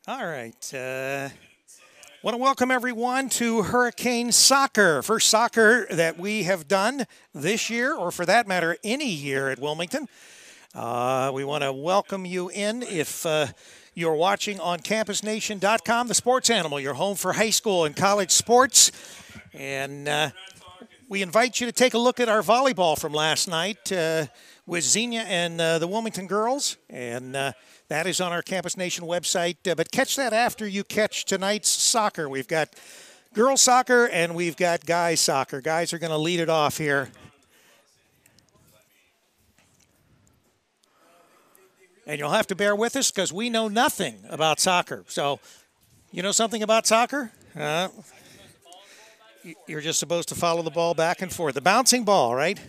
All right. Want to welcome everyone to Hurricane Soccer. First soccer that we have done this year, or for that matter, any year at Wilmington. We want to welcome you in if you're watching on campusnation.com, the sports animal, your home for high school and college sports. And we invite you to take a look at our volleyball from last night with Xenia and the Wilmington girls. And that is on our Campus Nation website. But catch that after you catch tonight's soccer. We've got girls soccer and we've got guys soccer. Guys are going to lead it off here. And you'll have to bear with us because we know nothing about soccer. So, you know something about soccer? You're just supposed to follow the ball back and forth. The bouncing ball, right?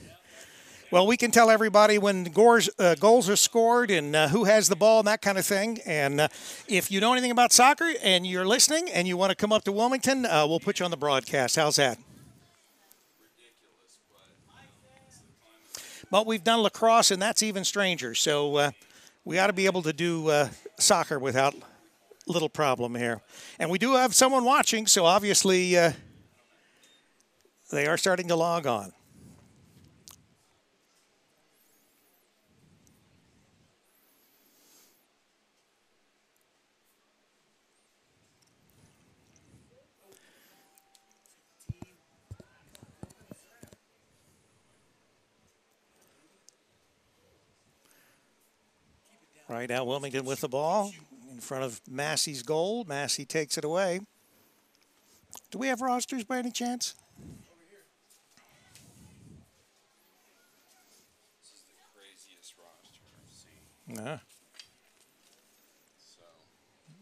Well, we can tell everybody when goals are scored and who has the ball and that kind of thing. And if you know anything about soccer and you're listening and you want to come up to Wilmington, we'll put you on the broadcast. How's that? But we've done lacrosse, and that's even stranger. So we ought to be able to do soccer without little problem here. And we do have someone watching, so obviously they are starting to log on. Right now, Wilmington with the ball in front of Massie's goal. Massie takes it away. Do we have rosters by any chance? This is the craziest roster I've seen. No.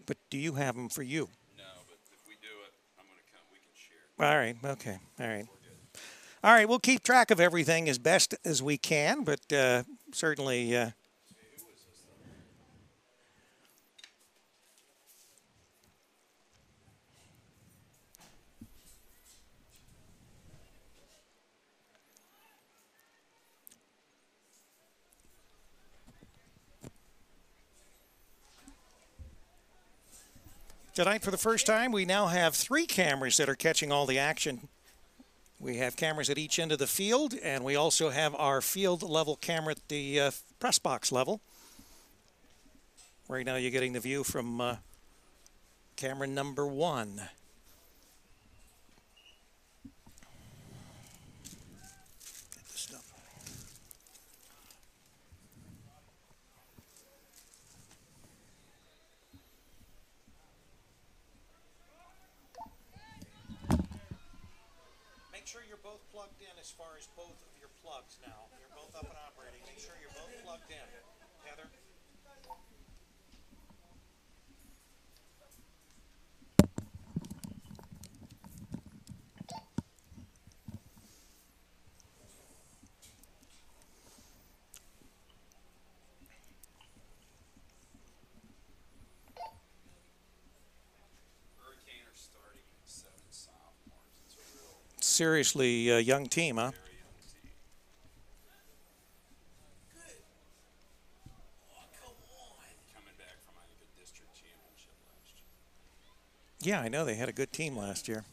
But do you have them for you? No, but if we do it, I'm going to come. We can share. All right. Okay. All right. All right. We'll keep track of everything as best as we can, but certainly. Tonight, for the first time, we now have 3 cameras that are catching all the action. We have cameras at each end of the field, and we also have our field level camera at the press box level. Right now, you're getting the view from camera number 1. Make sure you're both plugged in as far as both of your plugs now. You're both up and operating. Make sure you're both plugged in. Heather? Hurricane are starting with 7 sophomores. It's a real Seriously, young team, huh? very young team. Coming back from, I think, a district championship last year. Yeah, I know they had a good team last year.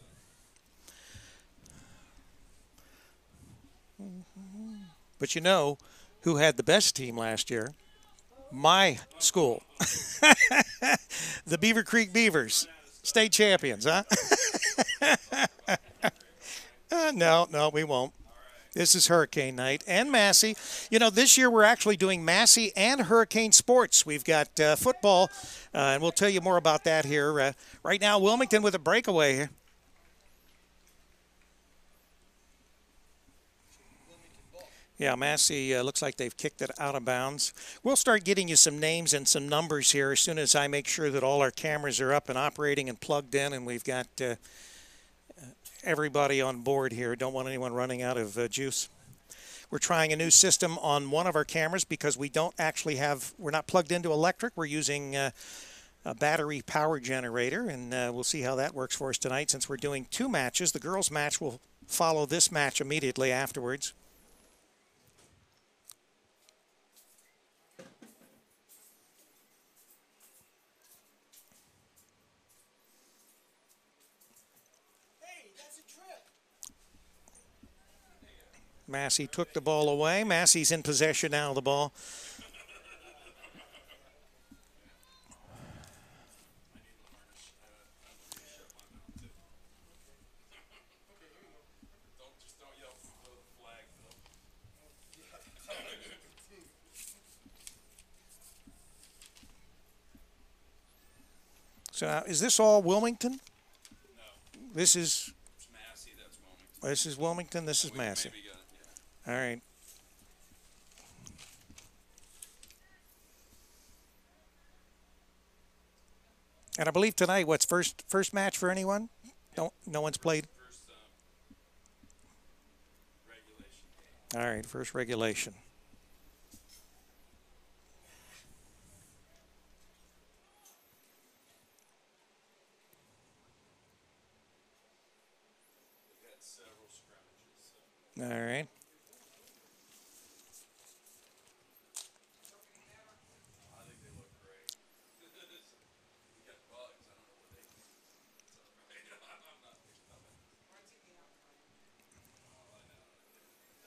But you know who had the best team last year? My school. The Beaver Creek Beavers. State champions, huh? No, we won't. This is Hurricane night and Massie. You know, this year we're actually doing Massie and Hurricane sports. We've got football, and we'll tell you more about that here. Right now, Wilmington with a breakaway here. Yeah, Massie looks like they've kicked it out of bounds. We'll start getting you some names and some numbers here as soon as I make sure that all our cameras are up and operating and plugged in, and we've got everybody on board here. Don't want anyone running out of juice. We're trying a new system on one of our cameras because we don't actually have, we're not plugged into electric. We're using a battery power generator, and we'll see how that works for us tonight since we're doing 2 matches. The girls' match will follow this match immediately afterwards. Massie took the ball away. Massie's in possession now of the ball. So is this all Wilmington? No. This is It's Massie, that's Wilmington. this is Wilmington. This is Massie. Maybe yeah. All right. And I believe tonight, what's first match for anyone? No one's played. First regulation game. All right, first regulation. We've had several scrimmages. All right. I think they look great. We got bugs. I don't know what they do. I'm not fixed up. Oh, I know.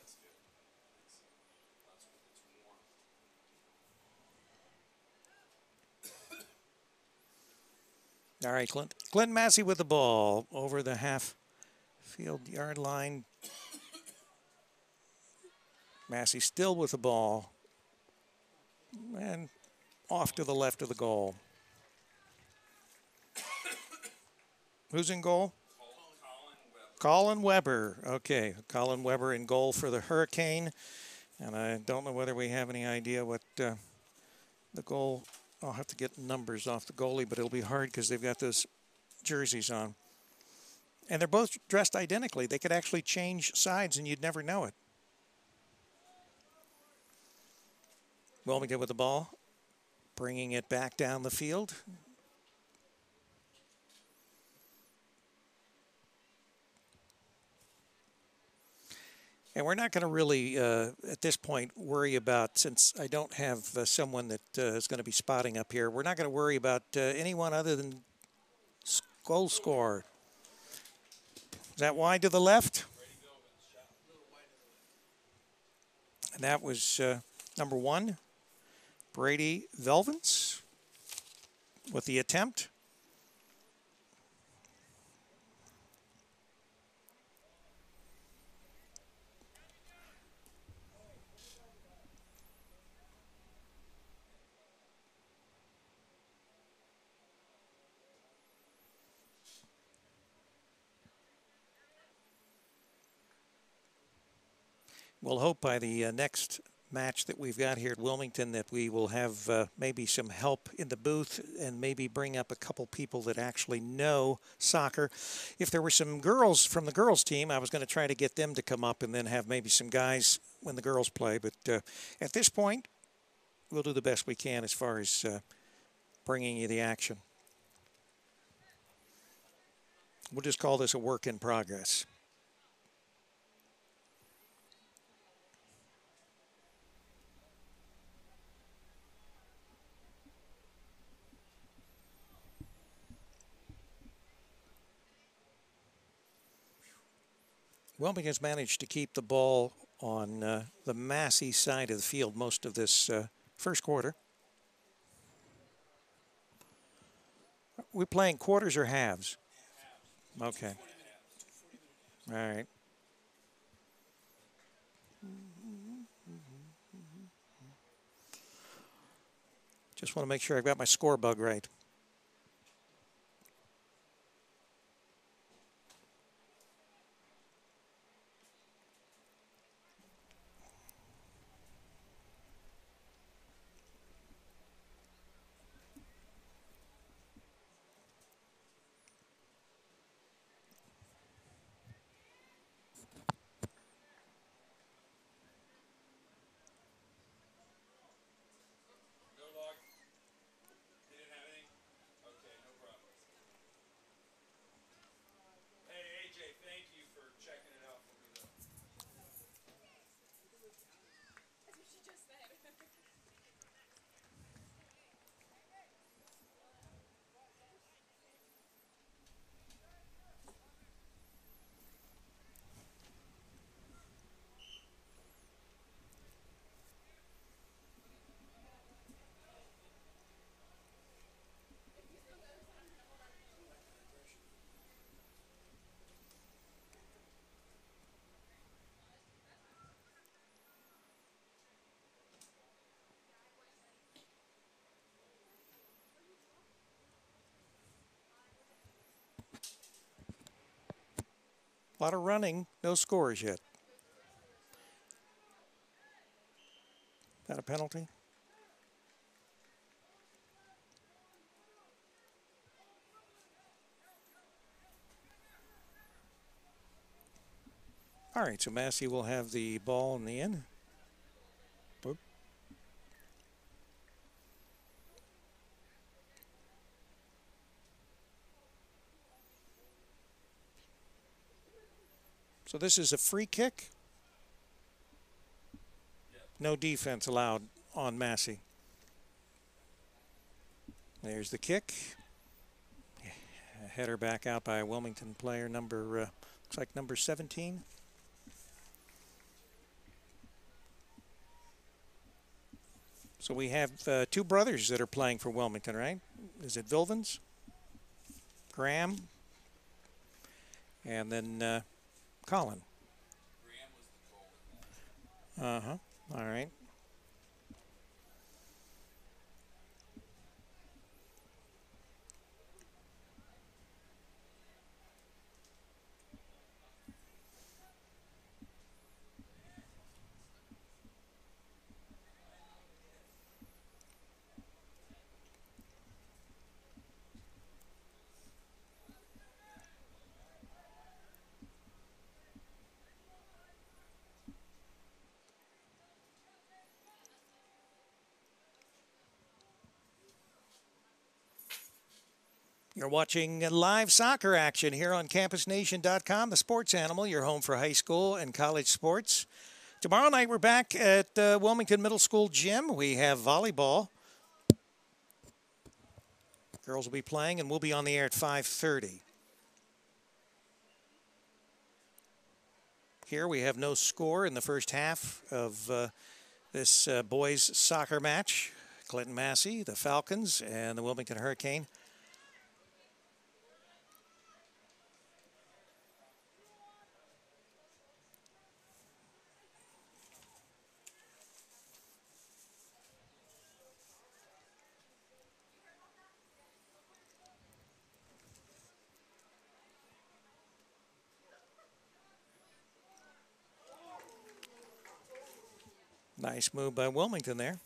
That's good. That's when it's warm. All right, Clinton-Massie with the ball over the half field yard line. Massie still with the ball and off to the left of the goal. Who's in goal? Colin Weber. Okay, Colin Weber in goal for the Hurricane. And I don't know whether we have any idea what the goal. I'll have to get numbers off the goalie, but it'll be hard because they've got those jerseys on. And they're both dressed identically. They could actually change sides and you'd never know it. Wilmington with the ball, bringing it back down the field. And we're not going to really, at this point, worry about, since I don't have someone that is going to be spotting up here, we're not going to worry about anyone other than goal scorer. Is that wide to the left? And that was number 1, Brady Velvins, with the attempt. We'll hope by the next match that we've got here at Wilmington that we will have maybe some help in the booth and maybe bring up a couple people that actually know soccer. If there were some girls from the girls team, I was going to try to get them to come up and then have maybe some guys when the girls play. But at this point, we'll do the best we can as far as bringing you the action. We'll just call this a work in progress. Wilmington's managed to keep the ball on the Massie side of the field most of this first quarter. We're playing quarters or halves? Okay. All right. Just want to make sure I've got my score bug right. A lot of running, no scores yet. Is that a penalty? All right, so Massie will have the ball in the end. Boop. So this is a free kick. No defense allowed on Massie. There's the kick. A header back out by a Wilmington player, looks like number 17. So we have two brothers that are playing for Wilmington, right? Is it Vilvins? Graham? And then Colin. Uh-huh. All right. You're watching live soccer action here on CampusNation.com, the sports animal, your home for high school and college sports. Tomorrow night we're back at Wilmington Middle School Gym. We have volleyball. Girls will be playing, and we'll be on the air at 5:30. Here we have no score in the first half of this boys soccer match. Clinton-Massie, the Falcons, and the Wilmington Hurricane. Nice move by Wilmington there.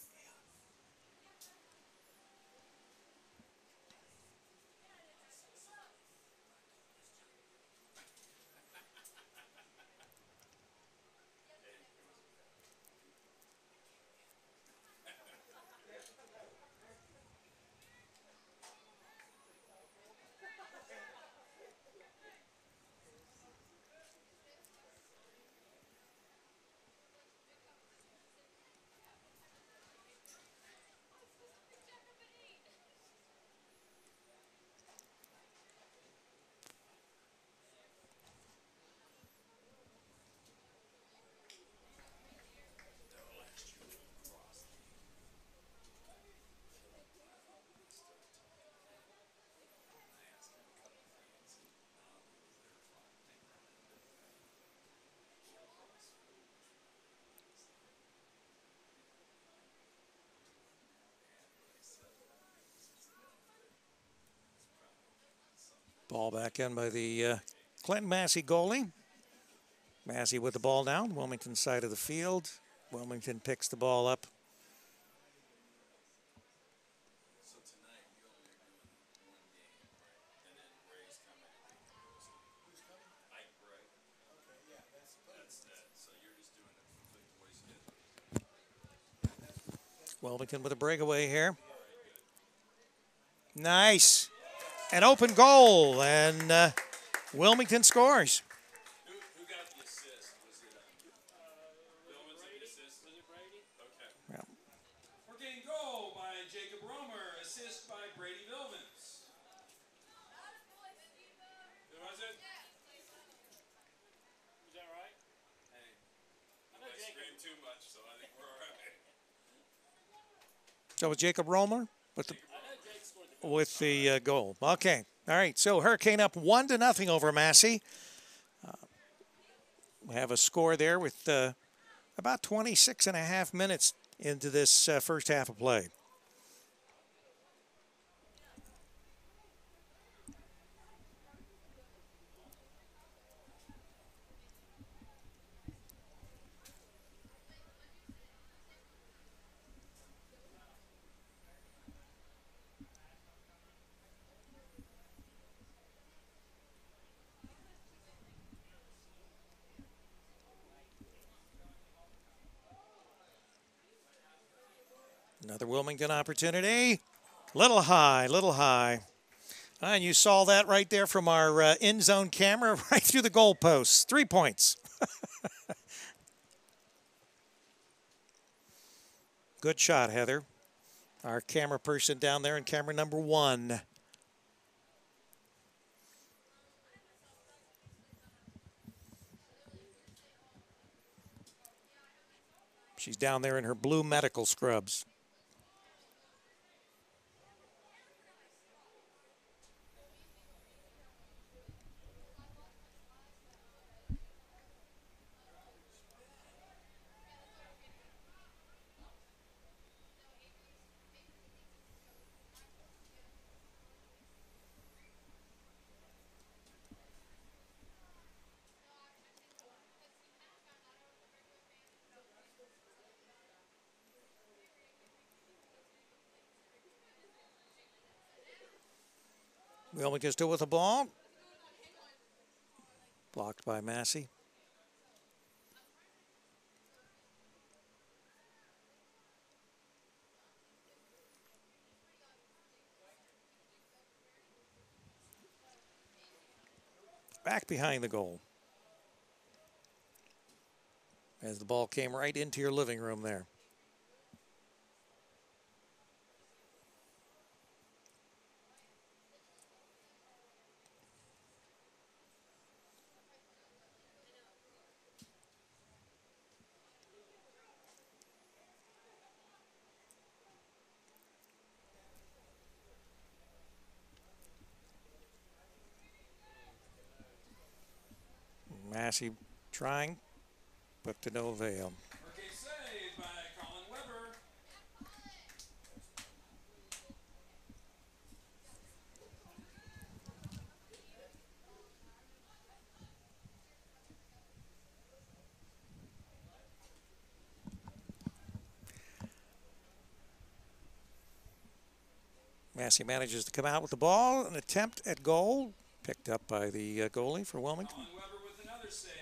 Ball back in by the Clinton-Massie goalie. Massie with the ball down, Wilmington side of the field. Wilmington picks the ball up. So tonight you only doing one game, right? And then Ray's coming. Who's coming? Ike Bray. Okay, yeah, that's that. So you're just doing it for the boys' schedule. Wilmington with a breakaway here. Nice. An open goal, and Wilmington scores. Who got the assist? Was it Billman's the assist? Was it Brady? Okay. Yeah. We're getting goal by Jacob Romer, assist by Brady Billmans. Who was it? Is that right? Hey, I screamed too much, so I think we're all right. So with Jacob Romer with the goal. Okay. All right. So Hurricane up 1-0 over Massie. We have a score there with about 26.5 minutes into this first half of play. Another Wilmington opportunity. Little high, little high. And you saw that right there from our end zone camera, right through the goalposts. 3 points. Good shot, Heather. Our camera person down there in camera number 1. She's down there in her blue medical scrubs. Wilmington still with the ball. Blocked by Massie. Back behind the goal. As the ball came right into your living room there. Massie trying, but to no avail. Okay, saved by Colin Weber. Massie manages to come out with the ball. An attempt at goal, picked up by the goalie for Wilmington. Colin Weber with another save.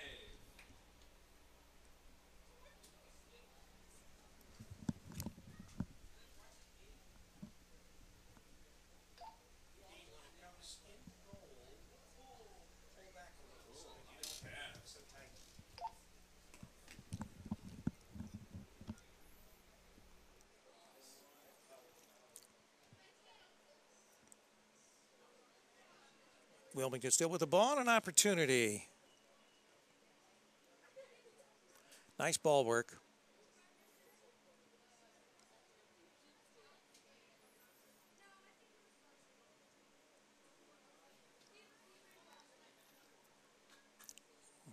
Wilmington still with the ball and an opportunity. Nice ball work.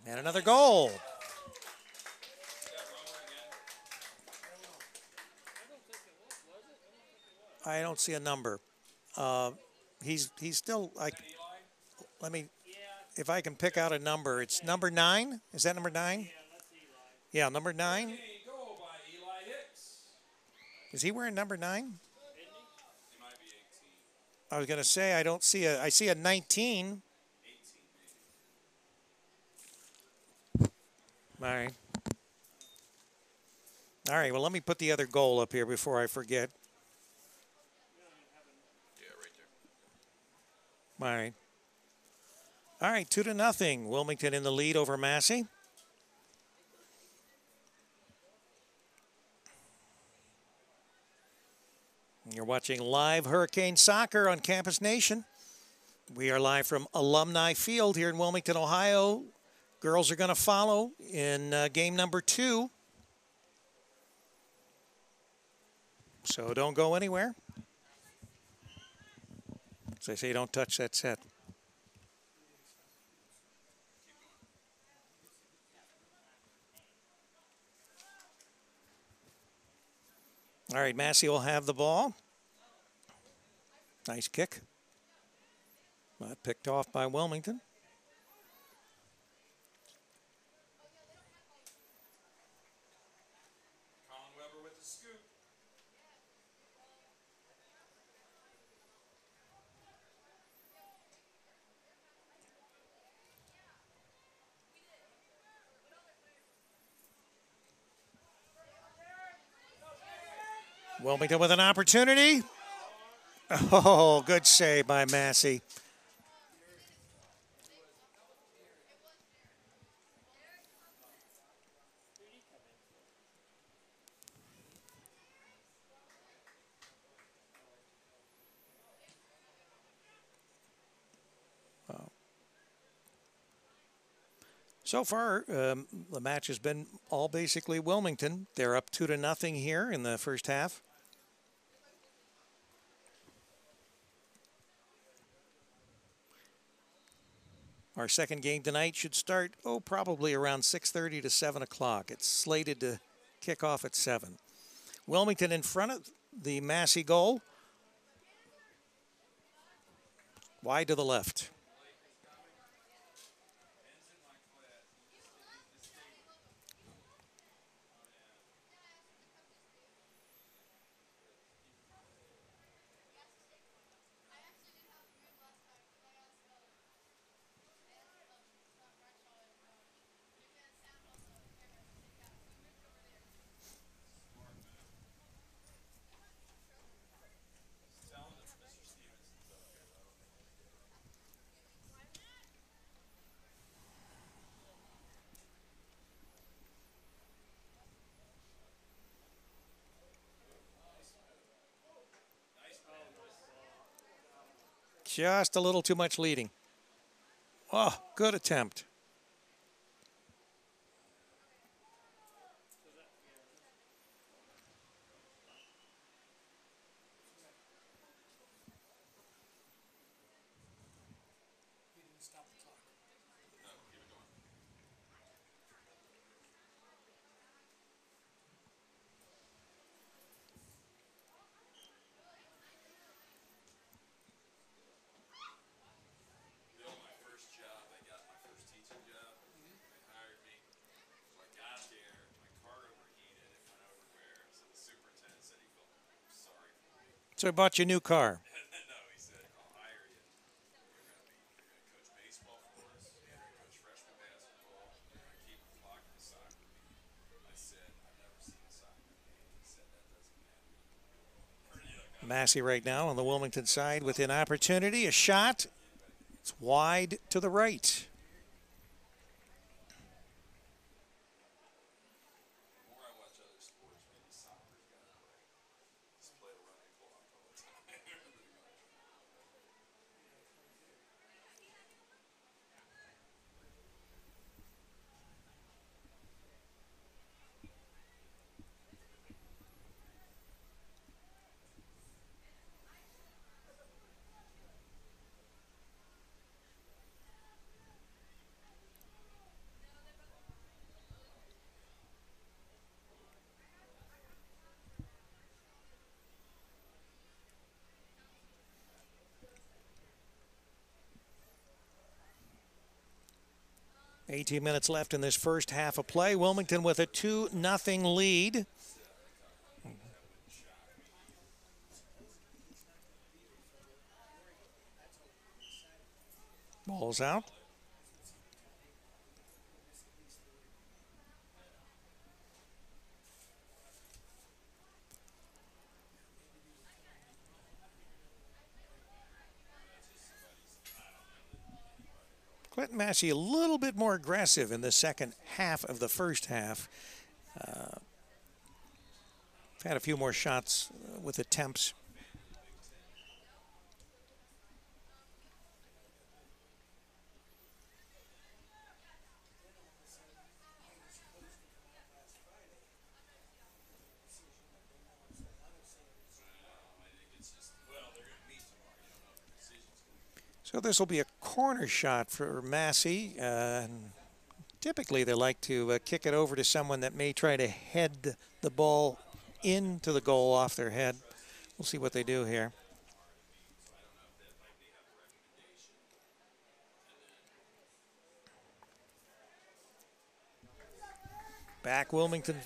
And another goal. I don't see a number. He's still like. Let me, if I can pick out a number, it's number 9. Is that number 9? Yeah, number 9. Goal by Eli Hicks. Is he wearing number 9? He might be 18. I was going to say I don't see a. I see a 19. 18 maybe. All right. All right. Well, let me put the other goal up here before I forget. Yeah, right there. All right. All right, 2-0. Wilmington in the lead over Massie. You're watching live Hurricane Soccer on Campus Nation. We are live from Alumni Field here in Wilmington, Ohio. Girls are going to follow in game number 2. So don't go anywhere. As I say, don't touch that set. All right, Massie will have the ball. Nice kick. Not picked off by Wilmington. Colin Weber with the scoop. Wilmington with an opportunity. Oh, good save by Massie. So far, the match has been all basically Wilmington. They're up 2-0 here in the first half. Our second game tonight should start, probably around 6:30 to 7 o'clock. It's slated to kick off at 7. Wilmington in front of the Massie goal. Wide to the left. Just a little too much leading. Oh, good attempt. So I bought you a new car. No, he said, I'll hire you. You're going to coach baseball for us. You're going to coach freshman basketball. You're going to keep the clock in the soccer meet. I said, I've never seen a soccer meet. He said, that doesn't matter. Massie right now on the Wilmington side with an opportunity. A shot. It's wide to the right. $18 minutes left in this first half of play. Wilmington with a 2-0 lead. Ball's out. Clinton-Massie a little bit more aggressive in the second half of the first half. Had a few more shots with attempts. So this will be a corner shot for Massie. Typically, they like to kick it over to someone that may try to head the ball into the goal off their head. We'll see what they do here. Back Wilmington.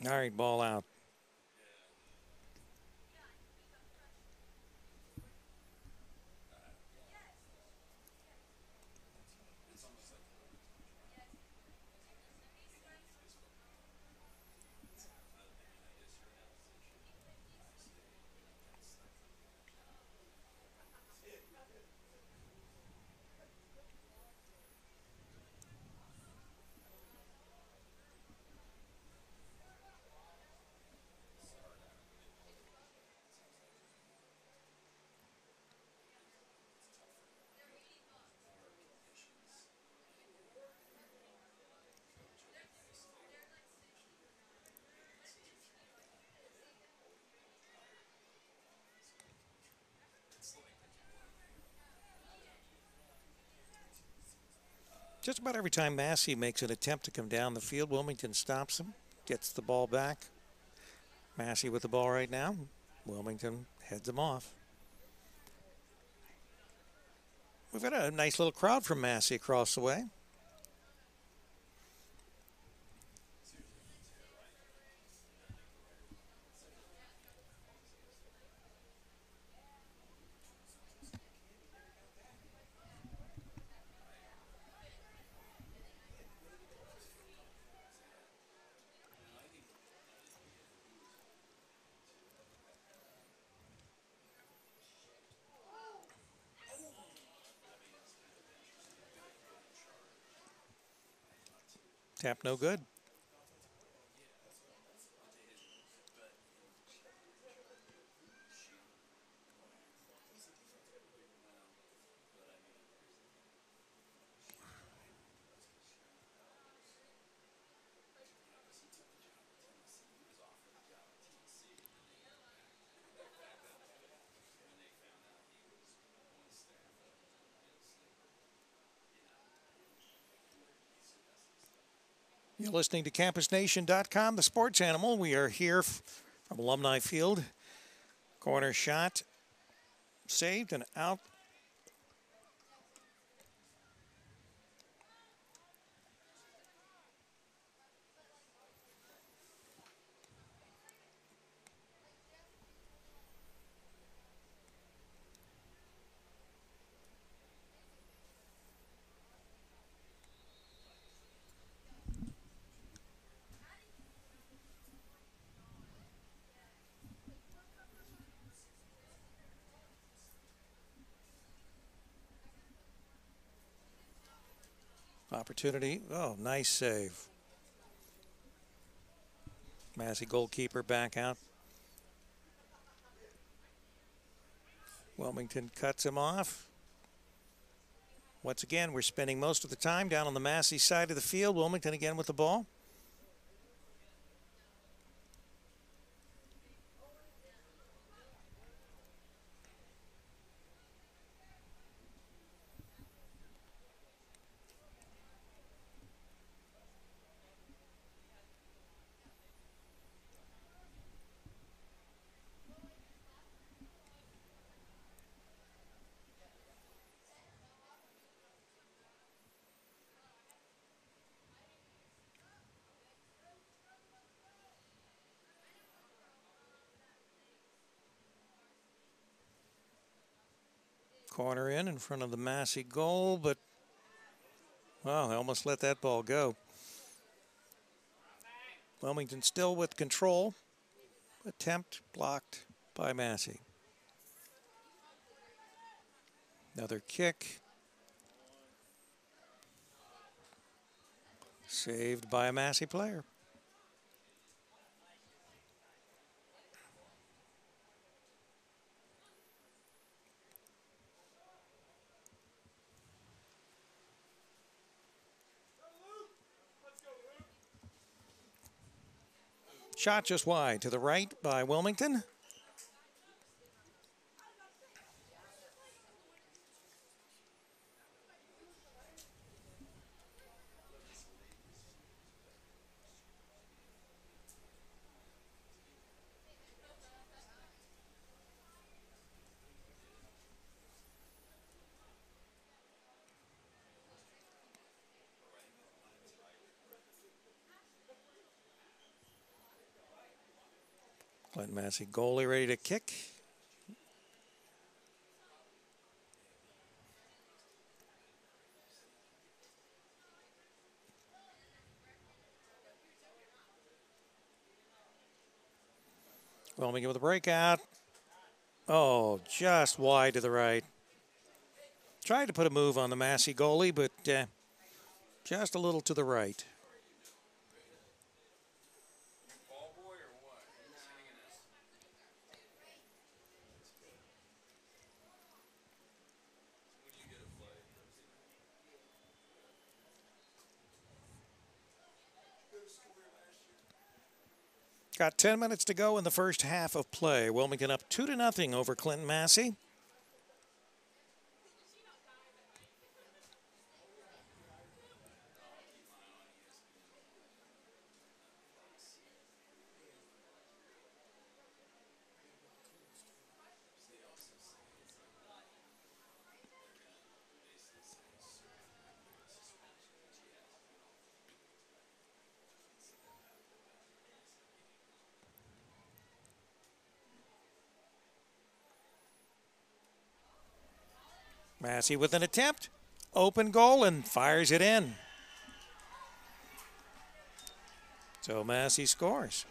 All right, ball out. Just about every time Massie makes an attempt to come down the field, Wilmington stops him, gets the ball back. Massie with the ball right now. Wilmington heads him off. We've got a nice little crowd from Massie across the way. Tap no good. You're listening to CampusNation.com, the sports animal. We are here from Alumni Field. Corner shot, saved and out. Opportunity. Oh, nice save. Massie goalkeeper back out. Wilmington cuts him off. Once again, we're spending most of the time down on the Massie side of the field. Wilmington again with the ball. Corner in front of the Massie goal, but, well, they almost let that ball go. Wilmington still with control. Attempt blocked by Massie. Another kick. Saved by a Massie player. Shot just wide to the right by Wilmington. Clinton-Massie goalie ready to kick. Wilmington with a breakout. Oh, just wide to the right. Tried to put a move on the Massie goalie, but just a little to the right. Ball boy or what? Who's hanging us? When you get a flight, Got 10 minutes to go in the first half of play. Wilmington up 2-0 over Clinton-Massie. Massie with an attempt. Open goal and fires it in. So Massie scores.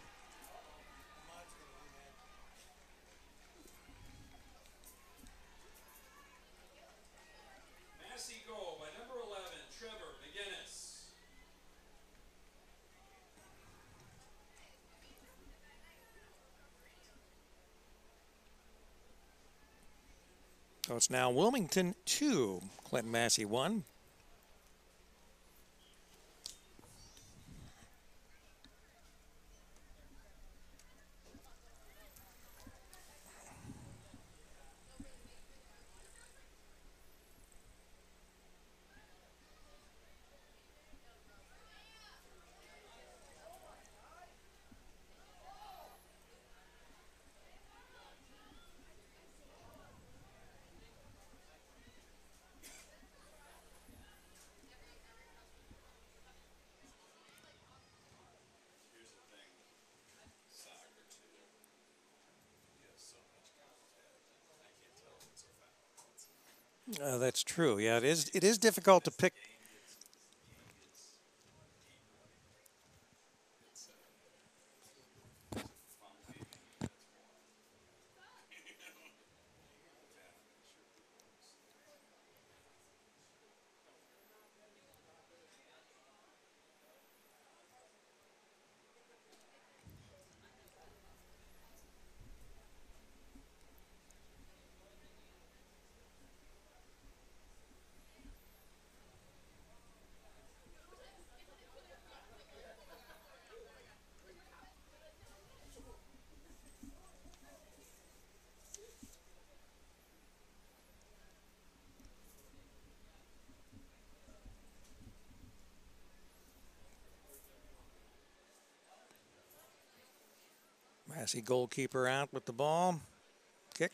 Massie goal by number 11, Trevor McGinnis. So it's now Wilmington 2, Clinton-Massie 1. Here's the thing, soccer too. You have so much contact. I can't tell if it's a foul. That's true. Yeah, it is. It is difficult to pick. Massie goalkeeper out with the ball. Kick.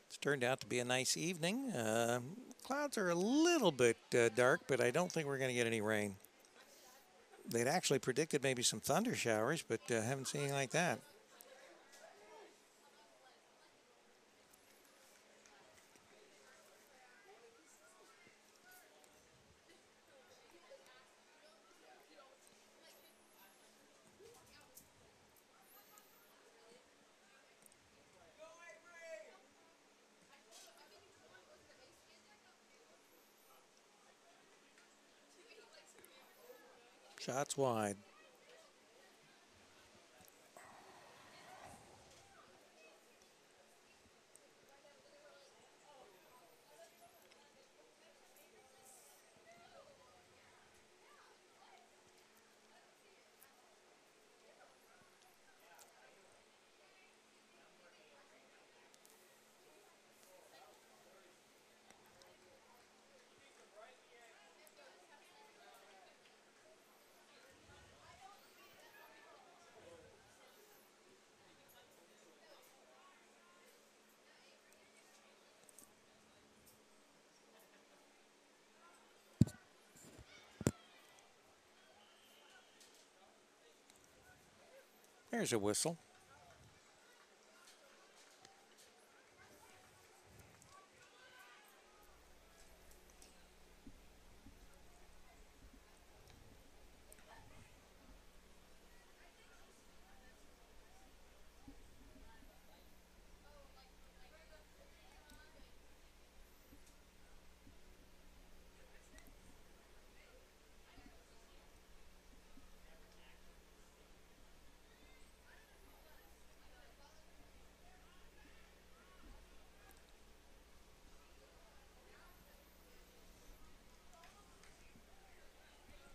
It's turned out to be a nice evening. Clouds are a little bit dark, but I don't think we're going to get any rain. They'd actually predicted maybe some thunder showers, but haven't seen anything like that. Shots wide. There's a whistle.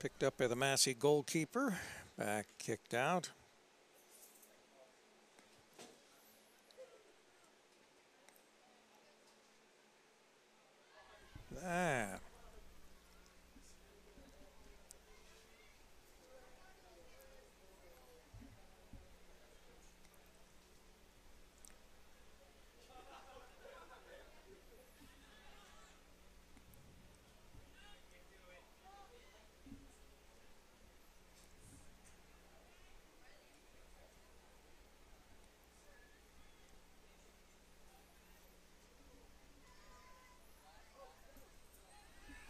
Picked up by the Massey goalkeeper. Back kicked out. Ah.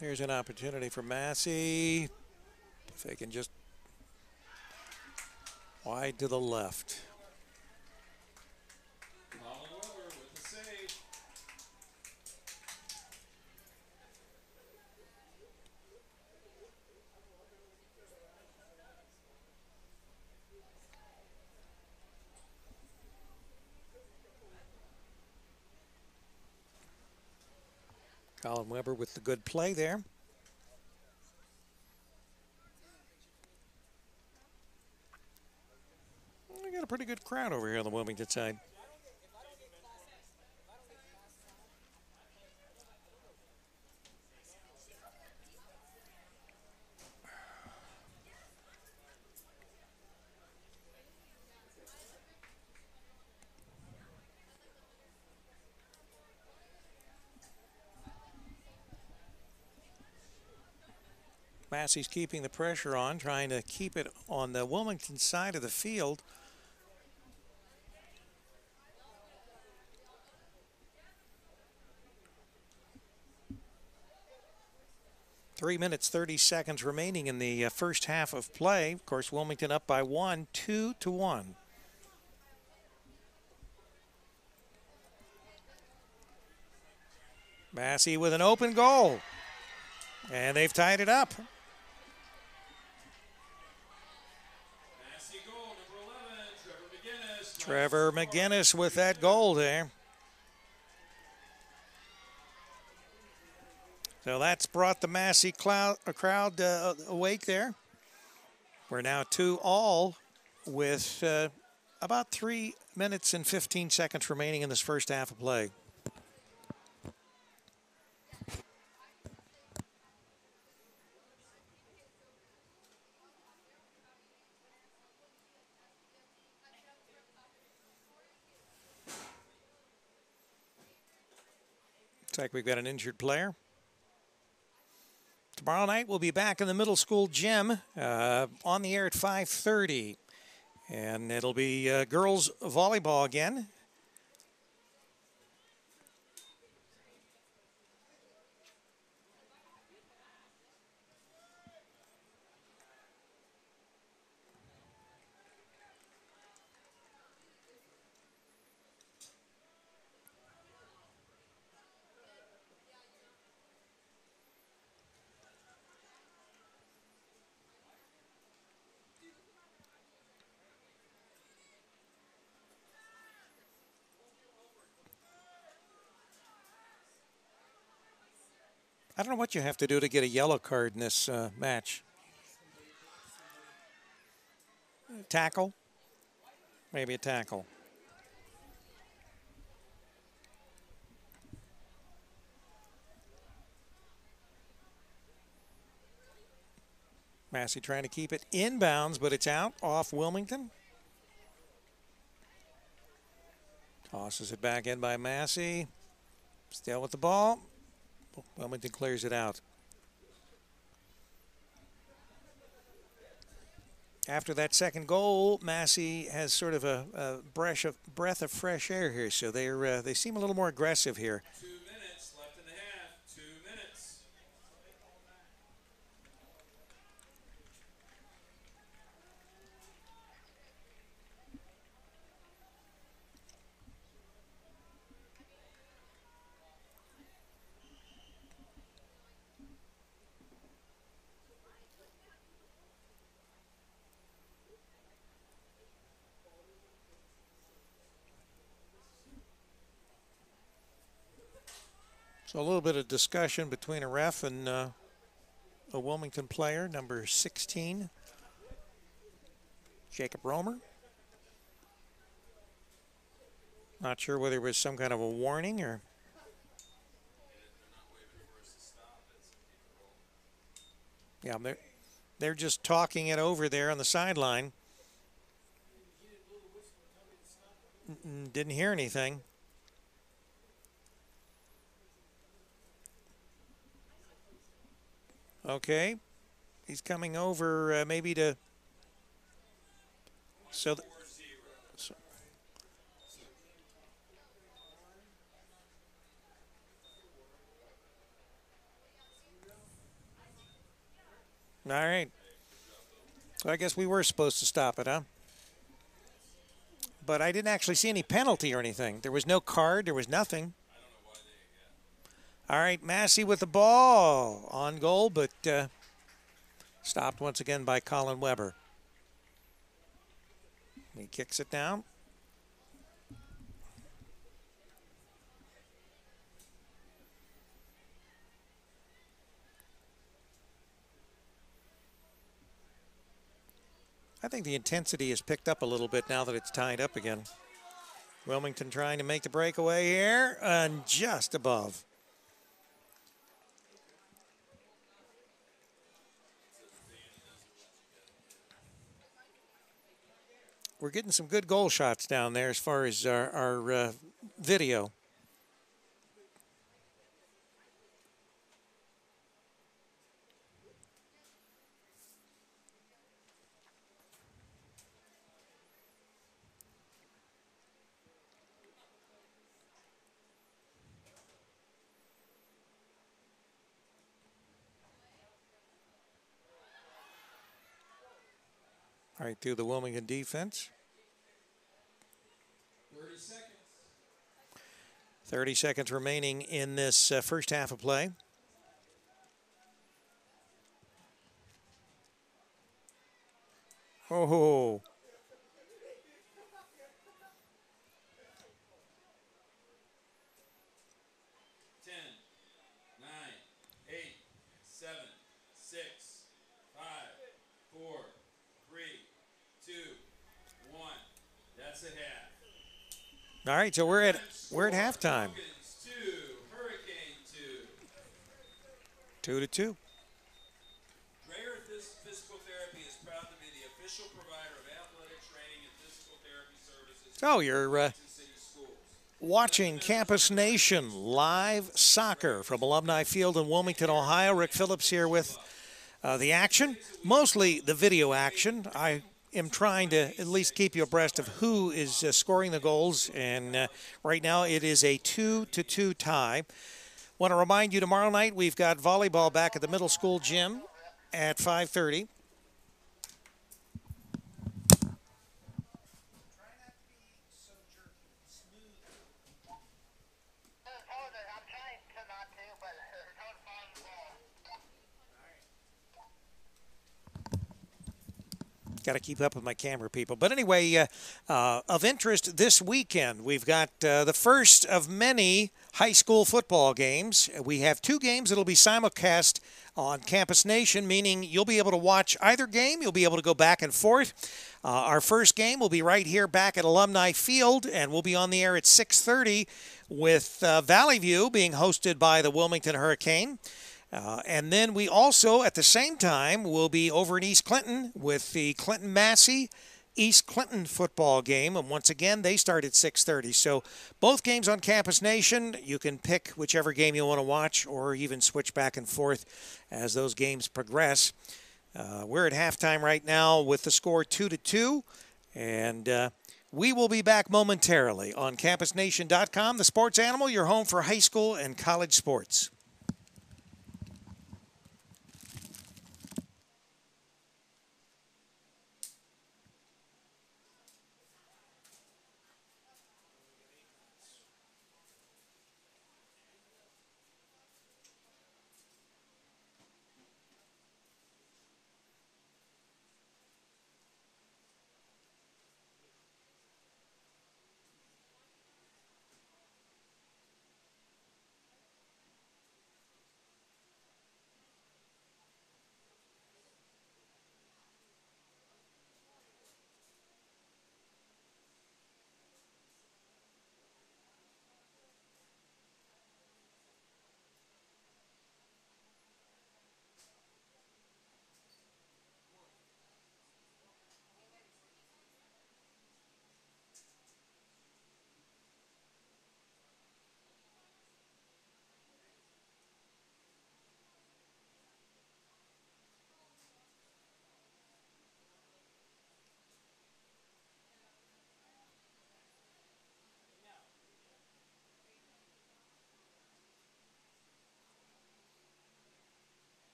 Here's an opportunity for Massey. If they can just wide to the left. Colin Weber with the save. Colin Weber with the good play there. We got a pretty good crowd over here on the Wilmington side. Massey's keeping the pressure on, trying to keep it on the Wilmington side of the field. Three minutes, 30 seconds remaining in the first half of play. Of course, Wilmington up by 1, 2-1. Massey with an open goal. And they've tied it up. Massey goal, number 11, Trevor McGinnis with that goal there. So that's brought the Massey crowd awake there. We're now 2-2 with about 3 minutes and 15 seconds remaining in this first half of play. Looks like we've got an injured player. Tomorrow night we'll be back in the middle school gym on the air at 5:30. And it'll be girls volleyball again. I don't know what you have to do to get a yellow card in this match. Tackle? Maybe a tackle. Massey trying to keep it inbounds, but it's out off Wilmington. Tosses it back in by Massey. Still with the ball. Wilmington clears it out. After that second goal, Massie has sort of a breath of fresh air here, so they seem a little more aggressive here. 2 minutes left in the half. 2 minutes. So a little bit of discussion between a ref and a Wilmington player, number 16, Jacob Romer. Not sure whether it was some kind of a warning or... Yeah, they're just talking it over there on the sideline. Didn't hear anything. Okay, he's coming over maybe to... So all right. So I guess we were supposed to stop it, huh? But I didn't actually see any penalty or anything. There was no card. There was nothing. All right, Massie with the ball on goal, but stopped once again by Colin Weber. He kicks it down. I think the intensity has picked up a little bit now that it's tied up again. Wilmington trying to make the breakaway here and just above. We're getting some good goal shots down there as far as our video. All right, through the Wilmington defense. 30 seconds. 30 seconds remaining in this first half of play. Oh. 10, 9, 8, 7, 6, 5, 4, 3, 2, 1. That's a half. All right, so we're at halftime. 2, Hurricane 2. 2-2. Dreyer Physical Therapy is proud to be the official provider of athletic training and physical therapy services. Oh, you're watching Campus Nation live soccer from Alumni Field in Wilmington, Ohio. Rick Phillips here with the action, mostly the video action. I am trying to at least keep you abreast of who is scoring the goals, and right now it is a 2-2 tie. Want to remind you, tomorrow night we've got volleyball back at the middle school gym at 5:30. Got to keep up with my camera people. But anyway, of interest this weekend, we've got the first of many high school football games. We have two games that will be simulcast on Campus Nation, meaning you'll be able to watch either game. You'll be able to go back and forth. Our first game will be right here back at Alumni Field, and we'll be on the air at 6:30 with Valley View being hosted by the Wilmington Hurricane. And then we also, at the same time, will be over in East Clinton with the Clinton-Massie East Clinton football game. And once again, they start at 6:30. So both games on Campus Nation. You can pick whichever game you want to watch or even switch back and forth as those games progress. We're at halftime right now with the score 2-2, and we will be back momentarily on CampusNation.com, the sports animal, your home for high school and college sports.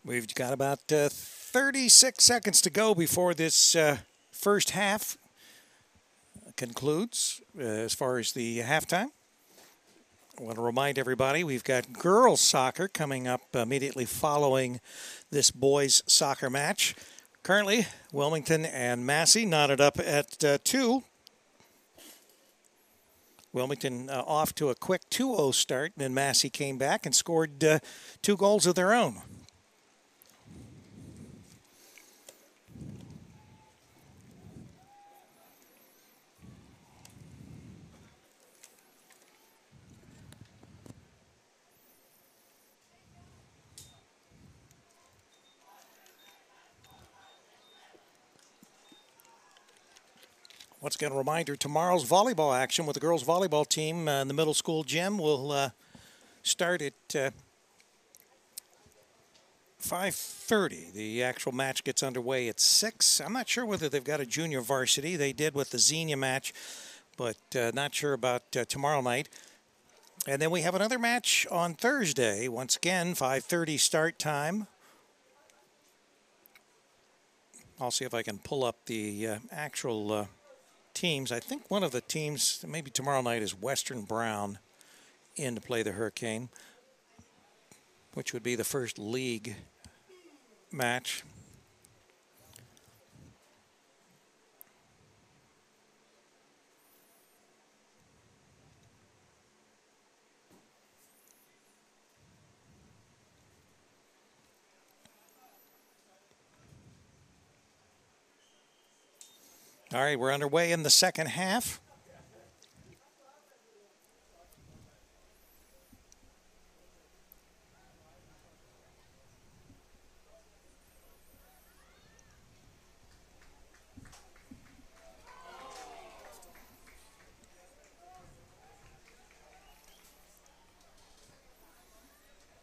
We've got about 36 seconds to go before this first half concludes as far as the halftime. I want to remind everybody we've got girls soccer coming up immediately following this boys soccer match. Currently, Wilmington and Massey knotted up at 2. Wilmington off to a quick 2-0 start, and then Massey came back and scored 2 goals of their own. Once again, a reminder, tomorrow's volleyball action with the girls' volleyball team in the middle school gym will start at 5:30. The actual match gets underway at 6. I'm not sure whether they've got a junior varsity. They did with the Xenia match, but not sure about tomorrow night. And then we have another match on Thursday. Once again, 5:30 start time. I'll see if I can pull up the actual teams. I think one of the teams, maybe tomorrow night, is Western Brown in to play the Hurricane, which would be the first league match. All right, we're underway in the second half.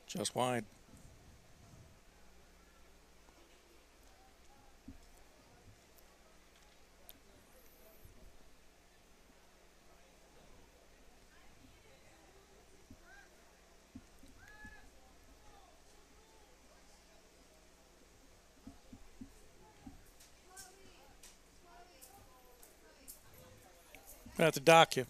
Just wide. I have to dock you.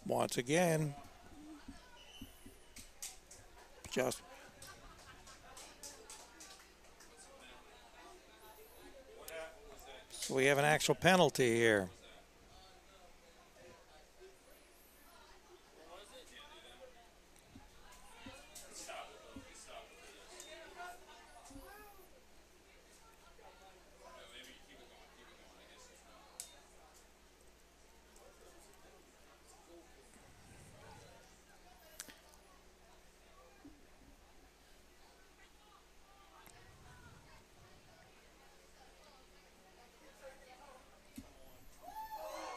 Once again, just so we have an actual penalty here.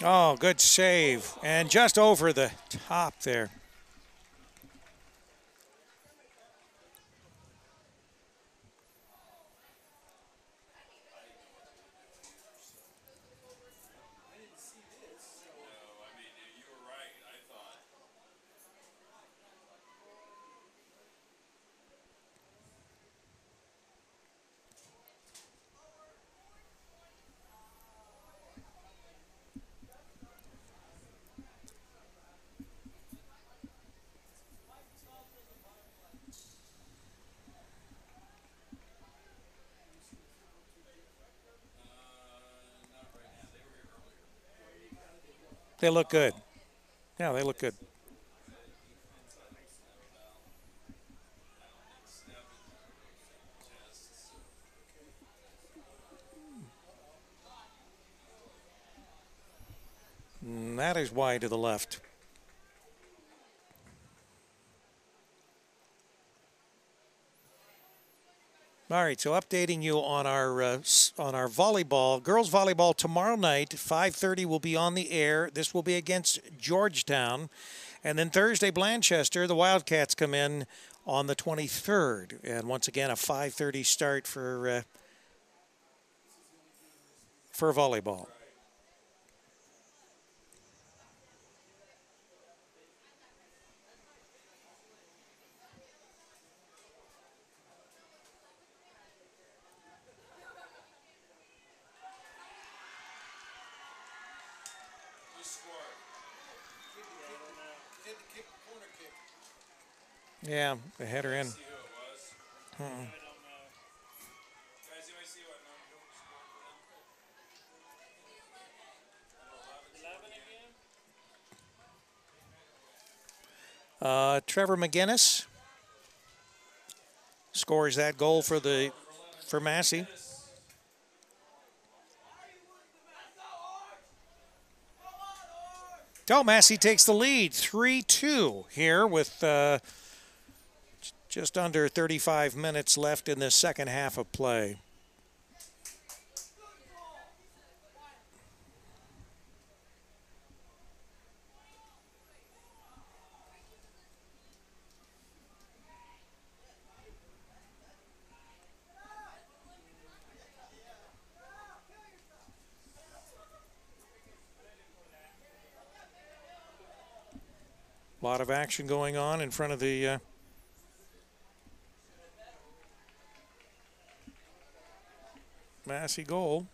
Oh, good save. And just over the top there. No, I mean, you were right. I thought. Not right now. They were here earlier. They look good. Yeah, they look good. Defense, I don't know about. I don't think Stebbins tests. And that is wide to the left. All right, so updating you on our volleyball, girls volleyball tomorrow night, 5:30 will be on the air. This will be against Georgetown, and then Thursday Blanchester, the Wildcats come in on the 23rd, and once again a 5:30 start for volleyball. Who scored? Kid to kick, corner kick. Yeah, the header in. See who it was? I don't know. Guys, you might see what number scored for them? Number 11 again? Trevor McGinnis scores that goal for Massie. Oh, Massie takes the lead, 3-2 here with just under 35 minutes left in the second half of play. A lot of action going on in front of the Massie goal.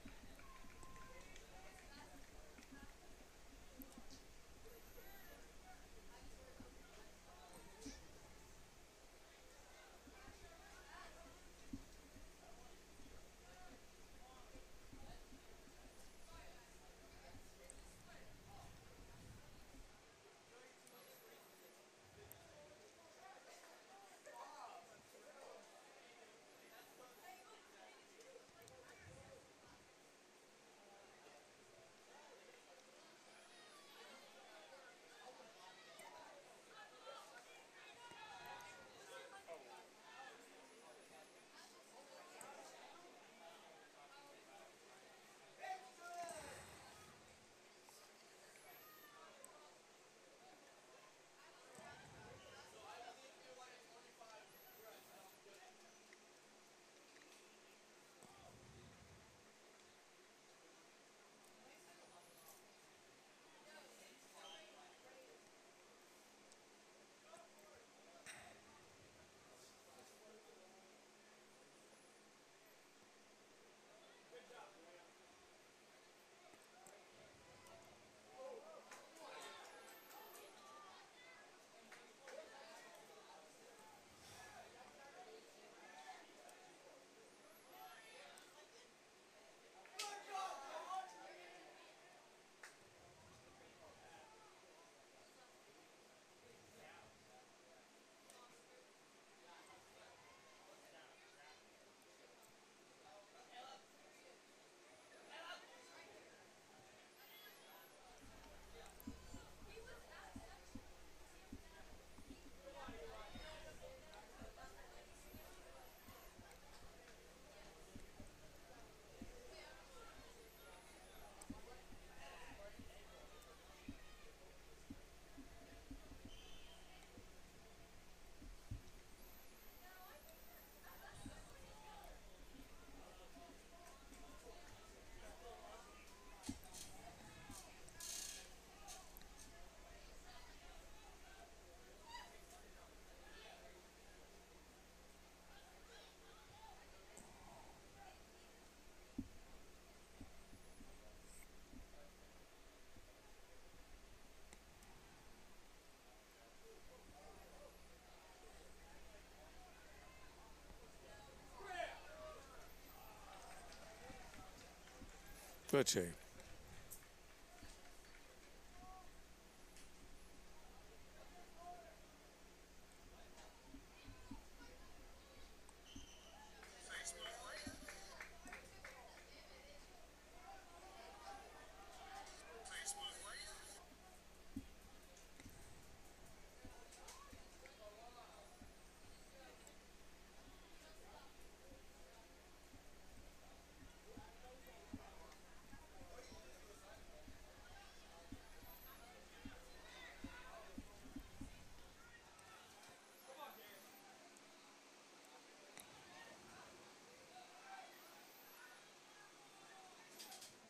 Good save.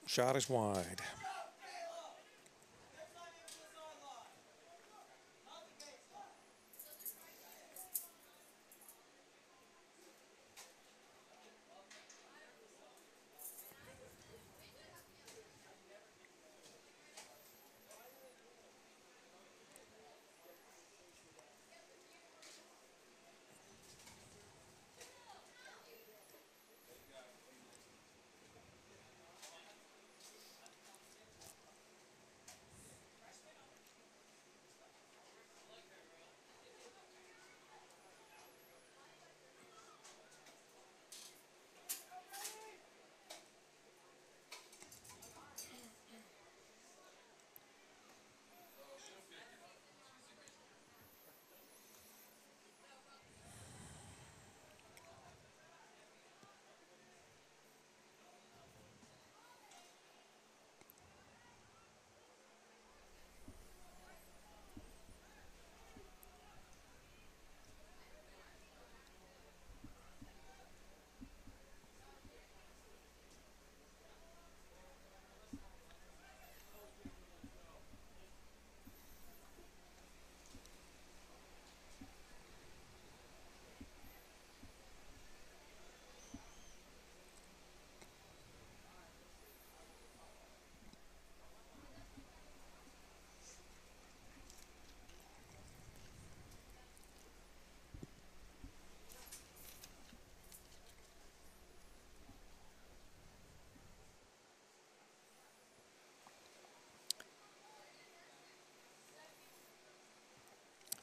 Shot is wide.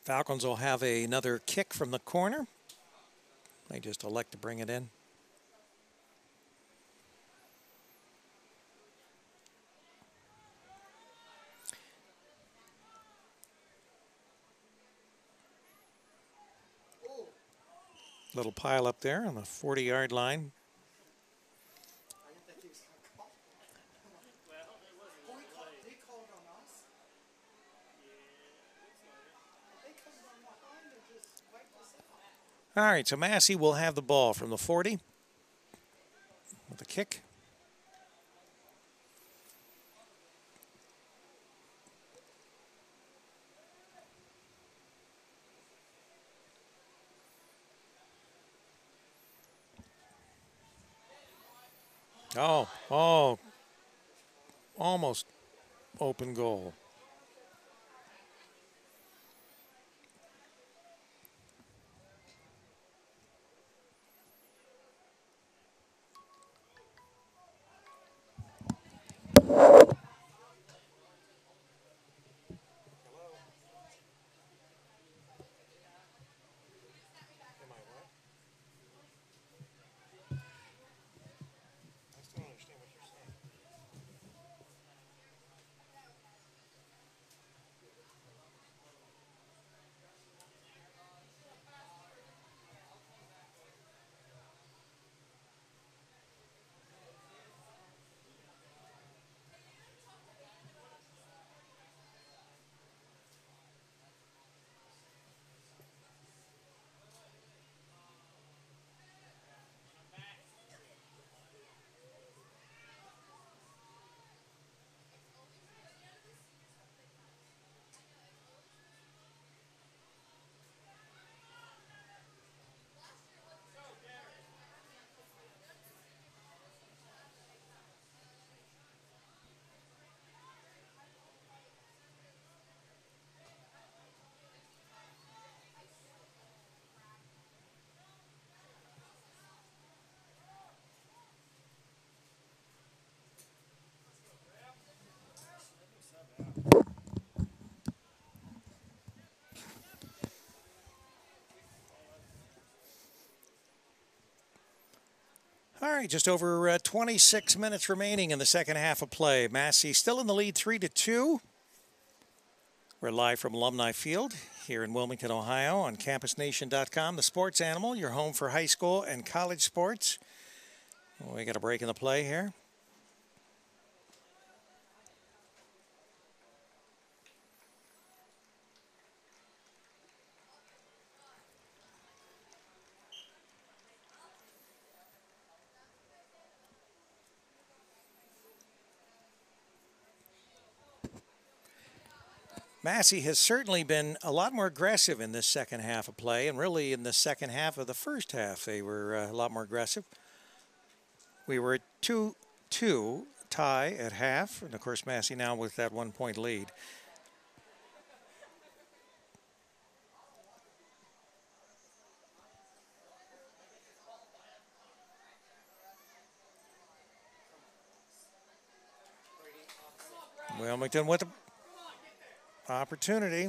Falcons will have another kick from the corner. They just elect to bring it in. Little pile up there on the 40-yard line. All right, so Massie will have the ball from the 40 with the kick. Oh, almost open goal. All right, just over 26 minutes remaining in the second half of play. Massie still in the lead 3-2. We're live from Alumni Field here in Wilmington, Ohio on campusnation.com, the sports animal, your home for high school and college sports. We got a break in the play here. Massie has certainly been a lot more aggressive in this second half of play, and really in the second half of the first half, they were a lot more aggressive. We were at 2-2 tie at half, and of course Massie now with that 1 point lead. Wilmington with the opportunity.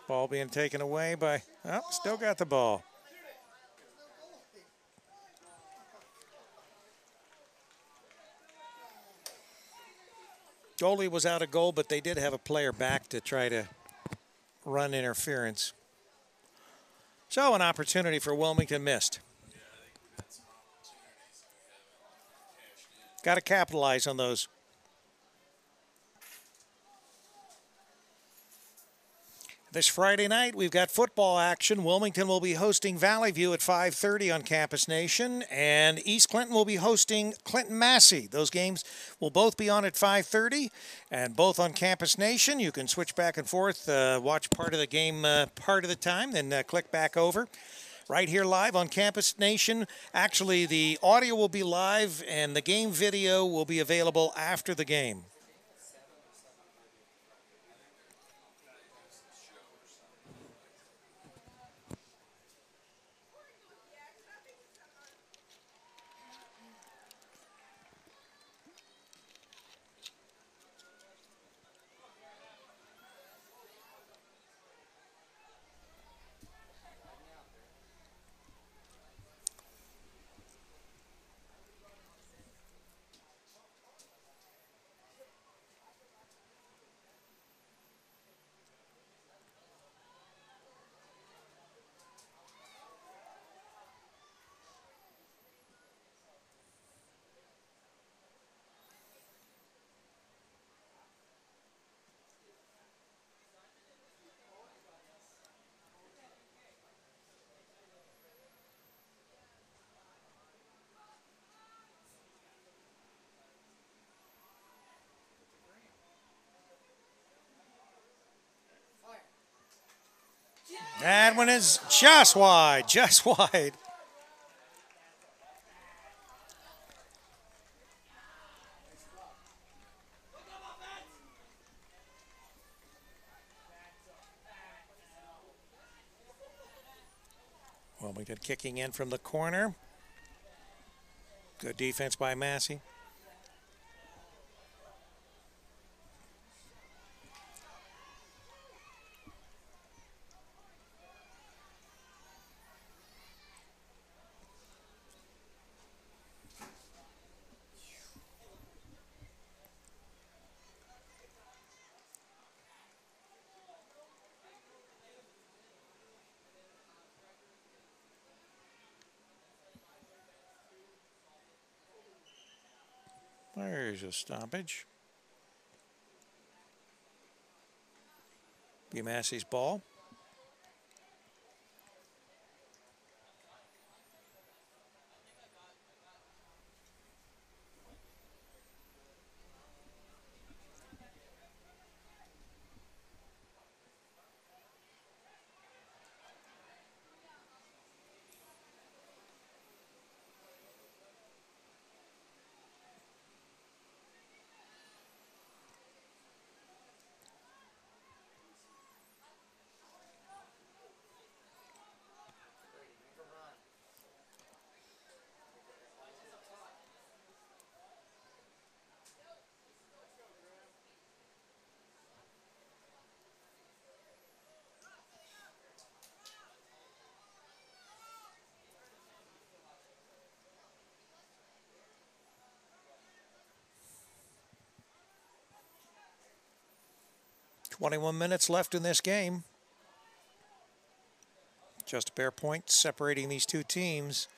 Ball being taken away by, oh, still got the ball. Goalie was out of goal, but they did have a player back to try to run interference. So an opportunity for Wilmington missed. Got to capitalize on those. This Friday night, we've got football action. Wilmington will be hosting Valley View at 5:30 on Campus Nation, and East Clinton will be hosting Clinton-Massie. Those games will both be on at 5:30, and both on Campus Nation. You can switch back and forth, watch part of the game part of the time, then click back over. Right here live on Campus Nation. Actually, the audio will be live, and the game video will be available after the game. That one is just wide, just wide. Wilmington kicking in from the corner. Good defense by Massie. There's a stoppage. Be Massie's ball. 21 minutes left in this game. Just a pair of points separating these two teams.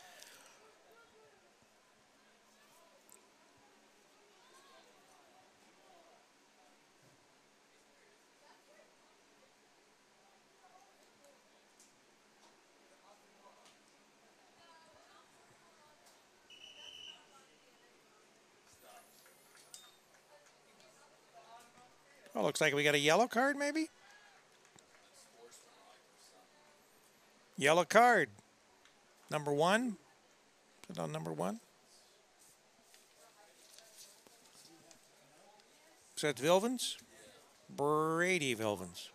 Oh, looks like we got a yellow card, maybe? Yellow card. Number 1. Put on number 1. Is that Vilvins? Brady Vilvins.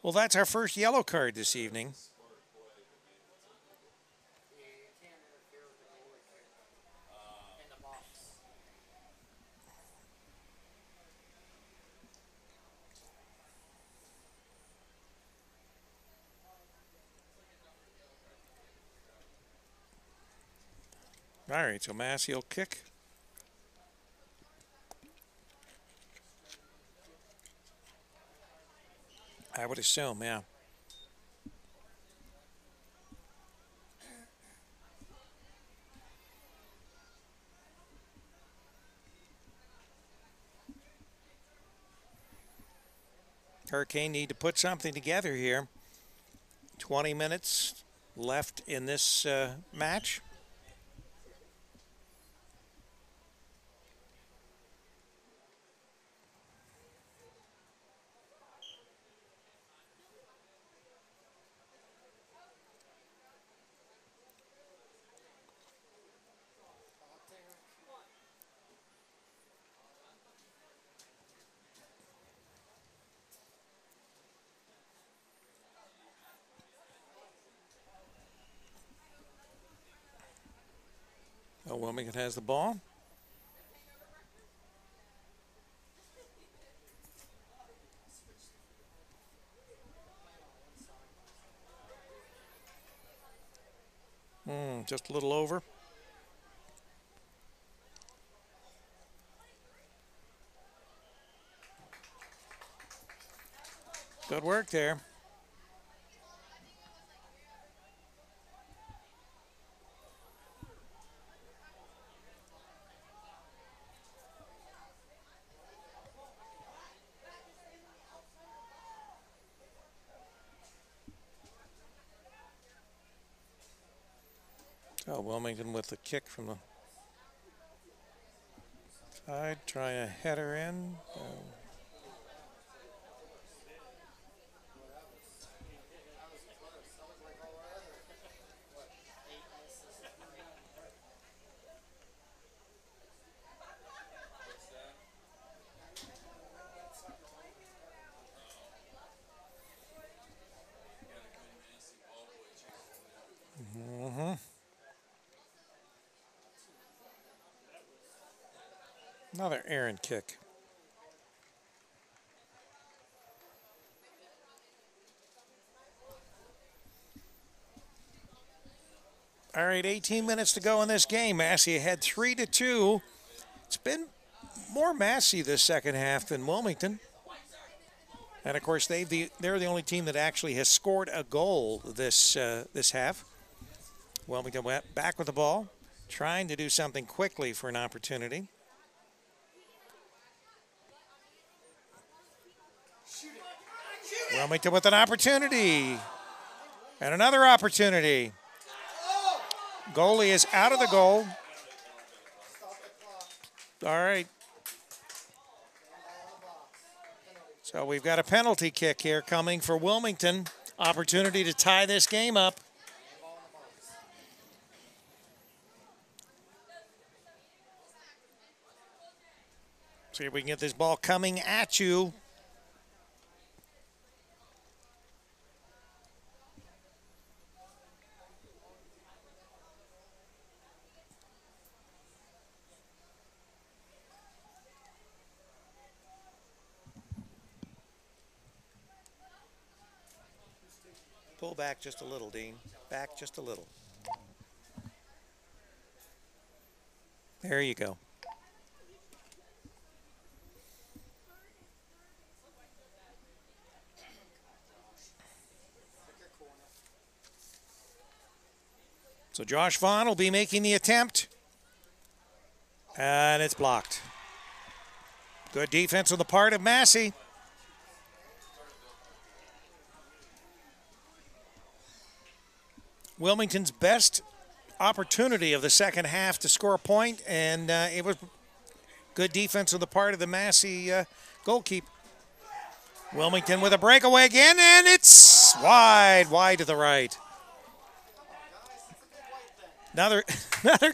Well, that's our first yellow card this evening. All right, so Massie will kick. I would assume, yeah. Hurricane need to put something together here. 20 minutes left in this match. Oh, Wilmington has the ball. Just a little over. Good work there. Oh, Wilmington with the kick from the side, try a header in. Another errant kick. All right, 18 minutes to go in this game. Massie ahead 3-2. It's been more Massie this second half than Wilmington. And of course, they're the only team that actually has scored a goal this half. Wilmington went back with the ball, trying to do something quickly for an opportunity. Wilmington with an opportunity. And another opportunity. Goalie is out of the goal. All right. So we've got a penalty kick here coming for Wilmington. Opportunity to tie this game up. See if we can get this ball coming at you. Pull back just a little, Dean. Back just a little. There you go. So Josh Vaughn will be making the attempt. And it's blocked. Good defense on the part of Massie. Wilmington's best opportunity of the second half to score a point, and it was good defense on the part of the Massie goalkeeper. Wilmington with a breakaway again, and it's wide to the right. Another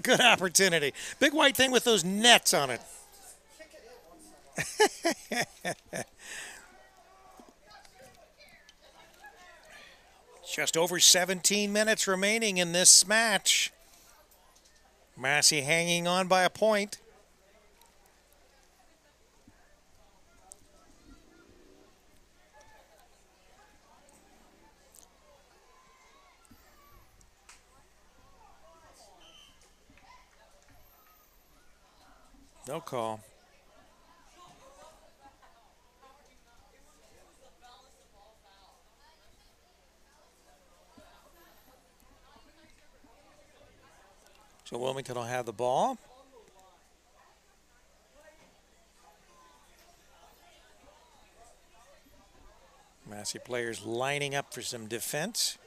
good opportunity. Big white thing with those nets on it. Just over 17 minutes remaining in this match. Massie hanging on by a point. No call. So Wilmington will have the ball. Massie players lining up for some defense.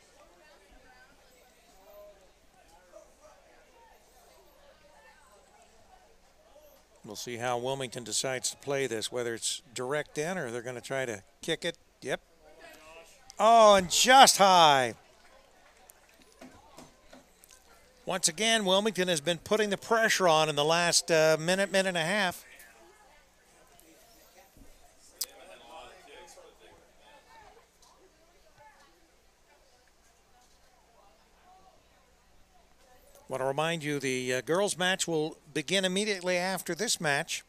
We'll see how Wilmington decides to play this, whether it's direct in or they're going to try to kick it. Yep. Oh, and just high. Once again, Wilmington has been putting the pressure on in the last minute and a half. Want to remind you the girls' match will begin immediately after this match.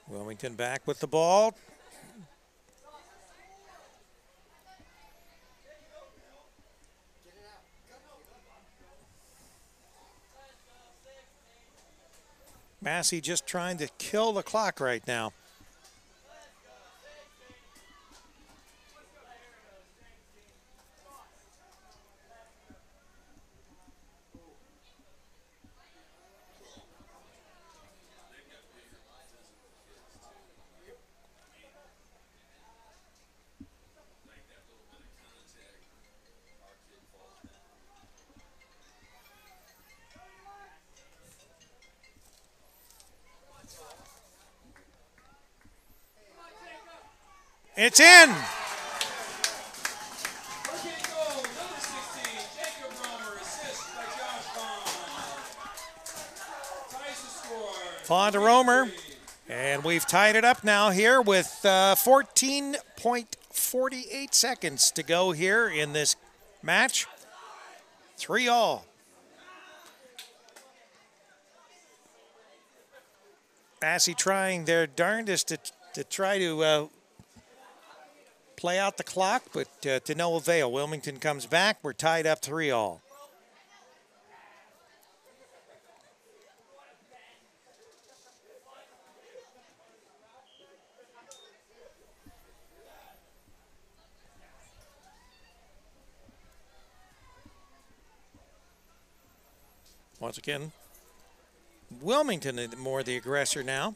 Wilmington back with the ball. Massie just trying to kill the clock right now. It's in. Vaughn to Romer. And we've tied it up now here with 14.48 seconds to go here in this match. 3-all. Massie trying their darndest to try to play out the clock, but to no avail. Wilmington comes back. We're tied up 3-all. Once again, Wilmington more the aggressor now.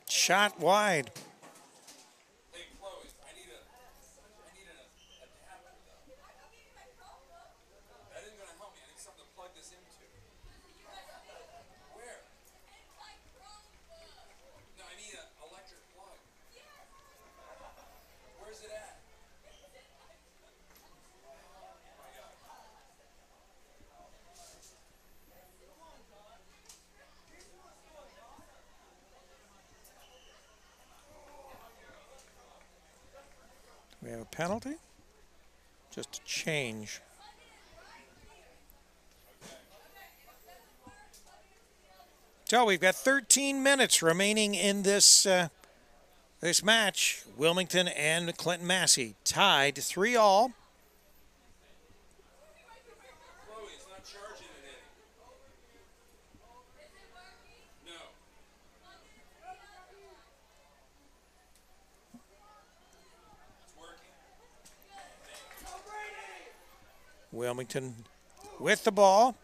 Shot wide. Hey, Chloe, I need an adapter, though. That isn't going to help me. I need something to plug this into. Where? No, I need an electric plug. penalty? Just a change. So we've got 13 minutes remaining in this this match. Wilmington and Clinton-Massie tied 3-3. Wilmington with the ball.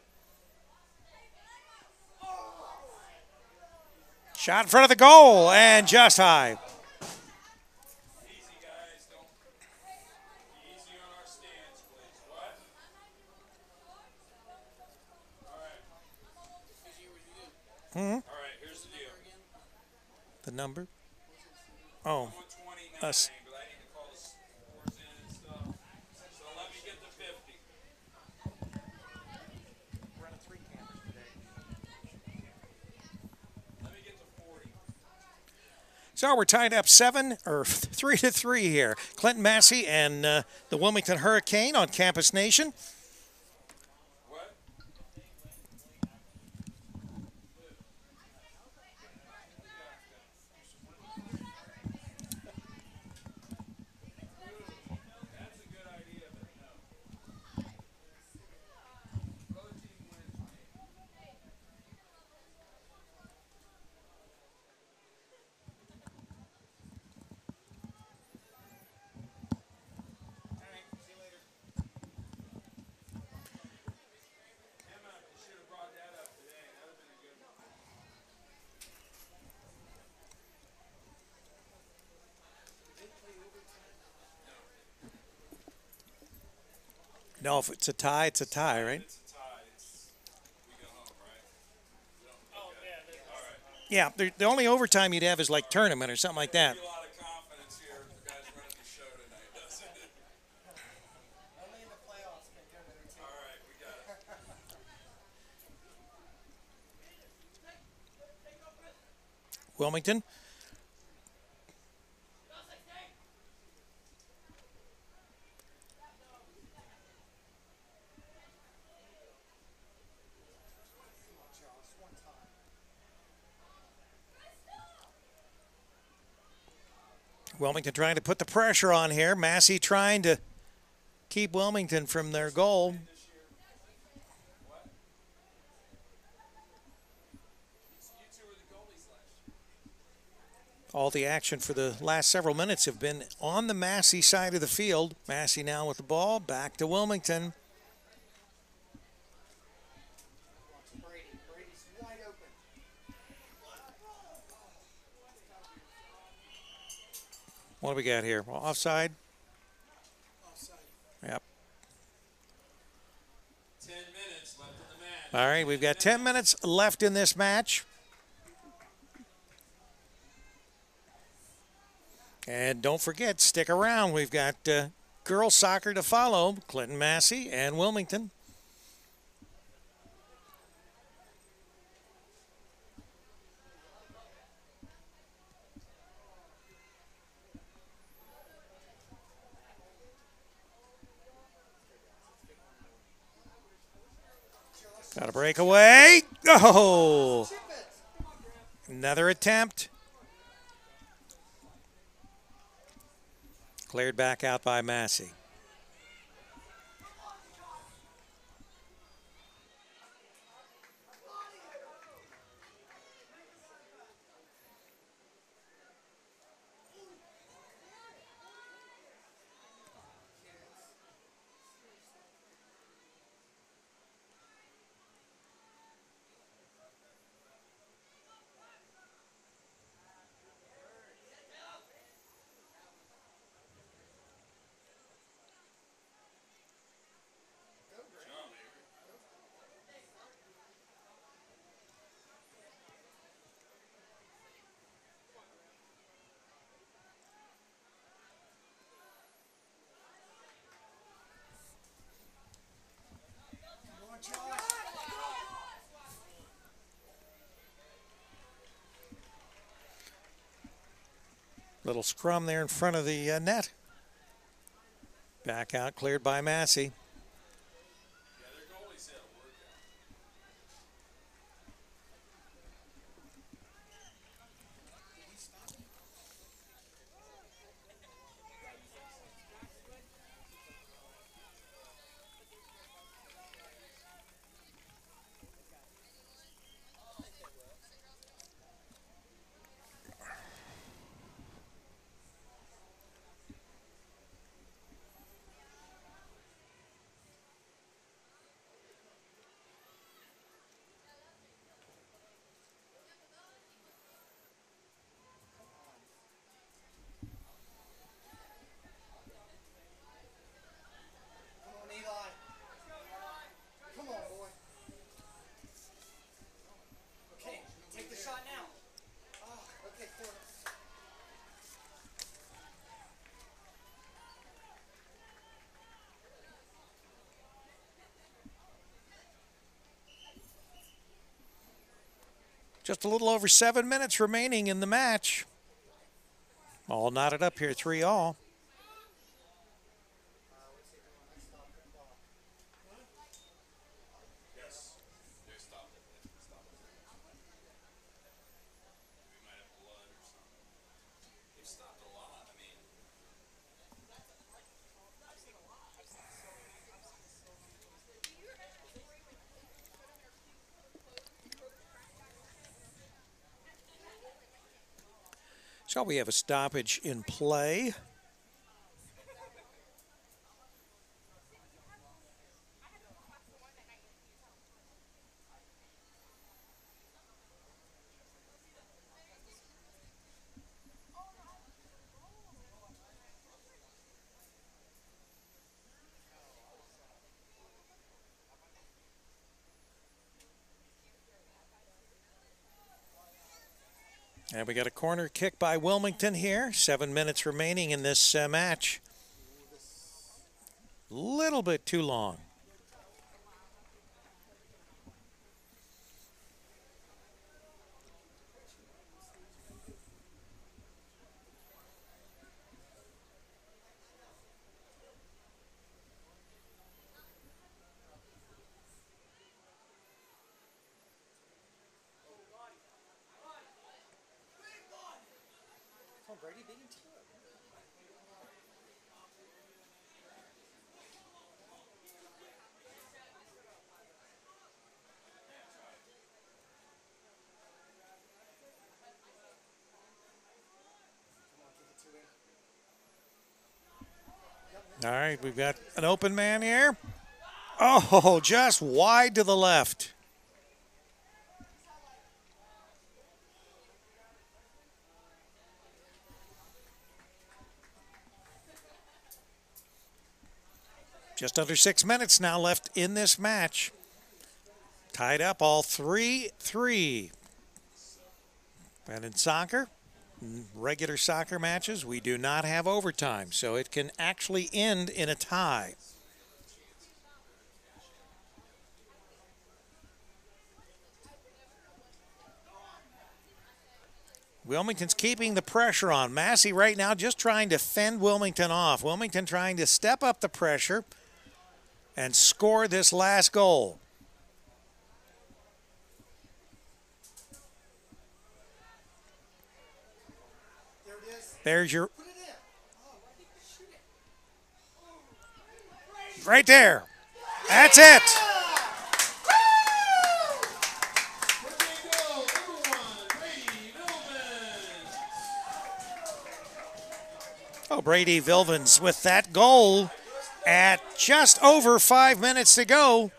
Shot in front of the goal and just high. Easy, guys. Don't easy on our stands, please. What? All right. All right, here's the deal. The number? Oh. 129, but I need to call the scores in and stuff. So let me get the 50. We're on 3 cameras today. Let me get to 40. So we're tied up 3-3 here. Clinton-Massie and the Wilmington Hurricane on Campus Nation. What? That's a good idea, but no. Other team wins. All right, see you later. Emma, you should have brought that up today. That would have been a good one. No, if it's a tie, it's a tie, right? It's a tie. We go home, right? Okay. All right. Yeah, the only overtime you'd have is like tournament or something like that. A lot of confidence here. The guys running the show tonight, doesn't it? Only in the playoffs can tournament or two. All right, we got it. Wilmington. Wilmington trying to put the pressure on here. Massie trying to keep Wilmington from their goal. All the action for the last several minutes have been on the Massie side of the field. Massie now with the ball. Back to Wilmington. Brady's wide open. What do we got here? Well, offside? Offside. Yep. 10 minutes left in the match. All right, we've got 10 minutes left in this match. And don't forget, stick around. We've got girls soccer to follow. Clinton-Massie and Wilmington. Got a breakaway. Oh! Another attempt. Cleared back out by Massie. Little scrum there in front of the net. Back out, cleared by Massie. Yeah, their goalies had a workout. Come on, Eli. Come on, boy. Okay, take the shot now. Oh, okay, cool. Just a little over 7 minutes remaining in the match. All knotted up here, 3-all. Yes. They stopped it. They stopped it. We might have blood or something. They've stopped a lot. I mean, So we have a stoppage in play. And we got a corner kick by Wilmington here. 7 minutes remaining in this match. Little bit too long. Brady beat him to it. All right, we've got an open man here. Oh, just wide to the left. Just under 6 minutes now left in this match. Tied up all 3-3. And in soccer, regular soccer matches, we do not have overtime, so it can actually end in a tie. Wilmington's keeping the pressure on. Massie right now just trying to fend Wilmington off. Wilmington trying to step up the pressure and score this last goal. There it is. There's your... Put it in. Oh, why didn't you shoot it? Right there. That's it. where'd they go? Number 1, Brady Vilman. Oh, Brady Vilvens with that goal at just over 5 minutes to go.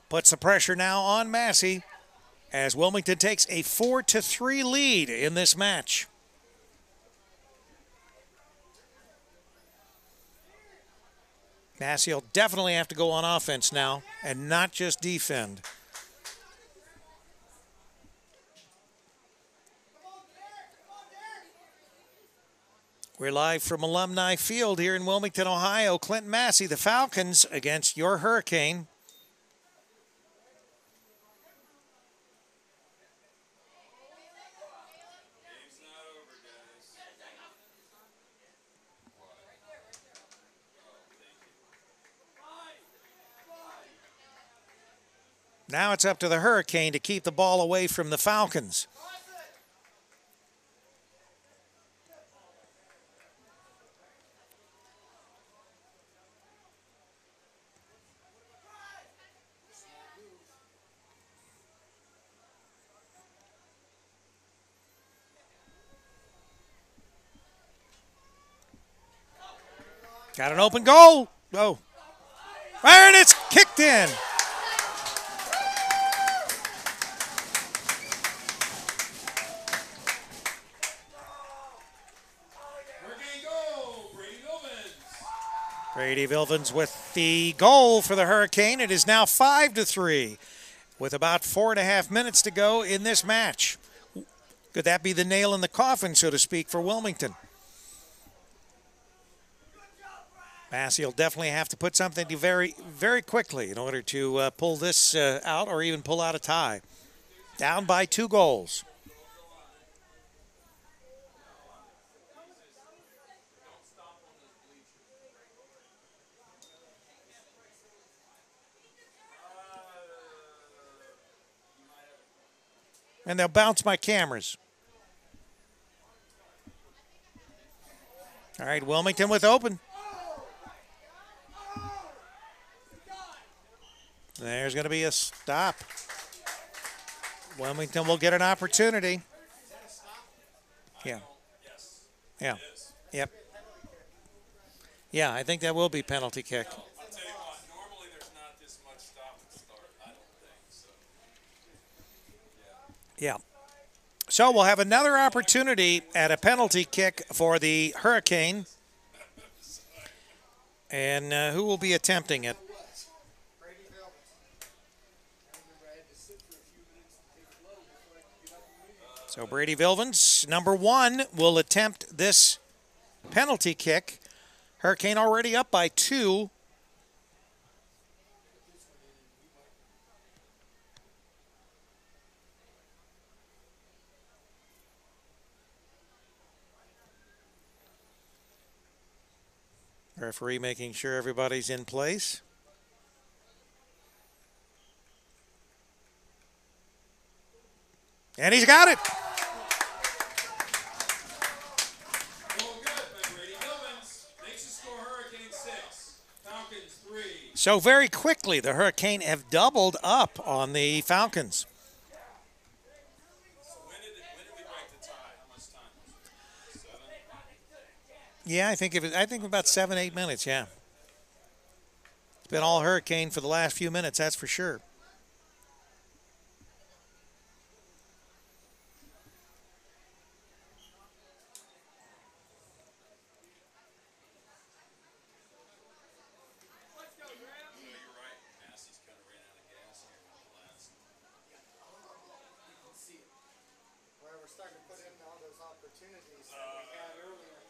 Puts the pressure now on Massie as Wilmington takes a 4-3 lead in this match. Massie will definitely have to go on offense now and not just defend. We're live from Alumni Field here in Wilmington, Ohio. Clinton-Massie, the Falcons against your Hurricane. Game's not over, guys. Now it's up to the Hurricane to keep the ball away from the Falcons. Got an open goal. Oh. And it's kicked in. Hurricane goal, Brady Vilvins. Brady Vilvins with the goal for the Hurricane. It is now 5-3 with about 4.5 minutes to go in this match. Could that be the nail in the coffin, so to speak, for Wilmington? Massie will definitely have to put something to very, very quickly in order to pull this out or even pull out a tie. Down by 2 goals. And they'll bounce my cameras. All right, Wilmington with open. There's going to be a stop. Wilmington will get an opportunity. Yeah. Yeah. Yep. Yeah, I think that will be penalty kick. I'll tell you what, normally there's not this much stop and start. I don't think so. Yeah. So we'll have another opportunity at a penalty kick for the Hurricane. And who will be attempting it? So Brady Vilvins, number 1, will attempt this penalty kick. Hurricane already up by 2. Referee making sure everybody's in place. And he's got it. Goal good by Brady Vilvins. Makes the score Hurricane 6, Falcons 3. So very quickly, the Hurricane have doubled up on the Falcons. So when did we break the tie? How much time was it? 7? Yeah, I think about 7-8 minutes. Yeah, it's been all Hurricane for the last few minutes. That's for sure. You're right. Massey's kind of ran out of gas here in the last. Where we're starting to put in all those opportunities that we had earlier.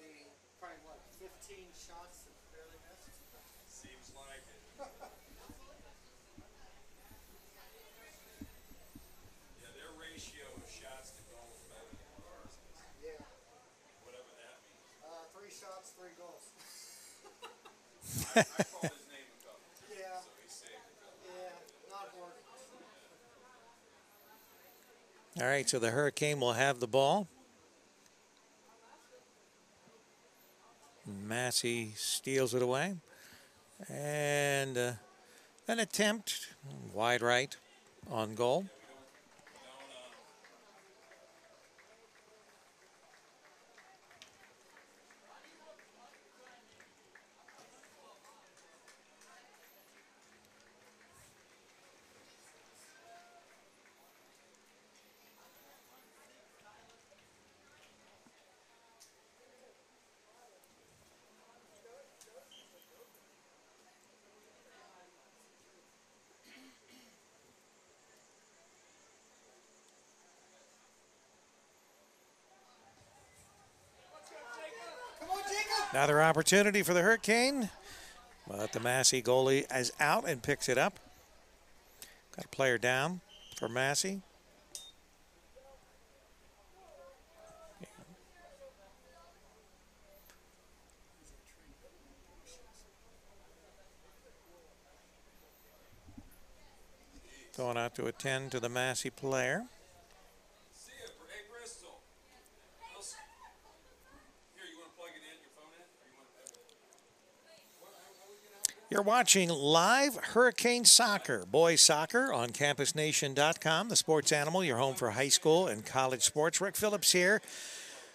The probably what 15 shots that barely missed. Seems like it. Yeah, their ratio of shots to goals better than ours is. Yeah. Whatever that means. 3 shots, 3 goals. I called his name a couple times, Yeah. so he saved a couple. Yeah, not working. All right, so the Hurricane will have the ball. Massie steals it away. And an attempt, wide right, on goal. Come on, Jacob! Another opportunity for the Hurricane. But the Massie goalie is out and picks it up. Got a player down for Massie. Going out to attend to the Massie player. See ya. Hey, Bristol. Here, you want to plug it in, your phone in? Or you want to... You're watching live Hurricane Soccer, boys soccer on campusnation.com, the sports animal, your home for high school and college sports. Rick Phillips here,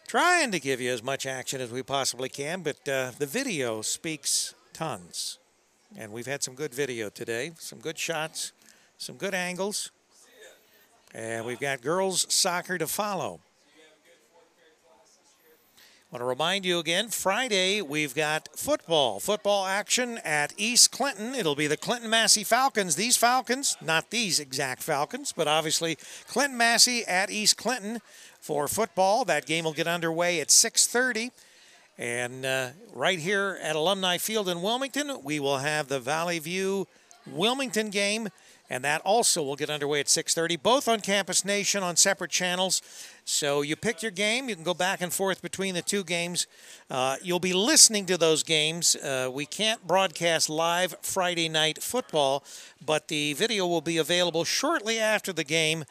trying to give you as much action as we possibly can, but the video speaks tons. And we've had some good video today, some good shots, some good angles. And we've got girls soccer to follow. I want to remind you again, Friday we've got football action at East Clinton. It'll be the Clinton-Massie Falcons. These Falcons, not these exact Falcons, but obviously Clinton-Massie at East Clinton for football. That game will get underway at 6:30. And right here at Alumni Field in Wilmington, we will have the Valley View Wilmington game, and that also will get underway at 6:30, both on Campus Nation on separate channels. So you pick your game. You can go back and forth between the two games. You'll be listening to those games. We can't broadcast live Friday night football, but the video will be available shortly after the game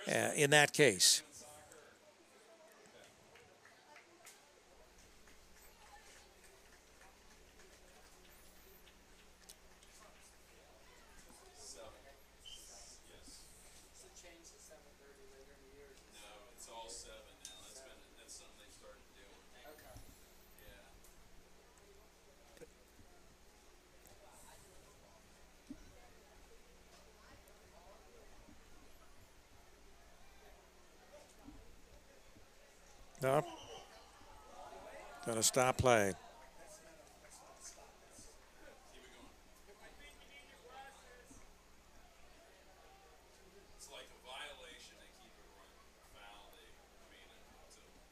in that case. No. Going to stop play.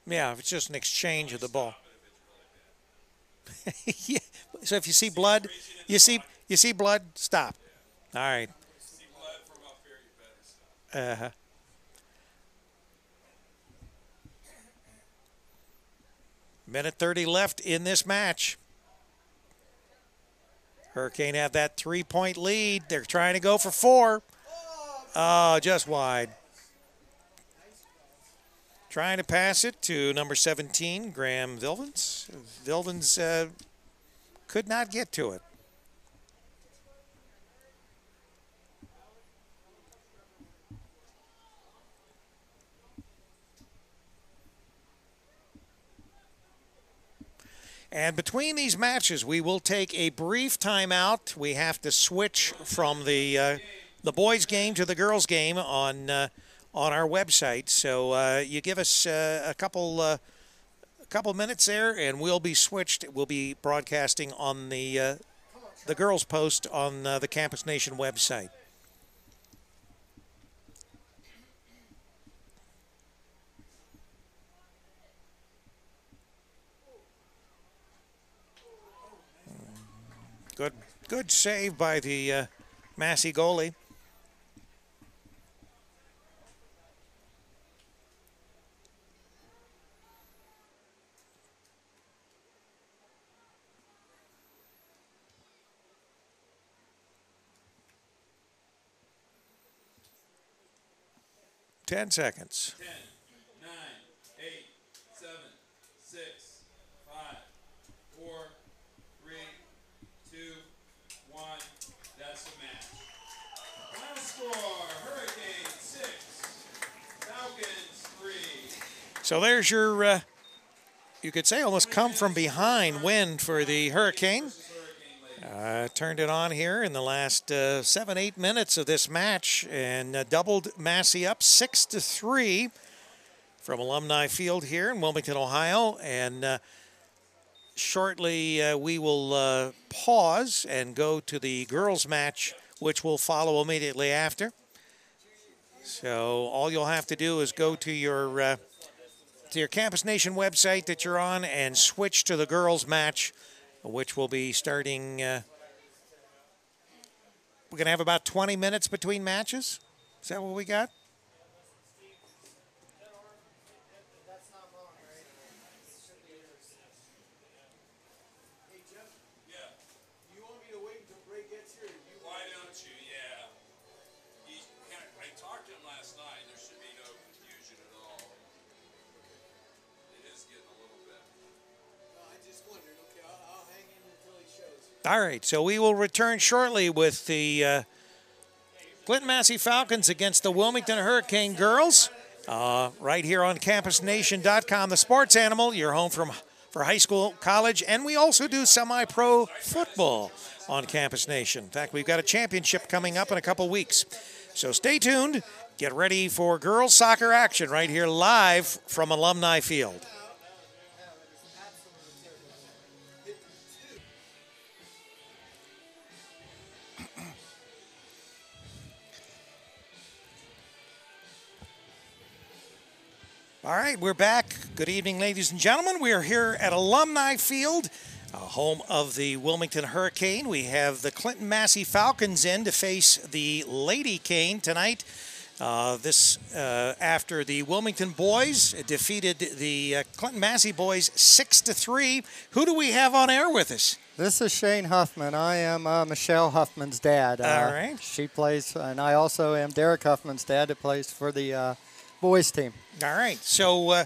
Yeah, if it's just an exchange of the ball. Yeah. So if you see blood, you see blood, stop. All right. Uh-huh. Minute 30 left in this match. Hurricane have that 3-point lead. They're trying to go for 4. Oh, just wide. Trying to pass it to number 17, Graham Vilvins. Vilvins could not get to it. And between these matches, we will take a brief timeout. We have to switch from the boys' game to the girls' game on our website. So you give us a couple minutes there, and we'll be switched. We'll be broadcasting on the girls' post on the Campus Nation website. Good save by the Massie goalie. Ten seconds. 10, 9, 8, 7, 6, 5, 4, 3, 2, 1. That's the match. Final score, Hurricane 6, Falcons 3. So there's your, you could say almost come from behind win for the Hurricane. Turned it on here in the last 7-8 minutes of this match and doubled Massie up 6-3 from Alumni Field here in Wilmington, Ohio. And shortly we will pause and go to the girls' match, which will follow immediately after. So all you'll have to do is go to your Campus Nation website that you're on and switch to the girls' match, which will be starting. We're going to have about 20 minutes between matches. Is that what we got? That's not wrong, right? Should be yours. Hey, Jeff? Yeah. You want me to wait until Bray gets here? Or you Why don't you? Yeah. He All right, so we will return shortly with the Clinton-Massie Falcons against the Wilmington Hurricane girls right here on CampusNation.com. The Sports Animal, your home for high school, college, and we also do semi-pro football on Campus Nation. In fact, we've got a championship coming up in a couple weeks. So stay tuned. Get ready for girls soccer action right here live from Alumni Field. All right, we're back. Good evening, ladies and gentlemen. We are here at Alumni Field, home of the Wilmington Hurricane. We have the Clinton-Massie Falcons in to face the Lady Cane tonight. After the Wilmington boys defeated the Clinton-Massie boys 6-3. Who do we have on air with us? This is Shane Huffman. I am Michelle Huffman's dad. All right. She plays, and I also am Derek Huffman's dad that plays for the boys team. All right. So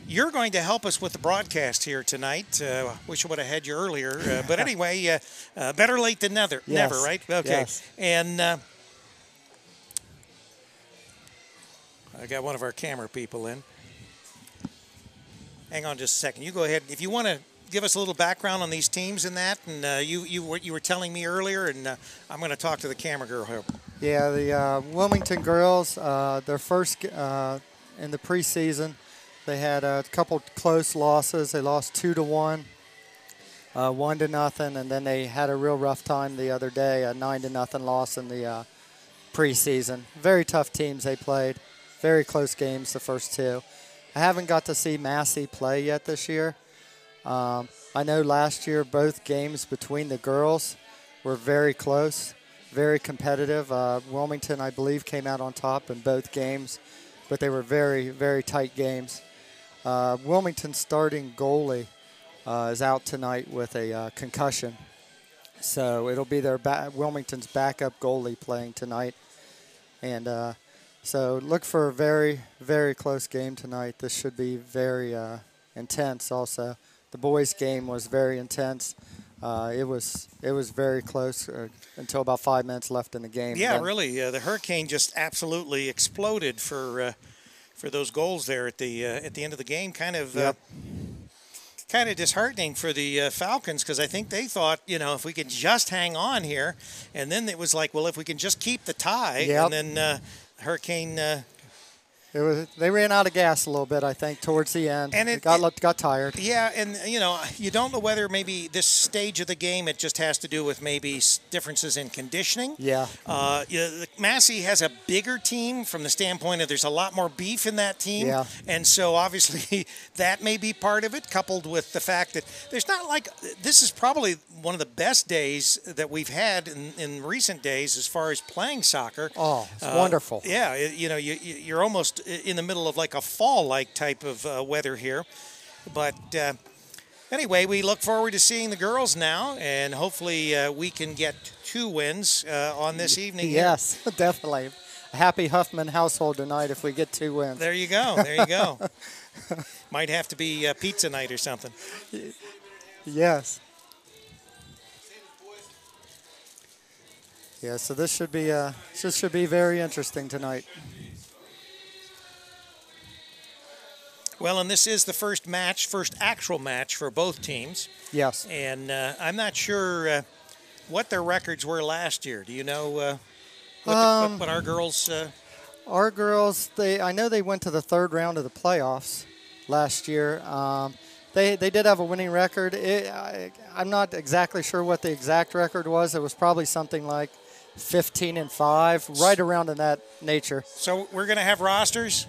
you're going to help us with the broadcast here tonight. Wish I would have had you earlier. But anyway, better late than never, Yes. never, right? Okay. Yes. And I got one of our camera people in. Hang on just a second. You go ahead. If you want to give us a little background on these teams and that, and you were telling me earlier, and I'm going to talk to the camera girl here. Yeah, the Wilmington girls, their first in the preseason, they had a couple close losses. They lost 2-1, 1-0, and then they had a real rough time the other day, a 9-0 loss in the preseason. Very tough teams they played. Very close games, the first two. I haven't got to see Massie play yet this year. I know last year both games between the girls were very close, very competitive. Wilmington, I believe, came out on top in both games, but they were very, very tight games. Wilmington's starting goalie is out tonight with a concussion, so it'll be Wilmington's backup goalie playing tonight. And so look for a very, very close game tonight. This should be very intense also. The boys' game was very intense. It was very close until about 5 minutes left in the game. Yeah, then, really. The Hurricane just absolutely exploded for those goals there at the end of the game. Kind of disheartening for the Falcons, because I think they thought, if we could just hang on here, and then it was like, well, if we can just keep the tie, Yep. and then Hurricane. They ran out of gas a little bit, I think, towards the end. And it got tired. Yeah, and you don't know whether maybe this stage of the game, it just has to do with maybe differences in conditioning. Yeah. Massie has a bigger team from the standpoint of there's a lot more beef in that team. Yeah. And so obviously that may be part of it, coupled with the fact that there's not like, this is probably one of the best days that we've had in recent days as far as playing soccer. Oh, it's wonderful. Yeah, you're almost in the middle of like a fall-like type of weather here. But anyway, we look forward to seeing the girls now, and hopefully we can get 2 wins on this evening. Yes, definitely. A happy Huffman household tonight if we get 2 wins. There you go. There you go. Might have to be pizza night or something. Yes. Yeah, so this should be very interesting tonight. Well, and this is the first actual match for both teams. Yes. And I'm not sure what their records were last year. Do you know what our girls? Our girls, I know they went to the 3rd round of the playoffs last year. They did have a winning record. I'm not exactly sure what the exact record was. It was probably something like 15-5, right around in that nature. So we're going to have rosters.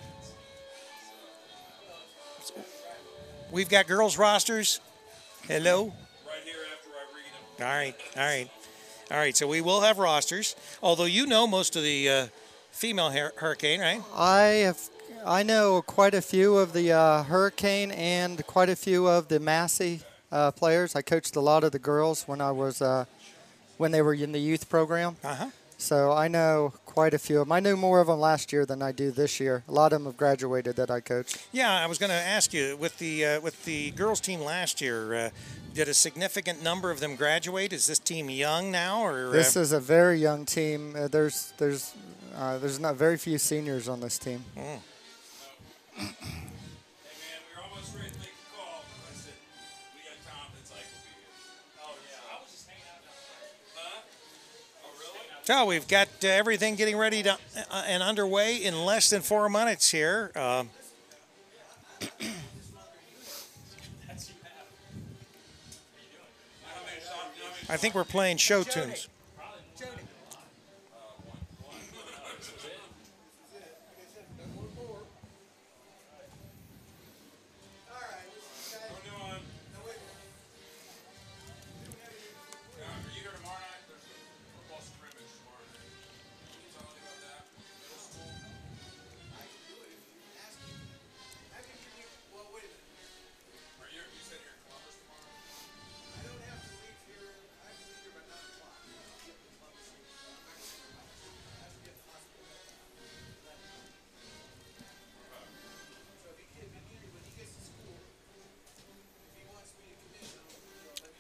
We've got girls rosters. Hello. Right here after I read them. All right. So we will have rosters. Although most of the female Hurricane, right? I know quite a few of the Hurricane and quite a few of the Massie players. I coached a lot of the girls when they were in the youth program. Uh-huh. So I know quite a few of them. I knew more of them last year than I do this year. A lot of them have graduated that I coached. Yeah, I was going to ask you, with the girls team last year, did a significant number of them graduate? Is this team young now, or This is a very young team. There's not very few seniors on this team. Hey, man, we were almost ready to make the call. I said, we got confidence I can be here. Oh, yeah. I was just hanging out down there. Huh? Oh, really? So we've got everything getting ready to and underway in less than 4 minutes here. I think we're playing show tunes.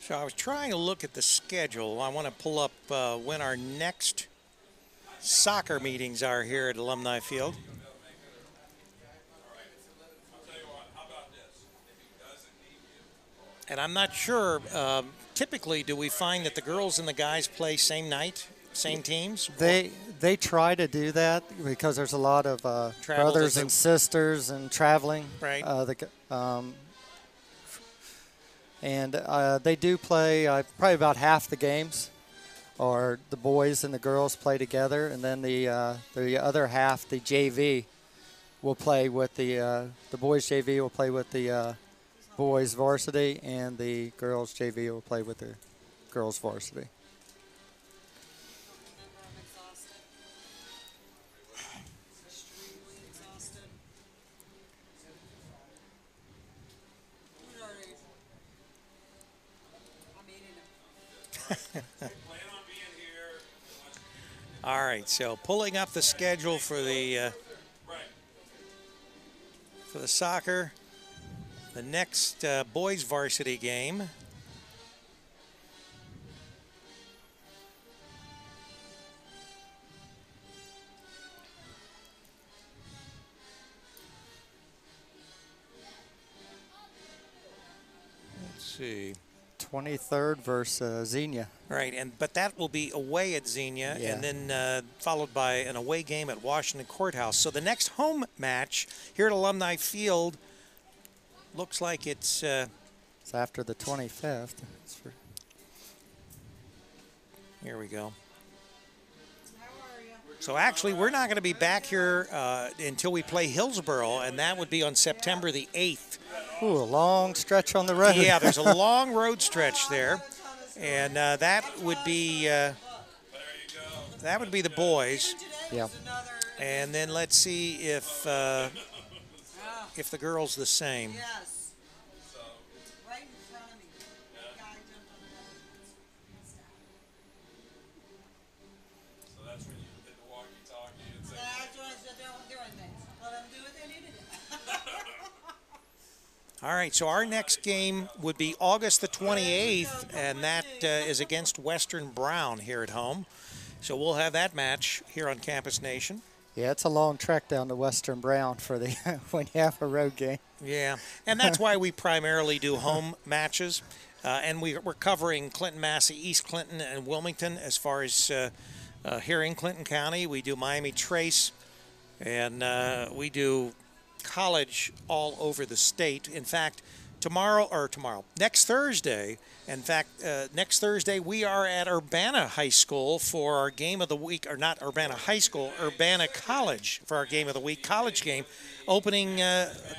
So I was trying to look at the schedule. I want to pull up when our next soccer meetings are here at Alumni Field. And I'm not sure, typically do we find that the girls and the guys play same night, same teams? They try to do that because there's a lot of Travel brothers to- and sisters and traveling. Right. And they do play probably about half the games, or the boys and the girls play together, and then the other half, the JV, will play with the boys JV will play with the boys varsity, and the girls JV will play with the girls varsity. All right, so pulling up the schedule for the soccer, the next boys varsity game. Let's see. 23rd versus Xenia. Right, but that will be away at Xenia, Yeah. and then followed by an away game at Washington Courthouse. So the next home match here at Alumni Field looks like it's It's after the 25th. here we go. So actually, we're not going to be back here until we play Hillsborough, and that would be on September the 8th. Ooh, a long stretch on the road. Yeah, there's a long road stretch there, and that would be the boys. Yeah. And then let's see if the girls the same. Yes. Right in front of me. Guy jumped on the So that's when you hit the walkie-talkie and say, That's what I said, they're doing things. Let them do what they need to do. All right, so our next game would be August the 28th, and that is against Western Brown here at home. So we'll have that match here on Campus Nation. Yeah, it's a long trek down to Western Brown for the when you have a road game. Yeah, and that's why we primarily do home matches. And we're covering Clinton-Massie, East Clinton, and Wilmington as far as here in Clinton County. We do Miami Trace, and we do college all over the state. In fact, next Thursday, next Thursday we are at Urbana High School for our game of the week, or not Urbana High School, Urbana College for our game of the week, college game, opening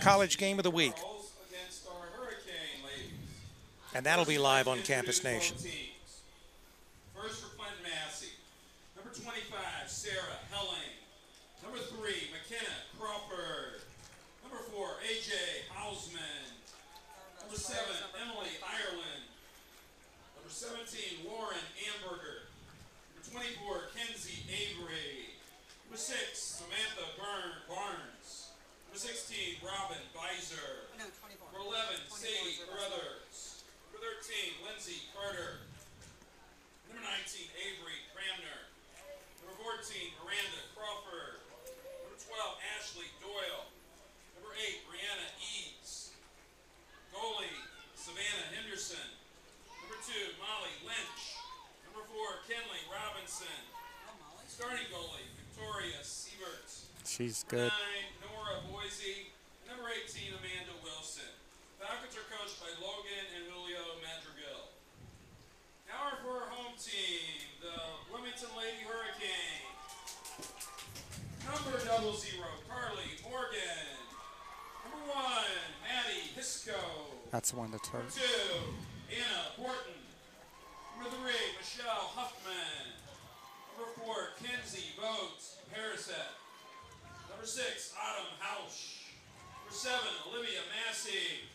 college game of the week. Girls against our Hurricane ladies. And that'll be live on Campus Nation. First for Clinton-Massie. Number 25, Sarah Helling. Number 3, McKenna Crawford. Number 4, AJ Hausman. Number 7, Emily Ireland. Number 17, Lauren Amberger. Number 24, Kenzie Avery. 6, Samantha Barnes. Number 16, Robin Beiser. No, 24. Number 11, 24 Sadie is the Carruthers. Number 13, Lindsay Carter. Number 19, Avery Cramner. Number 14, Miranda Crawford. Number 12, Ashley Doyle. Number 8, Brianna Eads. Goalie, Savannah Henderson. Number 2, Molly Lynch. Number 4, Kenley Robinson. Oh, Molly. Starting goalie, Victoria Siebert. She's Number good. 9, Nora Boise. Number 18, Amanda Wilson. Falcons are coached by Logan and Julio Madrigal. Now for our home team, the Wilmington Lady Hurricane. Number 00, Carly Morgan. Number 1, Maddie Hisco. That's the one that's Number hurt. 2, Anna Horton. Number 3, Michelle Huffman. Number 4, Kenzie Vogt Paraset. Number 6, Autumn Hausch. Number 7, Olivia Massey.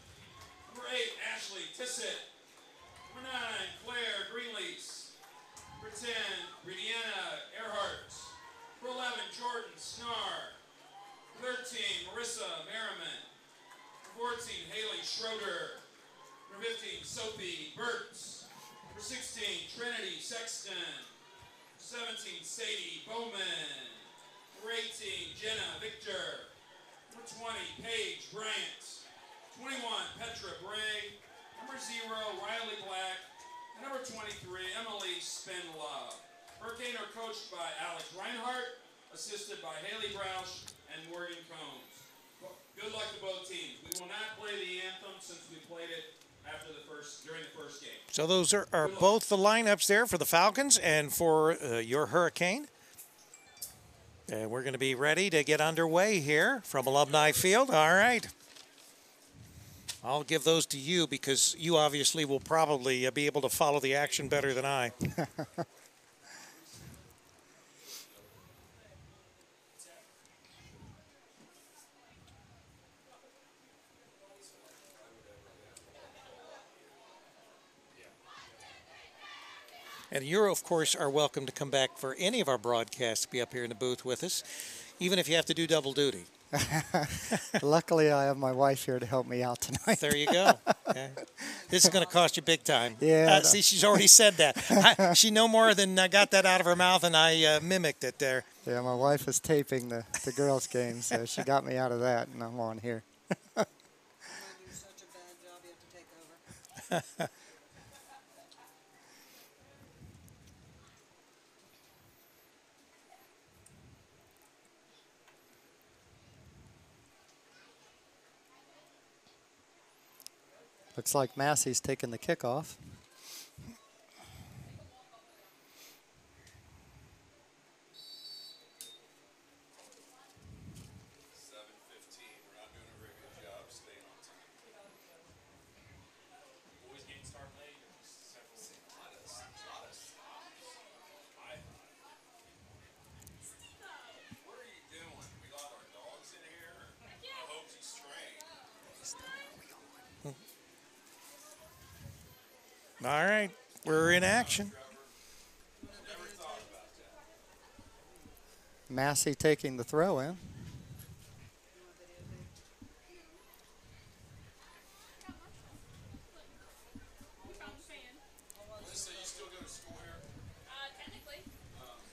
Number 8, Ashley Tissett. Number 9, Claire Greenlease. Number 10, Brianna Earhart. Number 11, Jordan Snar. Number 13, Marissa Merriman. Number 14, Haley Schroeder. Number 15, Sophie Burtz. Number 16, Trinity Sexton. Number 17, Sadie Bowman. Number 18, Jenna Victor. Number 20, Paige Bryant. 21, Petra Bray. Number 0, Riley Black. And number 23, Emily Spindla. Hurricane are coached by Alex Reinhardt, assisted by Haley Broush and Morgan Combs. Good luck to both teams. We will not play the anthem since we played it during the first game. So those are both the lineups there for the Falcons and for your Hurricane. And we're going to be ready to get underway here from Alumni Field. All right. I'll give those to you because you obviously will probably be able to follow the action better than I. And you, of course, are welcome to come back for any of our broadcasts, be up here in the booth with us, even if you have to do double duty. Luckily, I have my wife here to help me out tonight. There you go. Okay. This is going to cost you big time. Yeah. See, she's already said that. She no more than got that out of her mouth, and I mimicked it there. Yeah, my wife is taping the girls' game, so she got me out of that, and I'm on here. You do such a bad job, you have to take over. Looks like Massey's taking the kickoff. All right, we're in action. Massey taking the throw in.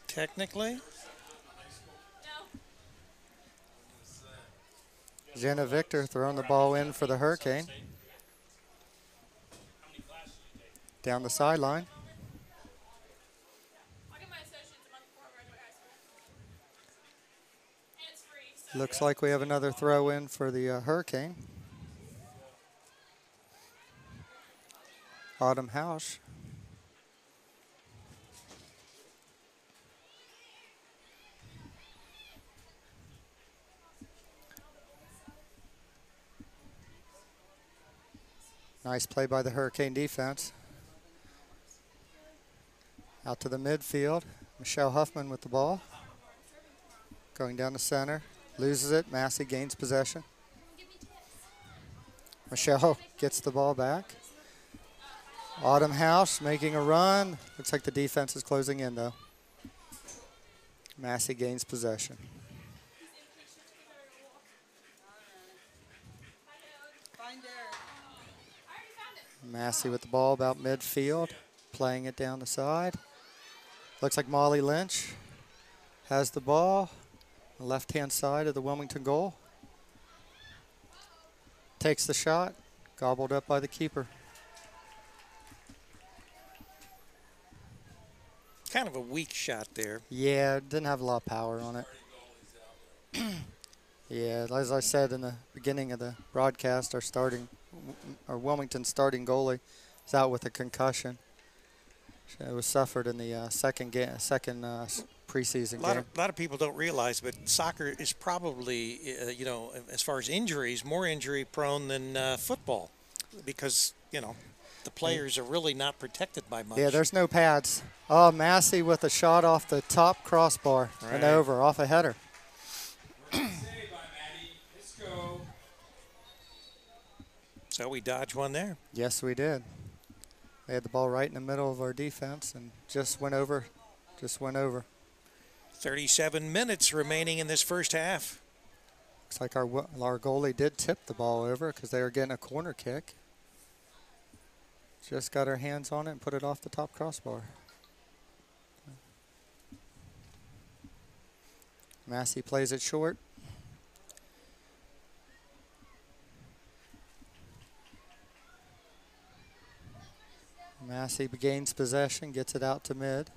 Technically? Jenna Victor throwing the ball in for the Hurricane. Down the sideline. Looks like we have another throw in for the Hurricane. Autumn House. Nice play by the Hurricane defense. Out to the midfield. Michelle Huffman with the ball. Going down the center. Loses it. Massey gains possession. Michelle gets the ball back. Autumn House making a run. Looks like the defense is closing in, though. Massie gains possession. Find Derek. Massie with the ball about midfield, playing it down the side. Looks like Molly Lynch has the ball, left-hand side of the Wilmington goal. Takes the shot, gobbled up by the keeper. Kind of a weak shot there. Yeah, didn't have a lot of power on it. Yeah, as I said in the beginning of the broadcast, our Wilmington starting goalie is out with a concussion. It was suffered in the second preseason game. A lot of people don't realize, but soccer is probably, as far as injuries, more injury prone than football, because the players are really not protected by much. Yeah, there's no pads. Oh, Massie with a shot off the top crossbar and over, off a header. So we dodged one there. Yes, we did. They had the ball right in the middle of our defense and just went over. 37 minutes remaining in this first half. Looks like our goalie did tip the ball over because they were getting a corner kick. Just got her hands on it and put it off the top crossbar. Massie plays it short. Massie gains possession, gets it out to mid.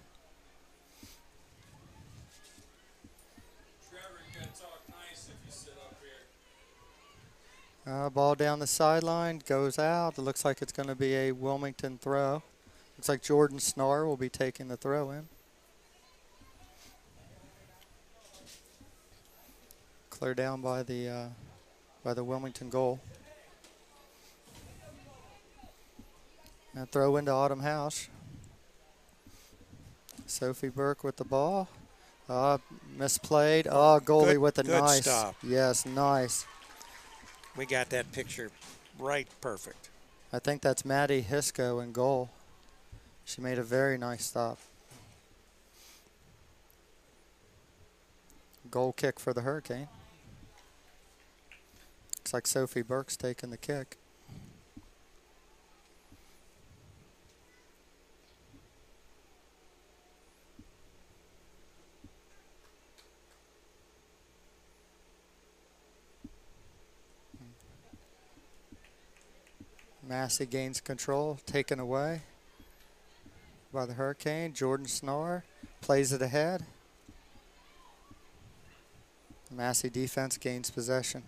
Trevor, you gotta talk nice if you sit up here. Ball down the sideline, goes out. It looks like it's going to be a Wilmington throw. Looks like Jordan Snar will be taking the throw in. Clear down by the Wilmington goal. And throw into Autumn House. Sophie Burke with the ball. Misplayed. Oh, goalie with a nice stop. Yes, nice. We got that picture right perfect. I think that's Maddie Hisco in goal. She made a very nice stop. Goal kick for the Hurricane. Looks like Sophie Burke's taking the kick. Massie gains control, taken away by the Hurricane. Jordan Snar plays it ahead. Massey defense gains possession.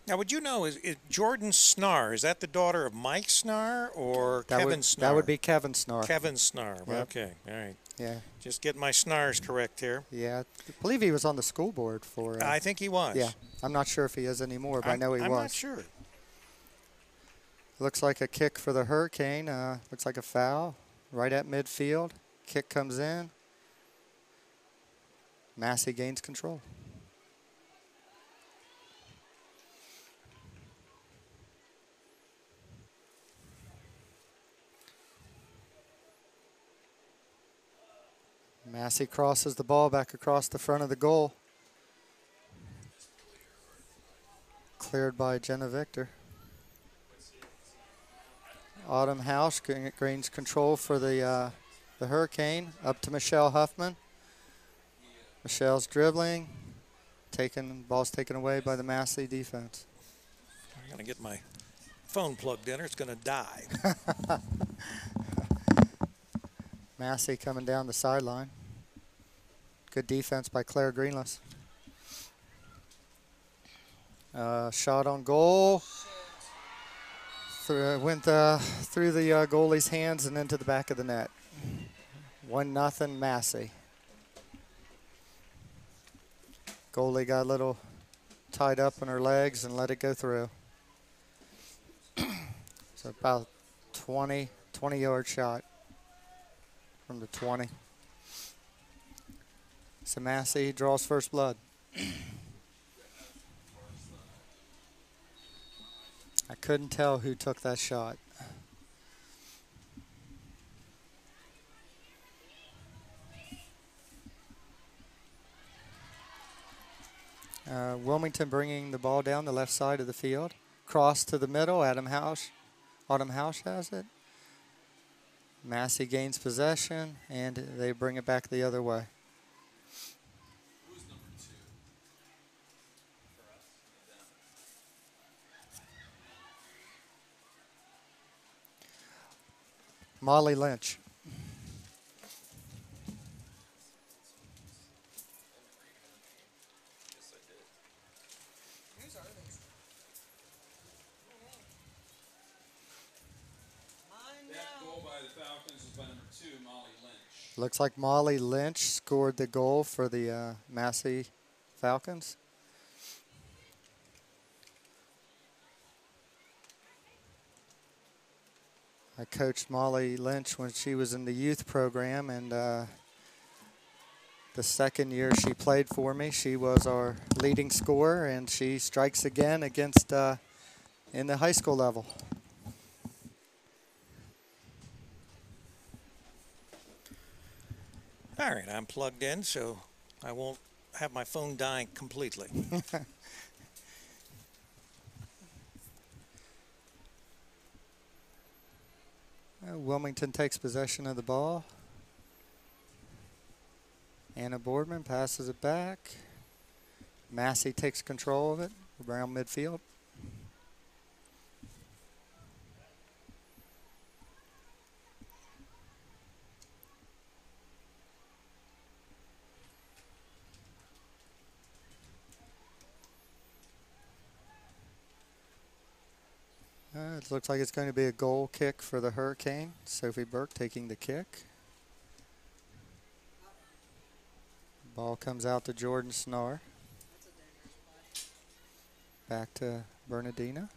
Now, would you know, is Jordan Snar, is that the daughter of Mike Snar or Kevin Snar? That would be Kevin Snar. Kevin Snar. Yep. Okay, all right. Yeah. Just get my Snars correct here. Yeah, I believe he was on the school board for. I think he was. Yeah, I'm not sure if he is anymore, but I know he was. I'm not sure. Looks like a kick for the Hurricane. Looks like a foul right at midfield. Kick comes in. Massey gains control. Massey crosses the ball back across the front of the goal. Cleared by Jenna Victor. Autumn House gains control for the Hurricane. Up to Michelle Huffman. Michelle's dribbling. Ball's taken away by the Massey defense. I'm going to get my phone plugged in or it's going to die. Massey coming down the sideline. Good defense by Claire Greenless. Shot on goal. Went through the goalie's hands and into the back of the net. 1-0 Massey. Goalie got a little tied up in her legs and let it go through. So about 20-yard shot from the 20. So Massey draws first blood. I couldn't tell who took that shot. Wilmington bringing the ball down the left side of the field. Cross to the middle. Autumn House has it. Massie gains possession, and they bring it back the other way. Who's number 2 for us? Molly Lynch. Yes, I did. Whose are these? Mine That now. goal by the Falcons was by number 2, Molly Lynch. Looks like Molly Lynch scored the goal for the Massie Falcons. I coached Molly Lynch when she was in the youth program, and the second year she played for me, she was our leading scorer, and she strikes again against in the high school level. All right, I'm plugged in, so I won't have my phone dying completely. Wilmington takes possession of the ball. Anna Boardman passes it back. Massie takes control of it around midfield. It looks like it's going to be a goal kick for the Hurricane. Sophie Burke taking the kick. Ball comes out to Jordan Snar. That's a dangerous play. Back to Bernardina.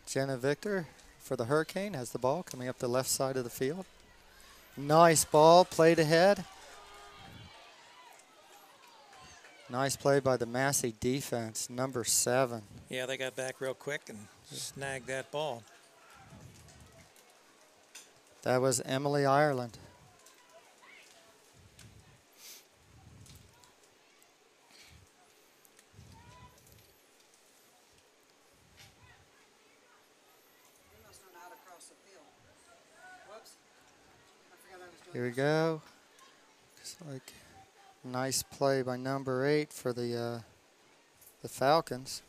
Jenna Victor for the Hurricane has the ball coming up the left side of the field. Nice ball played ahead. Nice play by the Massie defense, number 7. Yeah, they got back real quick and snagged that ball. That was Emily Ireland. You must know how to cross the field. Whoops. I forgot I was doing Here we this. go. Looks like nice play by number 8 for the Falcons.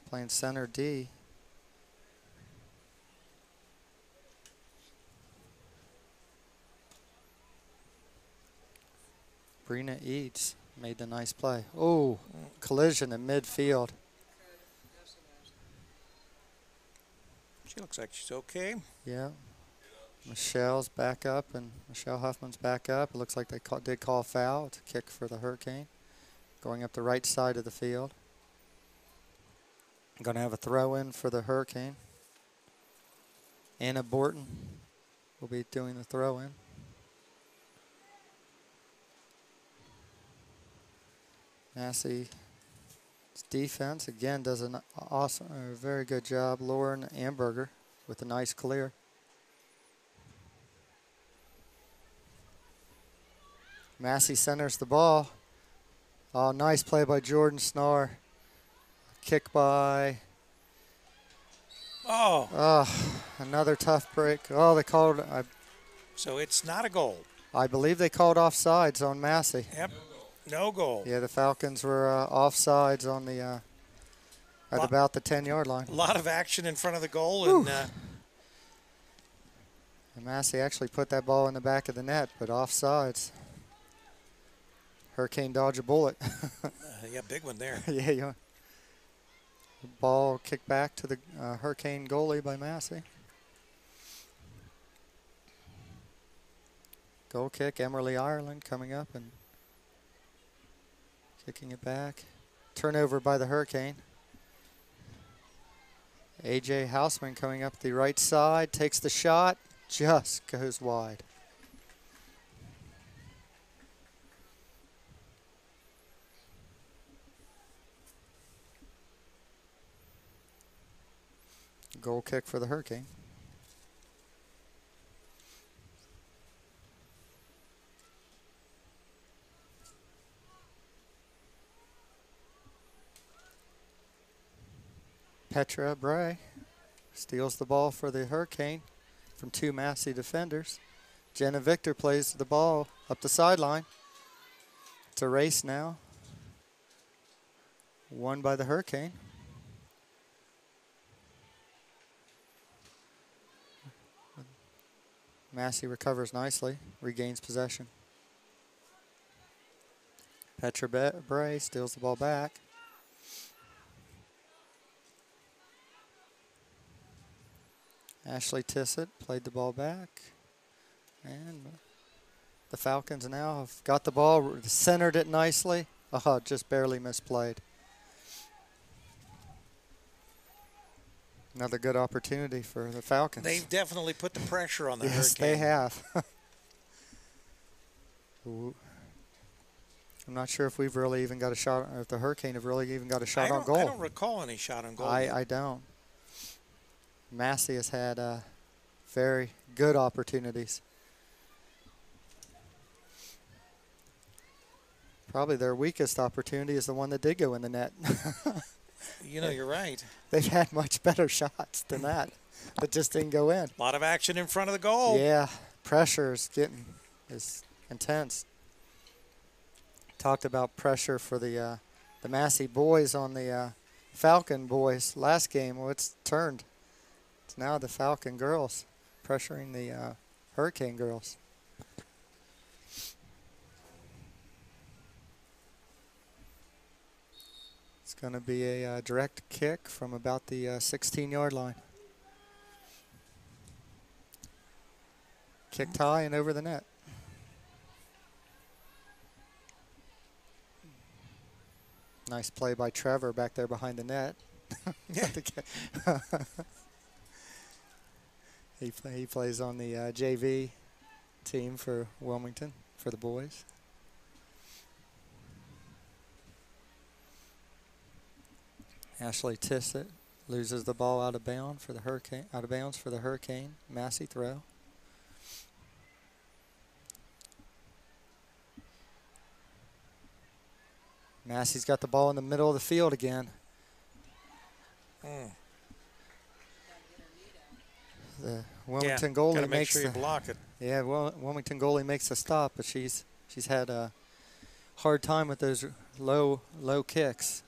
Playing center D. Brina Eads made the nice play. Oh, collision in midfield. Good. Yes, it is. She looks like she's okay. Yeah. Michelle's back up, and Michelle Huffman's back up. It looks like they did call a foul. It's a kick for the Hurricane. Going up the right side of the field. Going to have a throw in for the Hurricane. Anna Borton will be doing the throw in. Massie's defense again does an awesome, very good job. Lauren Amberger with a nice clear. Massie centers the ball. Oh, nice play by Jordan Snar. Kick by. Oh, Another tough break. Oh, they called. so it's not a goal. I believe they called offsides on Massie. Yep, no goal. Yeah, the Falcons were offsides on the at about the 10-yard line. A lot of action in front of the goal, and And Massie actually put that ball in the back of the net, but offsides. Hurricane dodge a bullet. yeah, big one there. Yeah. Ball kicked back to the Hurricane goalie by Massie. Goal kick, Emily Ireland coming up and kicking it back. Turnover by the Hurricane. A.J. Houseman coming up the right side, takes the shot, just goes wide. Goal kick for the Hurricane. Petra Bray steals the ball for the Hurricane from 2 Massey defenders. Jenna Victor plays the ball up the sideline. It's a race now. Won by the Hurricane. Massey recovers nicely, regains possession. Petra Bray steals the ball back. Ashley Tissett played the ball back. And the Falcons now have got the ball, centered it nicely. Oh, just barely misplayed. Another good opportunity for the Falcons. They've definitely put the pressure on the Yes, Hurricane. they have. Ooh. I'm not sure if we've really even got a shot, or if the Hurricane have really even got a shot on goal. I don't recall any shot on goal. I don't. Massey has had very good opportunities. Probably their weakest opportunity is the one that did go in the net. You know, you're right. They've had much better shots than that just didn't go in. A lot of action in front of the goal. Yeah, pressure is intense. Talked about pressure for the Massey boys on the Falcon boys last game. Well, it's turned. It's now the Falcon girls pressuring the Hurricane girls. It's going to be a direct kick from about the 16-yard line. Kicked high and over the net. Nice play by Trevor back there behind the net. He plays on the JV team for Wilmington, for the boys. Ashley Tissett loses the ball out of bounds for the Hurricane. Massey throw. Massey's got the ball in the middle of the field again. The Wilmington goalie gotta make makes sure you block it. Yeah, Wilmington goalie makes a stop, but she's had a hard time with those low kicks.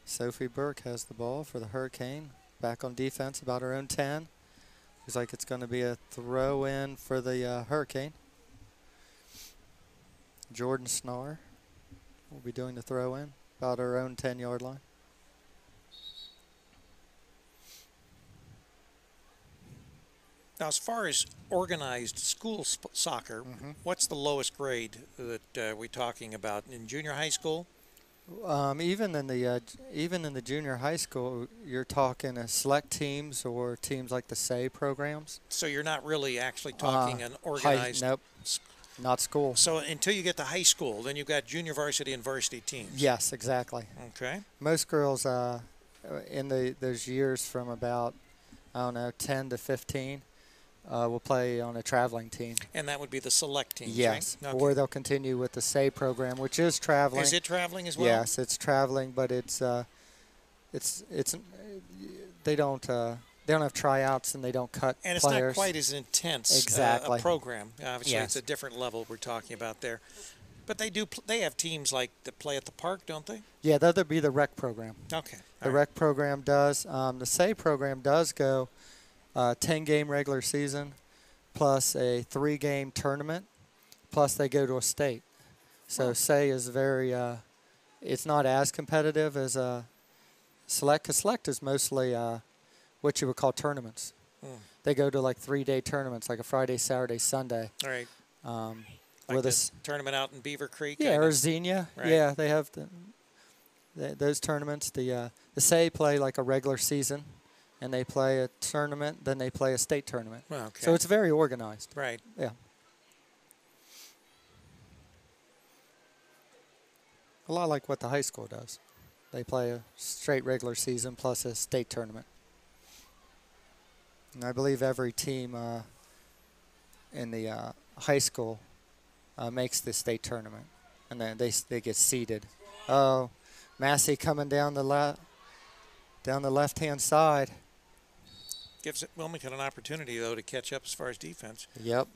Sophie Burke has the ball for the Hurricane. Back on defense, about her own 10. Looks like it's going to be a throw in for the Hurricane. Jordan Snar will be doing the throw in, about her own 10-yard line. Now, as far as organized school soccer, what's the lowest grade that we're talking about in junior high school? Even in the junior high school, you're talking select teams or teams like the SAY programs. So you're not really actually talking an organized. Nope, not school. So until you get to high school, then you've got junior varsity and varsity teams. Yes, exactly. Okay. Most girls in those years from about 10 to 15 will play on a traveling team. And that would be the select teams, yes, right? Okay. Or they'll continue with the SAY program, which is traveling. Is it traveling as well? Yes, it's traveling, but it's they don't have tryouts and they don't cut and it's players. not quite as intense Exactly. a program. Obviously, Yes. it's a different level we're talking about there. But they do. They have teams like that play at the park, don't they? Yeah, that'll be the rec program. Okay. The rec program does. The SAY program does go 10-game regular season plus a 3-game tournament, plus they go to a state. So SAY is very, it's not as competitive as select, because select is mostly what you would call tournaments. They go to like 3-day tournaments, like a Friday, Saturday, Sunday. All right. Where Like this tournament out in Beaver Creek. Yeah, I or guess. Xenia. Right. Yeah, they have those tournaments. The SAY play like a regular season, and they play a tournament, then they play a state tournament. Well, okay. So it's very organized. Right. Yeah. A lot like what the high school does. They play a straight regular season plus a state tournament. And I believe every team in the high school makes the state tournament, and then they get seeded. Oh, Massie coming down the left-hand side. Gives Wilmington an opportunity, though, to catch up as far as defense. Yep.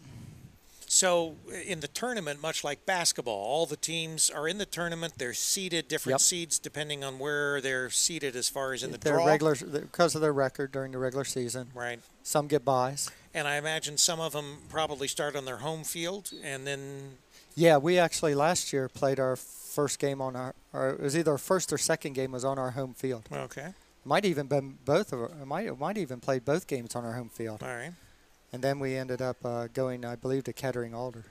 So in the tournament, much like basketball, all the teams are in the tournament. They're seeded, different seeds depending on where they're seeded as far as in the draw. Regular because of their record during the regular season. Right. Some get buys. And I imagine some of them probably start on their home field and then. Yeah, we actually last year played our first game on or it was either our first or second game was on our home field. Okay. Might even been both of might even played both games on our home field. All right. And then we ended up going, I believe, to Kettering Alder.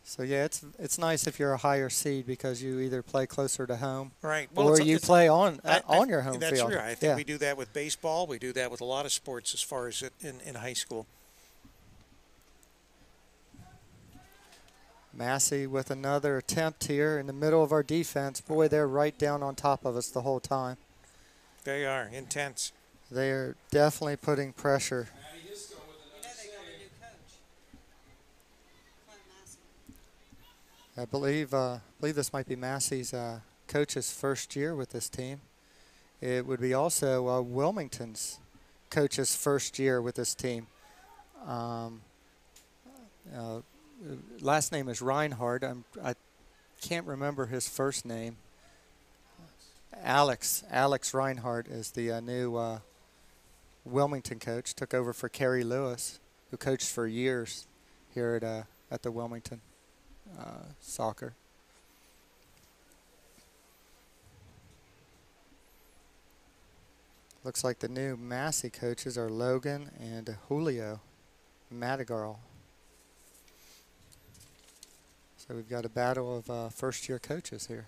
So yeah, it's nice if you're a higher seed because you either play closer to home, right? Well, or you play on your home that's field. That's true. I think we do that with baseball. We do that with a lot of sports as far as in high school. Massie with another attempt here in the middle of our defense. Boy, they're right down on top of us the whole time. They are intense. They are definitely putting pressure. You know they got a new coach, Clinton-Massie. I believe this might be Massie's coach's first year with this team. It would be also Wilmington's coach's first year with this team. Last name is Reinhardt. I can't remember his first name. Alex Reinhardt is the new Wilmington coach. Took over for Kerry Lewis, who coached for years here at the Wilmington soccer. Looks like the new Massie coaches are Logan and Julio Madigal. So we've got a battle of first-year coaches here.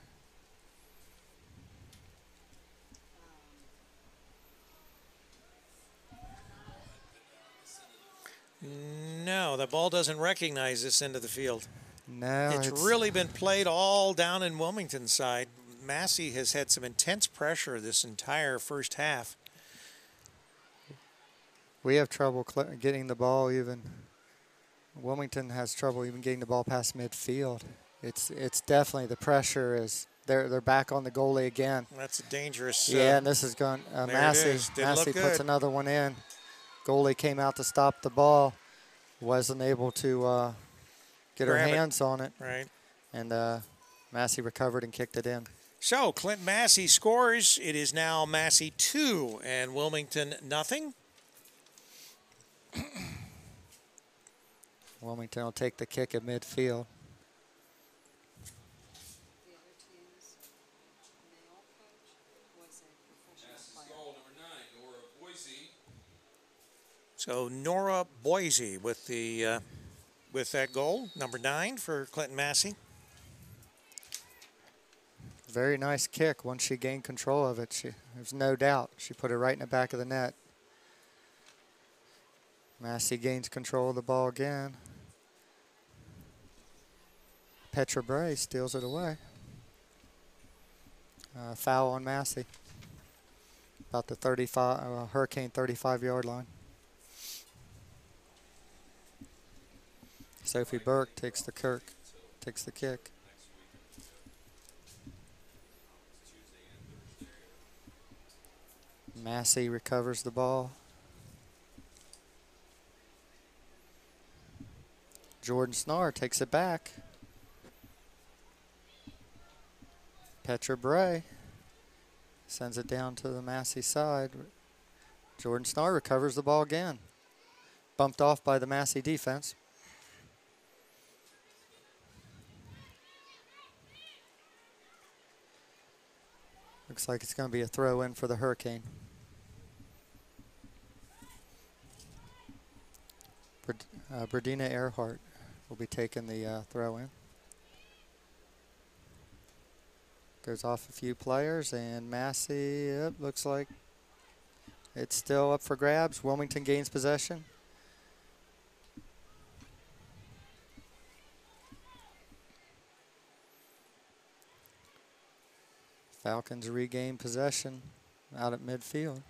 No, the ball doesn't recognize this end of the field. No, it's really been played all down in Wilmington's side. Massie has had some intense pressure this entire first half. We have trouble getting the ball even. Wilmington has trouble even getting the ball past midfield. It's definitely the pressure is they're back on the goalie again. That's a dangerous. Yeah, and this is going. Massie puts another one in. Goalie came out to stop the ball, wasn't able to get her hands on it. Right. And Massie recovered and kicked it in. So Clinton-Massie scores. It is now Massie 2 and Wilmington nothing. Wilmington will take the kick at midfield. The other team's male coach was a professional player. Goal number 9, Nora Boise. So Nora Boise with that goal, number 9 for Clinton-Massie. Very nice kick. Once she gained control of it, there's no doubt she put it right in the back of the net. Massie gains control of the ball again. Petra Bray steals it away. Foul on Massie. About the Hurricane 35-yard line. Sophie Burke takes the kick. Massie recovers the ball. Jordan Snar takes it back. Petra Bray sends it down to the Massie side. Jordan Snar recovers the ball again. Bumped off by the Massie defense. Looks like it's going to be a throw in for the Hurricane. Berdina Earhart will be taking the throw in. Goes off a few players, and Massie, looks like it's still up for grabs. Wilmington gains possession. Falcons regain possession out at midfield.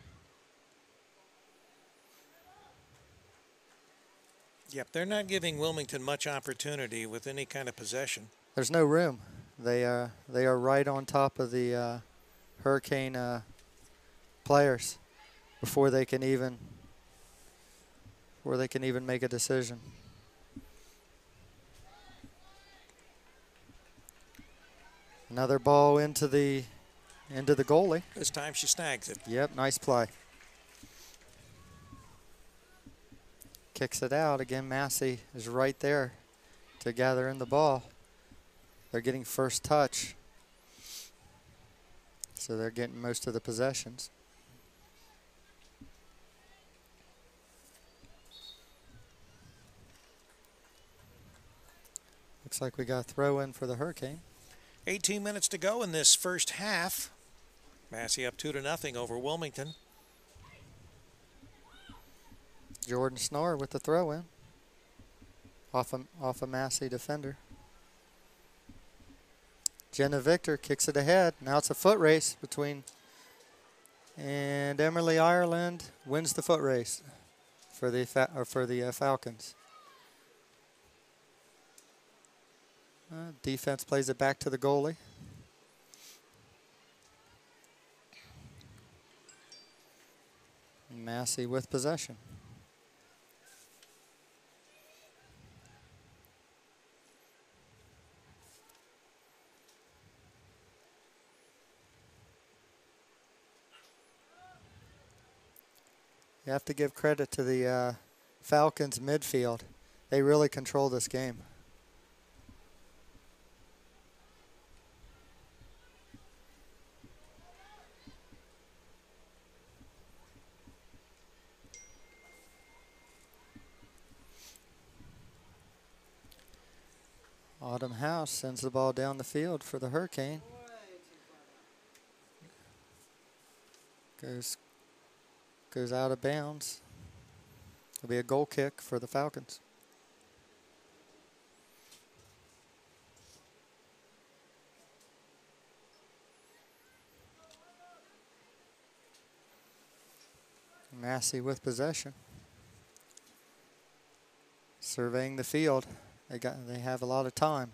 Yep, they're not giving Wilmington much opportunity with any kind of possession. There's no room. They are right on top of the Hurricane players before they can even make a decision. Another ball into the goalie. This time she snags it. Yep, nice play. Kicks it out. Again, Massie is right there to gather in the ball. They're getting first touch, so they're getting most of the possessions. Looks like we got a throw in for the Hurricane. 18 minutes to go in this first half. Massie up 2-0 over Wilmington. Jordan Snore with the throw in. Off a Massie defender. Jenna Victor kicks it ahead. Now it's a foot race between, and Emily Ireland wins the foot race for the Falcons. Defense plays it back to the goalie. Massie with possession. You have to give credit to the Falcons midfield. They really control this game. Autumn House sends the ball down the field for the Hurricane. Goes out of bounds. It'll be a goal kick for the Falcons. Massie with possession. Surveying the field. They have a lot of time.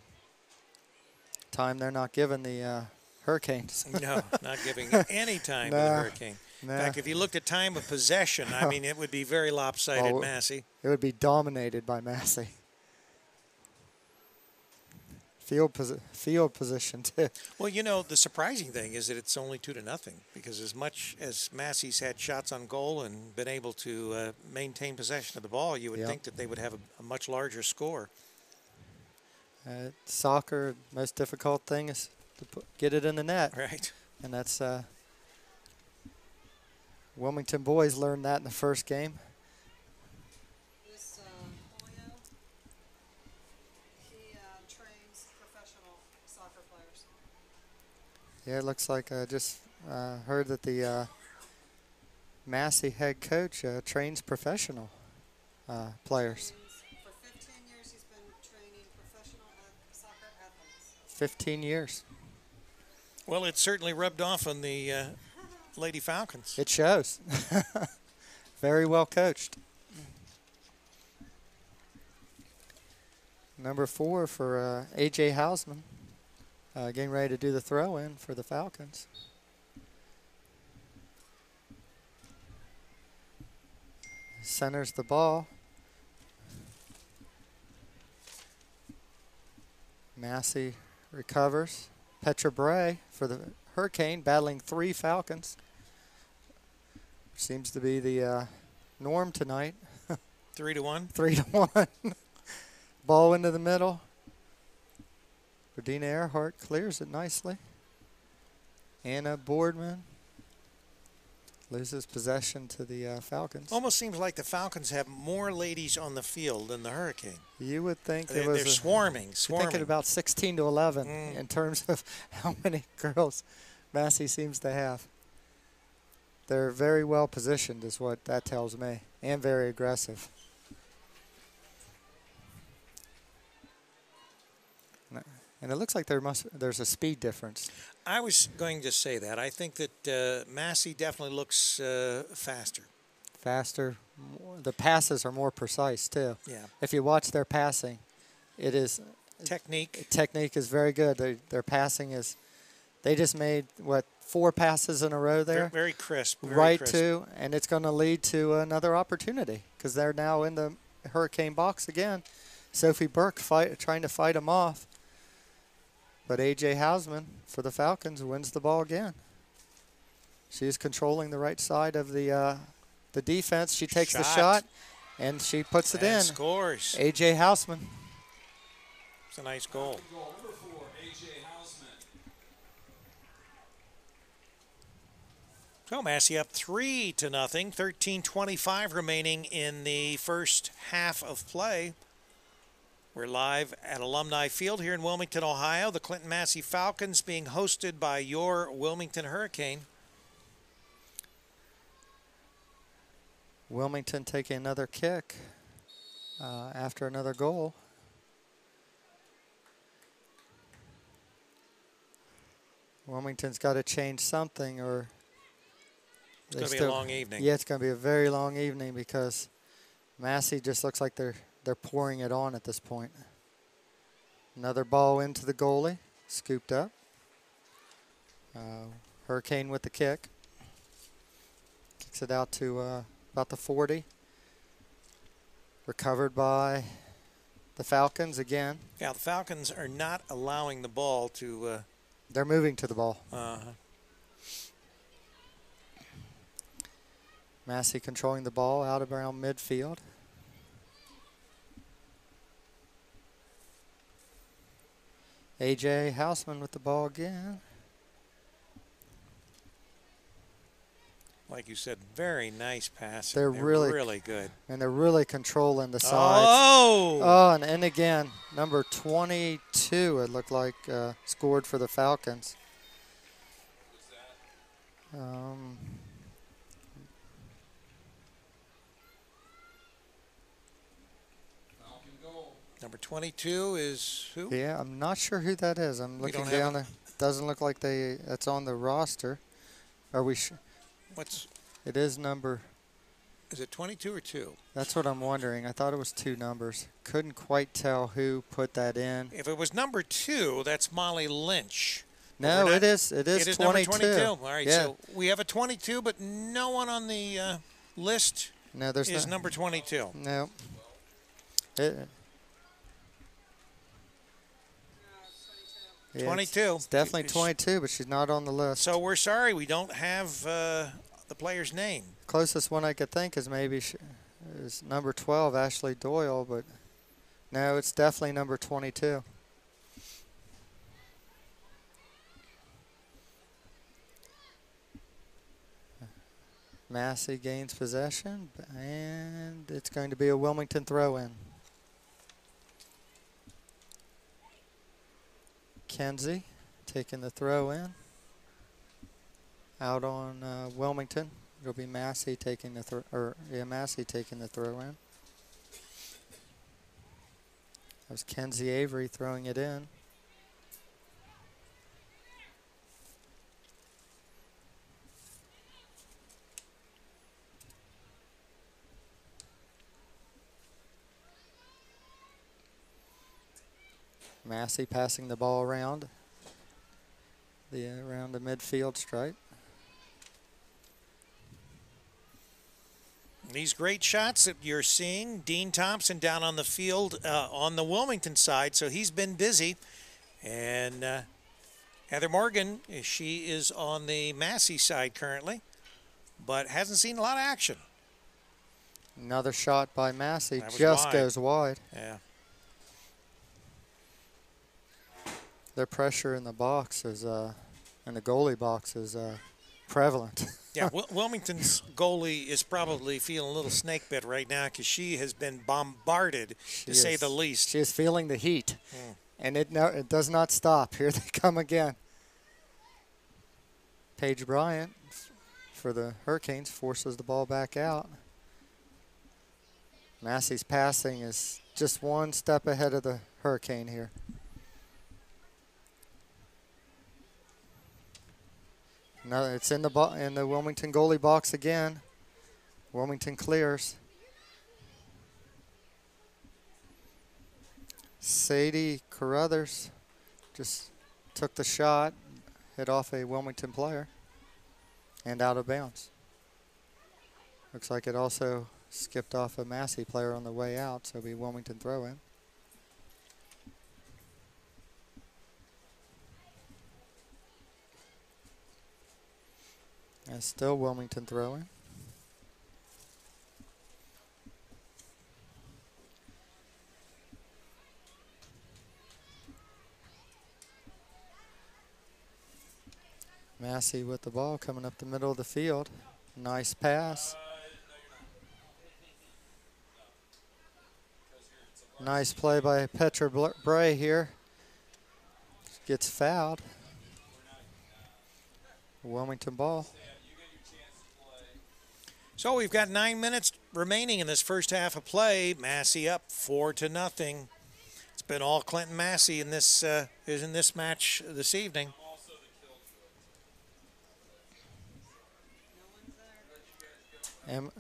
Time they're not giving the Hurricanes. No, not giving any time to the Hurricane. In fact, if you looked at time of possession, I mean, it would be very lopsided, Massie. It would be dominated by Massie. Field position, too. Well, you know, the surprising thing is that it's only 2-0, because as much as Massie's had shots on goal and been able to maintain possession of the ball, you would think that they would have a much larger score. Soccer, most difficult thing is to get it in the net. Right. And that's Wilmington boys learned that in the first game. This Julio, he trains professional soccer players. Yeah, it looks like I just heard that the Massie head coach trains professional players. For 15 years, he's been training professional soccer athletes. 15 years. Well, it certainly rubbed off on the Lady Falcons. It shows. Very well coached. Number 4 for A.J. Hausman. Getting ready to do the throw-in for the Falcons. Centers the ball. Massie recovers. Petra Bray for the Hurricane battling 3 Falcons. Seems to be the norm tonight. 3-1. 3-1. Ball into the middle. Verdina Earhart clears it nicely. Anna Boardman loses possession to the Falcons. Almost seems like the Falcons have more ladies on the field than the Hurricane. You would think They're swarming. You're thinking about 16 to 11 in terms of how many girls Massie seems to have. They're very well positioned is what that tells me, and very aggressive. And it looks like there's a speed difference. I was going to say that. I think that Massie definitely looks faster. Faster. The passes are more precise, too. Yeah. If you watch their passing, Technique is very good. Their passing is, they just made, 4 passes in a row there? Very crisp. And it's going to lead to another opportunity because they're now in the Hurricane box again. Sophie Burke trying to fight them off. But A.J. Hausman for the Falcons wins the ball again. She's controlling the right side of the defense. She takes the shot, and she puts it in. Scores. A.J. Hausman. It's a nice goal. Goal number 4, A.J. Hausman. So Massie up 3-0. 13:25 remaining in the first half of play. We're live at Alumni Field here in Wilmington, Ohio. The Clinton-Massie Falcons being hosted by your Wilmington Hurricane. Wilmington taking another kick after another goal. Wilmington's got to change something or... It's going to be a long evening. Yeah, it's going to be a very long evening because Massie just looks like they're pouring it on at this point. Another ball into the goalie, scooped up. Hurricane with the kick. Kicks it out to about the 40. Recovered by the Falcons again. Yeah, the Falcons are not allowing the ball to... They're moving to the ball. Massie controlling the ball out of around midfield. A.J. Hausman with the ball again. Like you said, very nice passing. They're really good. And they're really controlling the sides. Oh! And again, number 22, it looked like, scored for the Falcons. Number 22 is who? Yeah, I'm not sure who that is. I'm looking down there. Doesn't look like that's on the roster. Are we sure? It is number. Is it 22 or 2? That's what I'm wondering. I thought it was 2 numbers. Couldn't quite tell who put that in. If it was number 2, that's Molly Lynch. No, it is 22. It is number 22. All right, yeah. So we have a 22, but no one on the list is number 22. No. Yeah, 22. It's definitely 22, but she's not on the list. So we're sorry we don't have the player's name. Closest one I could think is maybe is number 12, Ashley Doyle, but no, it's definitely number 22. Massie gains possession, and it's going to be a Wilmington throw-in. Kenzie taking the throw in. Out on Wilmington. It'll be Massie taking the Massie taking the throw in. That was Kenzie Avery throwing it in. Massie passing the ball around the midfield stripe. These great shots that you're seeing, Dean Thompson down on the field on the Wilmington side, so he's been busy. And Heather Morgan, she is on the Massie side currently, but hasn't seen a lot of action. Another shot by Massie, just goes wide. Yeah. Their pressure in the box is, in the goalie box is prevalent. Yeah, Wilmington's goalie is probably feeling a little snake bit right now because she has been bombarded, to say the least. She is feeling the heat, and it does not stop. Here they come again. Paige Bryant for the Hurricanes forces the ball back out. Massie's passing is just one step ahead of the Hurricane here. No, it's in the Wilmington goalie box again. Wilmington clears. Sadie Carruthers just took the shot, hit off a Wilmington player, and out of bounds. Looks like it also skipped off a Massie player on the way out, so it'll be Wilmington throw in. And still Wilmington throw in. Massie with the ball coming up the middle of the field. Nice pass. Nice play by Petra Bray here. Gets fouled. Wilmington ball. So we've got 9 minutes remaining in this first half of play. Massie up 4-0. It's been all Clinton-Massie in this match this evening. And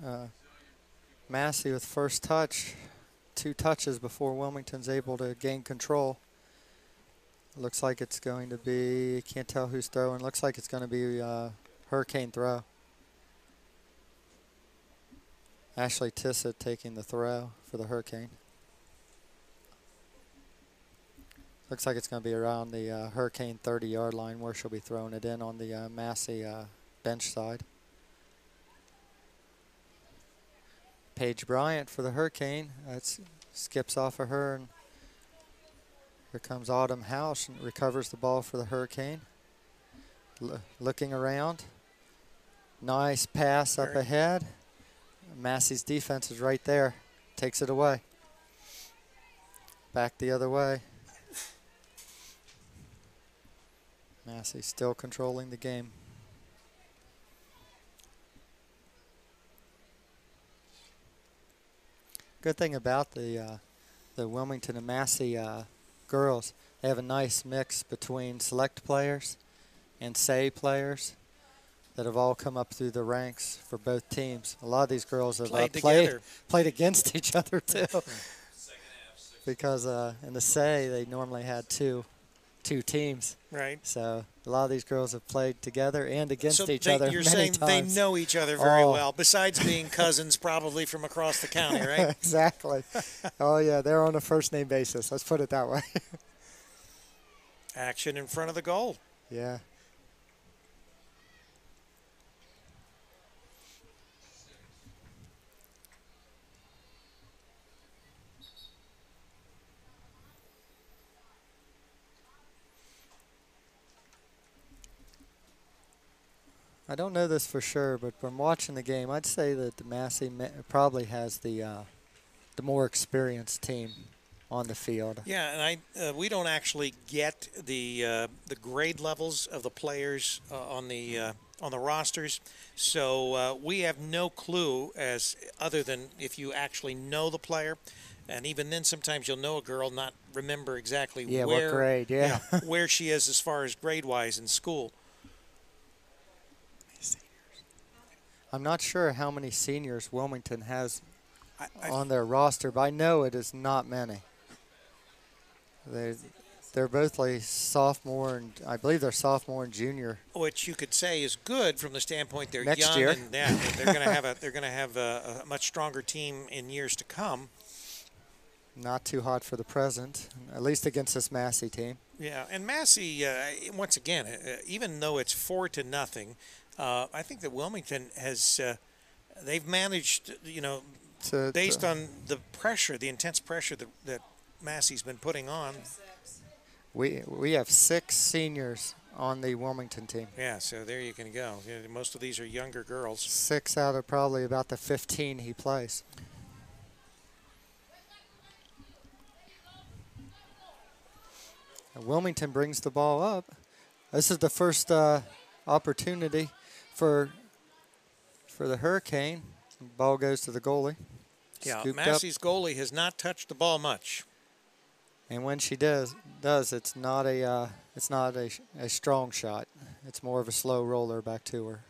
Massie with first touch, 2 touches before Wilmington's able to gain control. Looks like it's going to be, can't tell who's throwing, looks like it's going to be Hurricane throw. Ashley Tissett taking the throw for the Hurricane. Looks like it's going to be around the Hurricane 30-yard line where she'll be throwing it in on the Massie bench side. Paige Bryant for the Hurricane. That skips off of her, and here comes Autumn House and recovers the ball for the Hurricane. Looking around. Nice pass up ahead. Massie's defense is right there. Takes it away. Back the other way. Massie still controlling the game. Good thing about the Wilmington and Massie girls, they have a nice mix between select players and say players that have all come up through the ranks for both teams. A lot of these girls have played against each other too, because in the say they normally had two teams. Right. So a lot of these girls have played together and against each other You're many saying times. they know each other very well, besides being cousins probably from across the county, right? Exactly. Oh, yeah, they're on a first-name basis. Let's put it that way. Action in front of the goal. Yeah. I don't know this for sure, but from watching the game, I'd say that the Massie probably has the more experienced team on the field. Yeah, and we don't actually get the grade levels of the players on the rosters, so we have no clue other than if you actually know the player, and even then sometimes you'll know a girl, not remember exactly what grade, where she is as far as grade-wise in school. I'm not sure how many seniors Wilmington has on their roster, but I know it is not many. They're both like sophomore, and I believe they're sophomore and junior. Which you could say is good from the standpoint they're Next young, year. and they're going to have a much stronger team in years to come. Not too hot for the present, at least against this Massie team. Yeah, and Massie, once again, even though it's 4-0, I think that Wilmington has they've managed, based on the pressure, the intense pressure that Massie's been putting on. We have 6 seniors on the Wilmington team. Yeah, so there you can go. Most of these are younger girls. 6 out of probably about the 15 he plays. And Wilmington brings the ball up. This is the first opportunity for the Hurricane. Ball goes to the goalie. Yeah, Scooped Massie's goalie has not touched the ball much. And when she does it's not a strong shot. It's more of a slow roller back to her.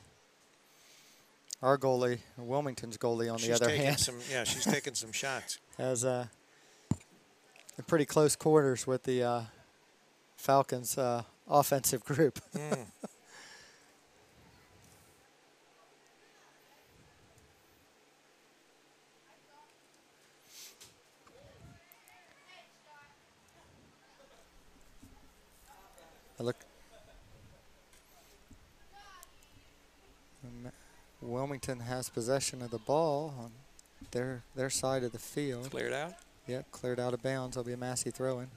Our goalie, Wilmington's goalie, on the other hand, she's taking some shots. has in pretty close quarters with the Falcons offensive group. Mm. Look, Wilmington has possession of the ball on their side of the field. Cleared out. Yep, cleared out of bounds. There'll be a Massie throw-in.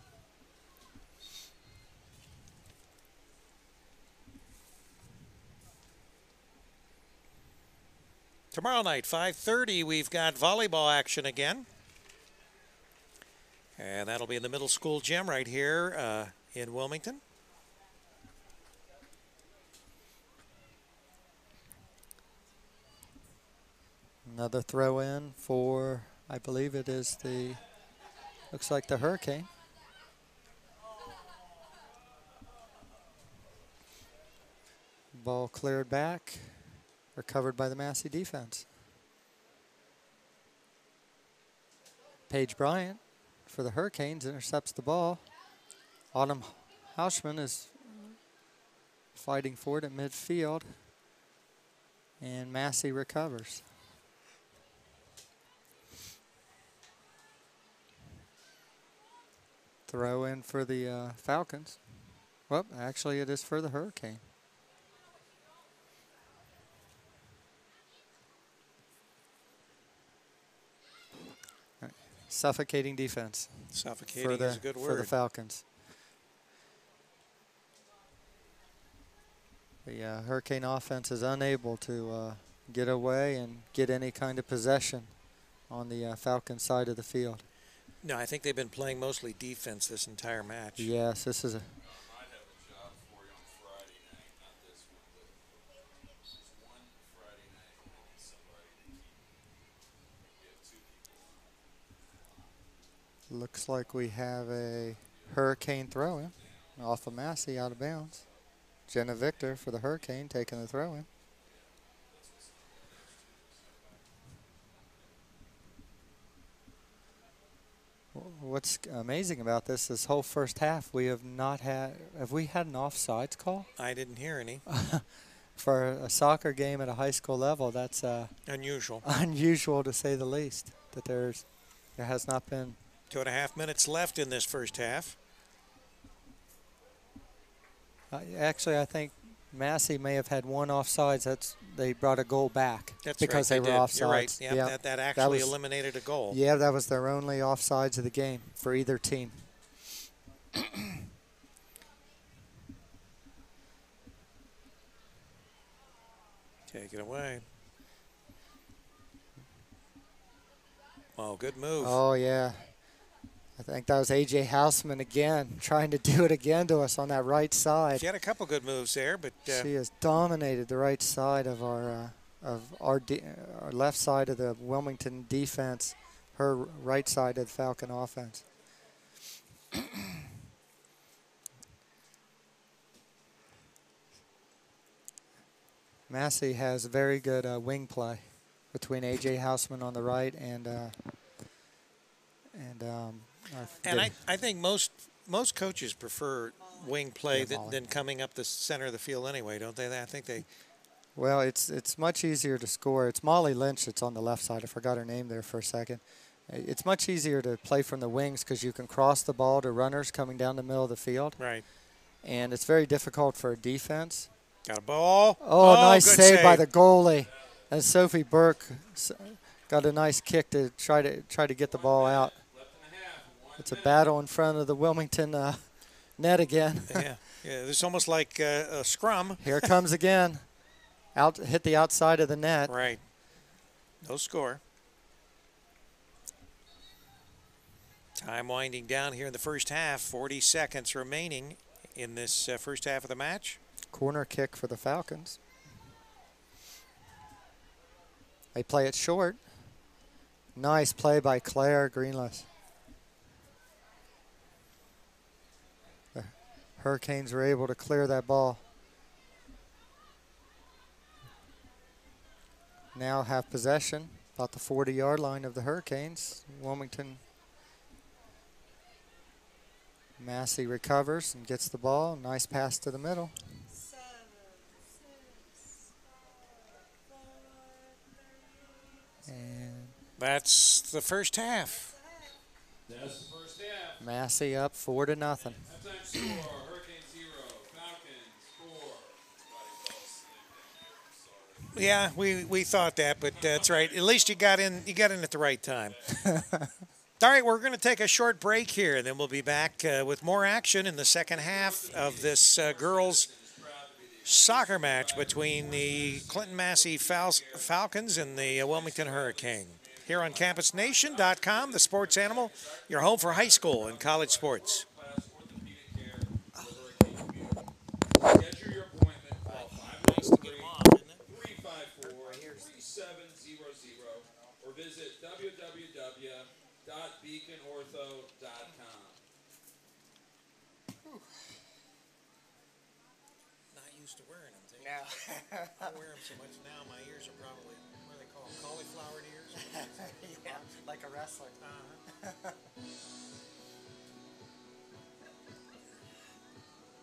Tomorrow night, 5:30, we've got volleyball action again. And that'll be in the middle school gym right here in Wilmington. Another throw-in for, I believe it is looks like the Hurricane. Ball cleared back, recovered by the Massie defense. Paige Bryant for the Hurricanes intercepts the ball. Autumn Hausman is fighting for it at midfield, and Massie recovers. Throw in for the Falcons. Well, actually it is for the Hurricane. Suffocating defense. Suffocating is a good word. For the Falcons. The Hurricane offense is unable to get away and get any kind of possession on the Falcon side of the field. No, I think they've been playing mostly defense this entire match. Yes, this is a... I might have a job for you on Friday night, not this one, but there's one Friday night when I need somebody to keep. We have 2 people. Looks like we have a Hurricane throw-in off of Massie out of bounds. Jenna Victor for the Hurricane taking the throw-in. What's amazing about this whole first half, we have not had, have we had an offsides call? I didn't hear any. For a soccer game at a high school level, that's unusual. Unusual to say the least, that there has not been. 2.5 minutes left in this first half. Actually, I think Massie may have had one offsides. They brought a goal back. That's because right, they were did. offsides. You're right. Yep, Yeah, that actually eliminated a goal. Yeah, that was their only offsides of the game for either team. Take it away. Oh, good move. Oh, yeah. I think that was A.J. Houseman again, trying to do it again to us on that right side. She had a couple good moves there, but she has dominated the right side of our left side of the Wilmington defense, her right side of the Falcon offense. Massie has very good wing play between A.J. Houseman on the right and I think most coaches prefer wing play than coming up the center of the field anyway, don't they? I think they. Well, it's much easier to score. It's Molly Lynch that's on the left side. I forgot her name there for a second. It's much easier to play from the wings because you can cross the ball to runners coming down the middle of the field. Right. And it's very difficult for a defense. Got a ball. Oh, nice save by the goalie. And Sophie Burke got a nice kick to try to get the ball out. It's a battle in front of the Wilmington net again. Yeah, it's almost like a scrum. Here it comes again. Hit the outside of the net. Right. No score. Time winding down here in the first half. 40 seconds remaining in this first half of the match. Corner kick for the Falcons. They play it short. Nice play by Claire Greenless. Hurricanes were able to clear that ball. Now have possession, about the 40-yard line of the Hurricanes. Wilmington. Massey recovers and gets the ball. Nice pass to the middle. 7, 6, 5, 4, 38. And That's the first half. That's the first half. Massey up 4-0. Halftime score, Hurricanes 0, Falcons 4. Everybody fell asleep that year. I'm sorry. Yeah, we thought that, but that's right. At least you got in at the right time. All right, we're going to take a short break here, and then we'll be back with more action in the second half of this girls' soccer match between the Clinton-Massie Falcons and the Wilmington Hurricane. Here on CampusNation.com, the sports animal, your home for high school and college sports. Schedule your appointment. Call 593-354-3700 or visit www.beaconortho.com. Not used to wearing them. No. I wear them so much now, my ears are probably, what do they call them, cauliflower ears? Yeah, like a wrestler. I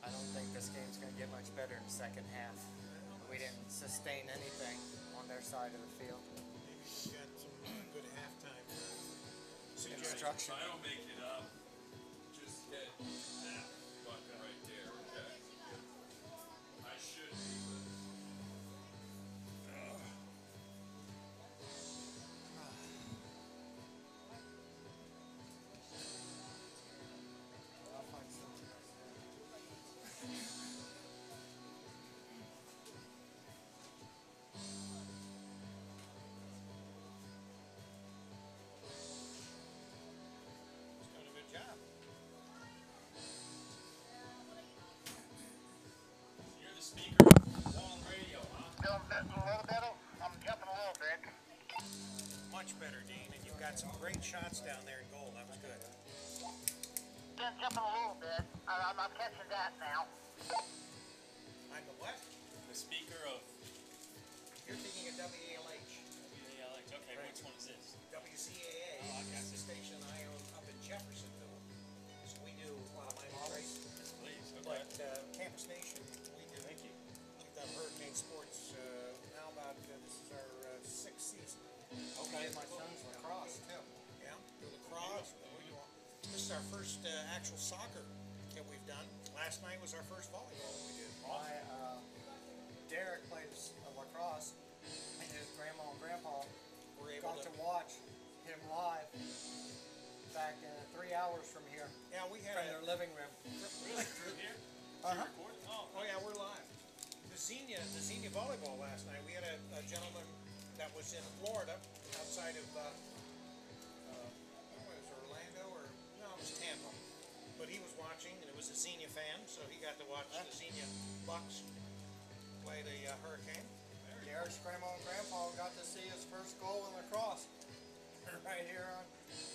don't think this game's going to get much better in the second half. We didn't sustain anything on their side of the field. Maybe you got some good halftime suggestions. Instruction. I don't make it up. Just hit that button right there, okay? I should be, but I'll find something else. He's doing a good job. you're the speaker of Wall Radio, huh? Feeling a little better? I'm jumping a little bit. Much better, Dean, and you've got some great shots down there in goal. That was good. Been jumping a little bit. I'm catching that now. I'm the what? The speaker of You're thinking of WALH. WALH. Okay, which one is this? WCAA. Oh, okay. It's the station I own up in Jeffersonville. So we do a lot of minor race. Please. Okay. But Campus Nation, we do. Thank you. We've done Hurricane Sports now about, this is our sixth season. Okay, my son's lacrosse too. Yeah, do lacrosse. This is our first actual soccer that we've done. Last night was our first volleyball that we did. My Derek plays lacrosse, and his grandma and grandpa We're able got to. to watch him live back 3 hours from here, Yeah, we had from their living room. Really? Through here? Uh-huh. Recording? Oh, Oh yeah, we're live. The Xenia volleyball last night. We had a gentleman that was in Florida, outside of what was it, Orlando or no, it was Tampa. But he was watching, and it was a Xenia fan, so he got to watch the Xenia Bucks play the Hurricane. Derek's grandma and grandpa got to see his first goal in lacrosse right here on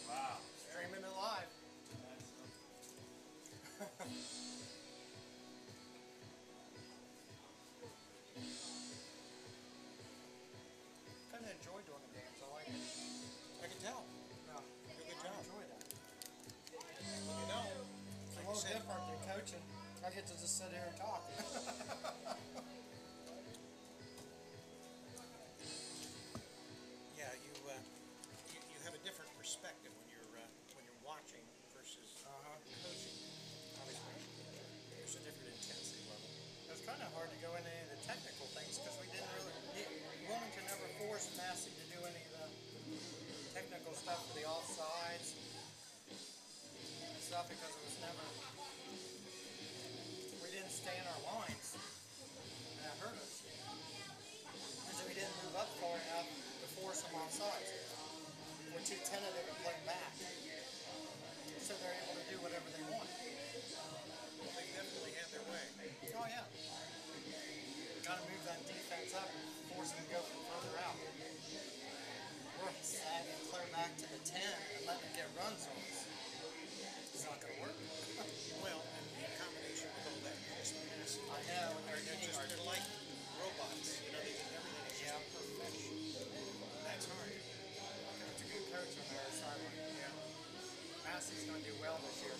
wow. streaming it live. Kind of enjoy doing the games. I like it. I can tell. Yeah. Do a good I job. enjoy that. You know, It's a like you little said, different than coaching. I get to just sit here and talk. yeah, you have a different perspective when you're watching versus coaching. Obviously, there's a different intensity level. It was kind of hard to go into any of the technical things because we didn't really. Wilmington never forced Massey to do any of the technical stuff for the offsides and stuff because it was never. We didn't stay in our lines, and that hurt us because we didn't move up far enough to force them offsides. We're too tentative and playing back, so they're able to do whatever they want. Well, they definitely had their way. Oh yeah. Got to move that defense up and force them to go from further out. We're sagging clear back to the 10 and letting them get runs on us. It's not going to work. Well, and in combination with all watch the Massie. I know, and they're hitting our They're like robots. You know, they do everything is just perfection. That's hard. It's a good coach on their sideline. Yeah. Massey's going to do well this year.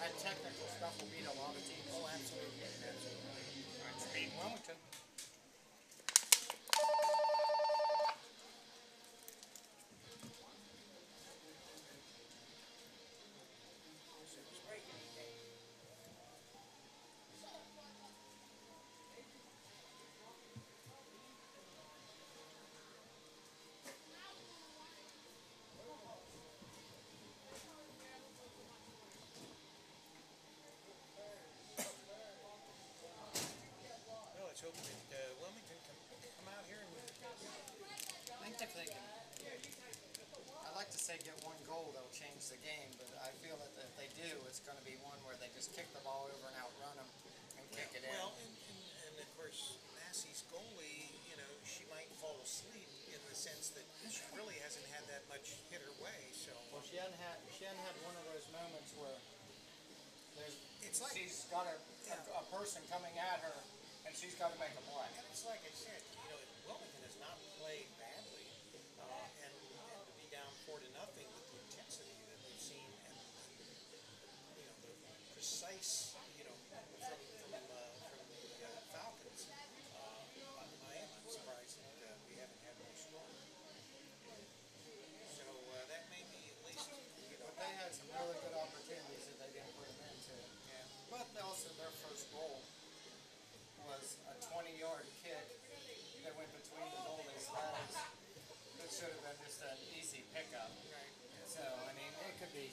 That technical stuff will beat a lot of teams. Oh, absolutely. Absolutely. All right, Speed Wilmington. Well, let's hope that Wilmington can come out here and I think if they can, I like to say get one goal, they'll change the game, but I feel that if they do, it's going to be one where they just kick the ball over and outrun them and kick it in. well, and of course, Massey's goalie, you know, she might fall asleep in the sense that she really hasn't had that much hit her way. So Well, she hadn't had one of those moments where it's like she's got a person coming at her and she's got to make a play. and it's like I said, you know, Wilmington has not played badly, and to be down 4-0 with the intensity that we've seen, and you know the precise, you know, from the Falcons. I'm surprised that we haven't had more score. So that may be at least, you know, But they had some really good opportunities that they didn't put them into. yeah. But also their first goal was a 20-yard kick that went between the goalie's legs. That should have been just an easy pickup. Right. So, I mean, it could be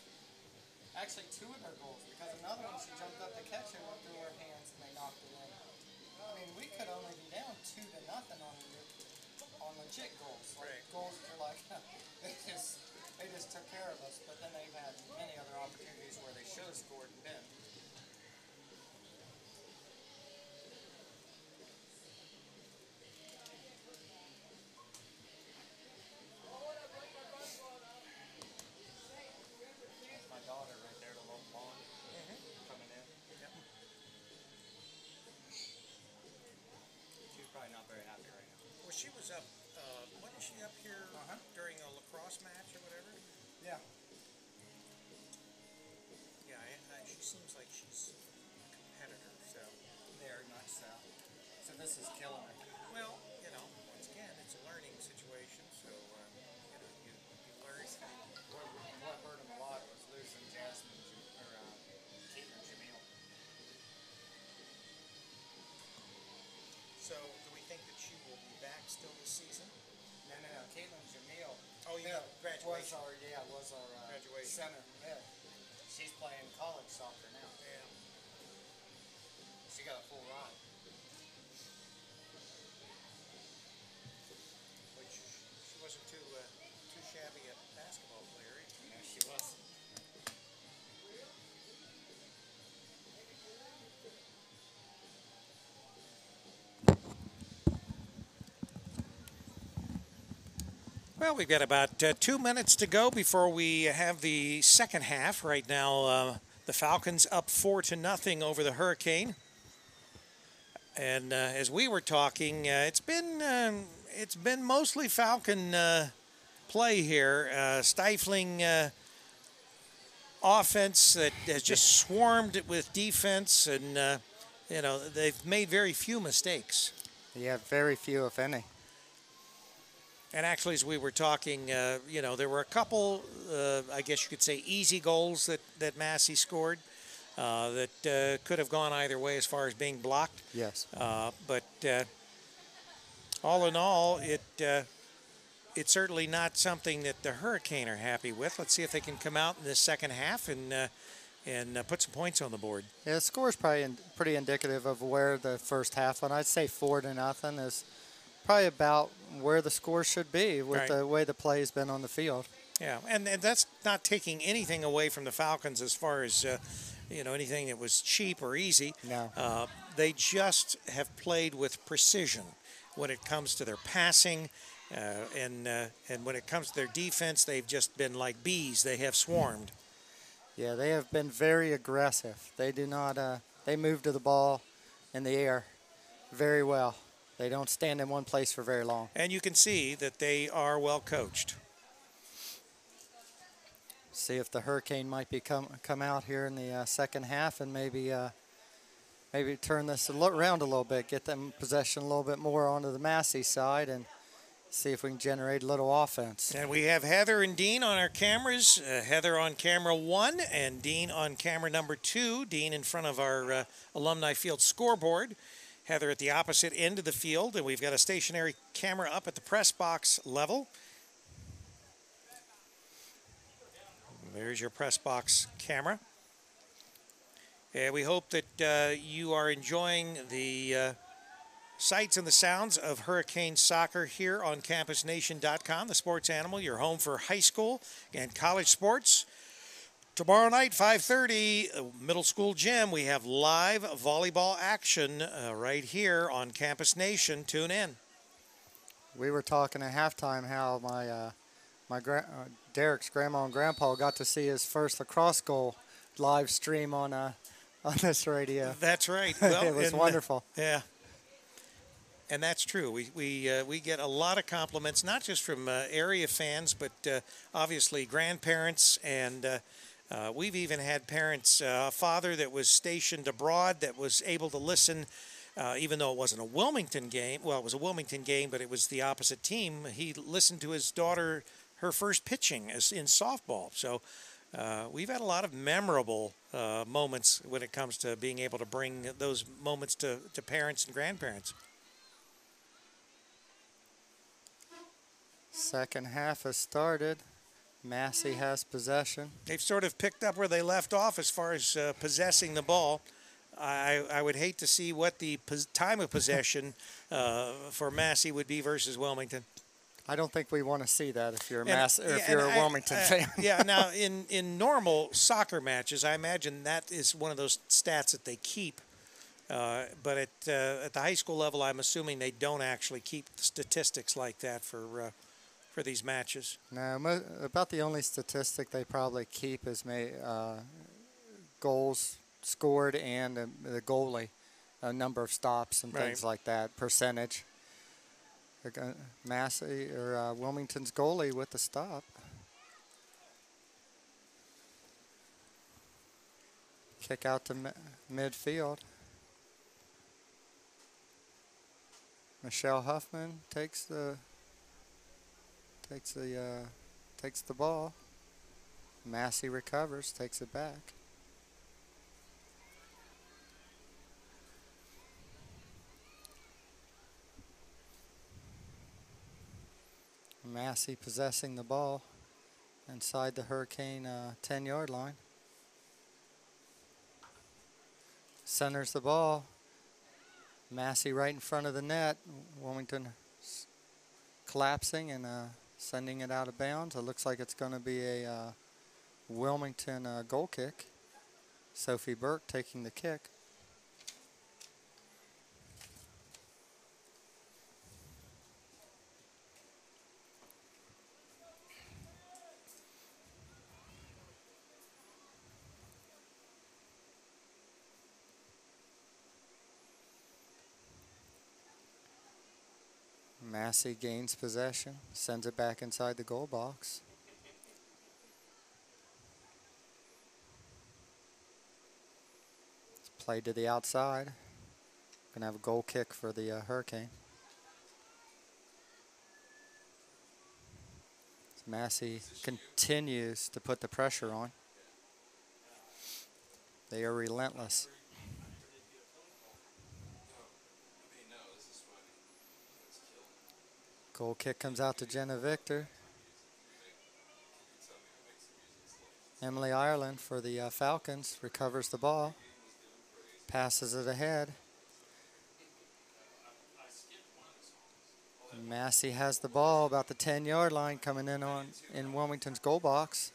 actually two of their goals because another one she jumped up to catch it, went through her hands, and they knocked it in. I mean, we could only be down 2-0 on legit goals. Like Right. goals that are like, they just took care of us, but then they've had many other opportunities where they should have scored and didn't. My daughter right there, the little blonde, coming in. Yep. She's probably not very happy right now. Well, she was up. Wasn't she up here Uh-huh. during a lacrosse match or whatever? Yeah. Yeah, she seems like she's a competitor. So, Very much so. So this is killing her. well, you know, once again, it's a learning situation. So, you know, you learn. What hurt him a lot was losing Jasmine or Caitlin Jamil. So, do we think that she will be back still this season? No. Caitlin Jamil. Oh, you mean graduation. Was our Graduation. center mid. She's playing college soccer now. Yeah. She got a full ride. Which she wasn't too shabby a basketball player. Yeah, she was. Well, we've got about 2 minutes to go before we have the second half. Right now, the Falcons up 4-0 over the Hurricane. And as we were talking, it's been mostly Falcon play here, stifling offense that has just swarmed with defense, and you know they've made very few mistakes. Yeah, very few, if any. And actually, as we were talking, you know, there were a couple, I guess you could say, easy goals that Massie scored that could have gone either way as far as being blocked. Yes. But all in all, it's certainly not something that the Hurricane are happy with. Let's see if they can come out in the second half and put some points on the board. Yeah, the score is probably pretty indicative of where the first half went. I'd say 4-0 is probably about where the score should be with Right. the way the play has been on the field. Yeah, and that's not taking anything away from the Falcons as far as, you know, anything that was cheap or easy. No. They just have played with precision when it comes to their passing, and when it comes to their defense, they've just been like bees. They have swarmed. Yeah, they have been very aggressive. They do not. They move to the ball in the air very well. They don't stand in one place for very long. And you can see that they are well coached. See if the Hurricane might come out here in the second half and maybe turn this around a little bit, get them possession a little bit more onto the Massie side, and see if we can generate a little offense. And we have Heather and Dean on our cameras. Heather on camera 1 and Dean on camera number 2. Dean in front of our Alumni Field scoreboard. Heather at the opposite end of the field, and we've got a stationary camera up at the press box level. There's your press box camera. And we hope that you are enjoying the sights and the sounds of Hurricane Soccer here on CampusNation.com, the sports animal, your home for high school and college sports. Tomorrow night, 5:30, middle school gym, we have live volleyball action right here on Campus Nation. Tune in. We were talking at halftime how Derek's grandma and grandpa got to see his first lacrosse goal live stream on this radio. That's right. Well, it was wonderful. Yeah. And that's true. We get a lot of compliments, not just from area fans, but obviously grandparents, and we've even had parents, a father that was stationed abroad that was able to listen, even though it wasn't a Wilmington game. Well, it was a Wilmington game, but it was the opposite team. He listened to his daughter, her first pitching in softball. So we've had a lot of memorable moments when it comes to being able to bring those moments to parents and grandparents. Second half has started. Massie has possession. They've sort of picked up where they left off as far as possessing the ball. I would hate to see what the time of possession for Massie would be versus Wilmington. I don't think we want to see that if you're a Wilmington fan. Yeah, now in normal soccer matches, I imagine that is one of those stats that they keep. But at the high school level, I'm assuming they don't actually keep statistics like that for these matches. No, about the only statistic they probably keep is goals scored and the goalie, a number of stops and things like that, percentage. Massie or Wilmington's goalie with the stop. Kick out to midfield. Michelle Huffman takes the ball. Massie recovers, takes it back. Massie possessing the ball inside the Hurricane 10-yard line. Centers the ball. Massie right in front of the net. Wilmington collapsing and sending it out of bounds. It looks like it's going to be a Wilmington goal kick. Sophie Burke taking the kick. Massie gains possession, sends it back inside the goal box. It's played to the outside. Gonna have a goal kick for the Hurricane. Massie continues to put the pressure on. They are relentless. Goal kick comes out to Jenna Victor. Emily Ireland for the Falcons recovers the ball. Passes it ahead. Massie has the ball about the 10-yard line coming in Wilmington's goal box.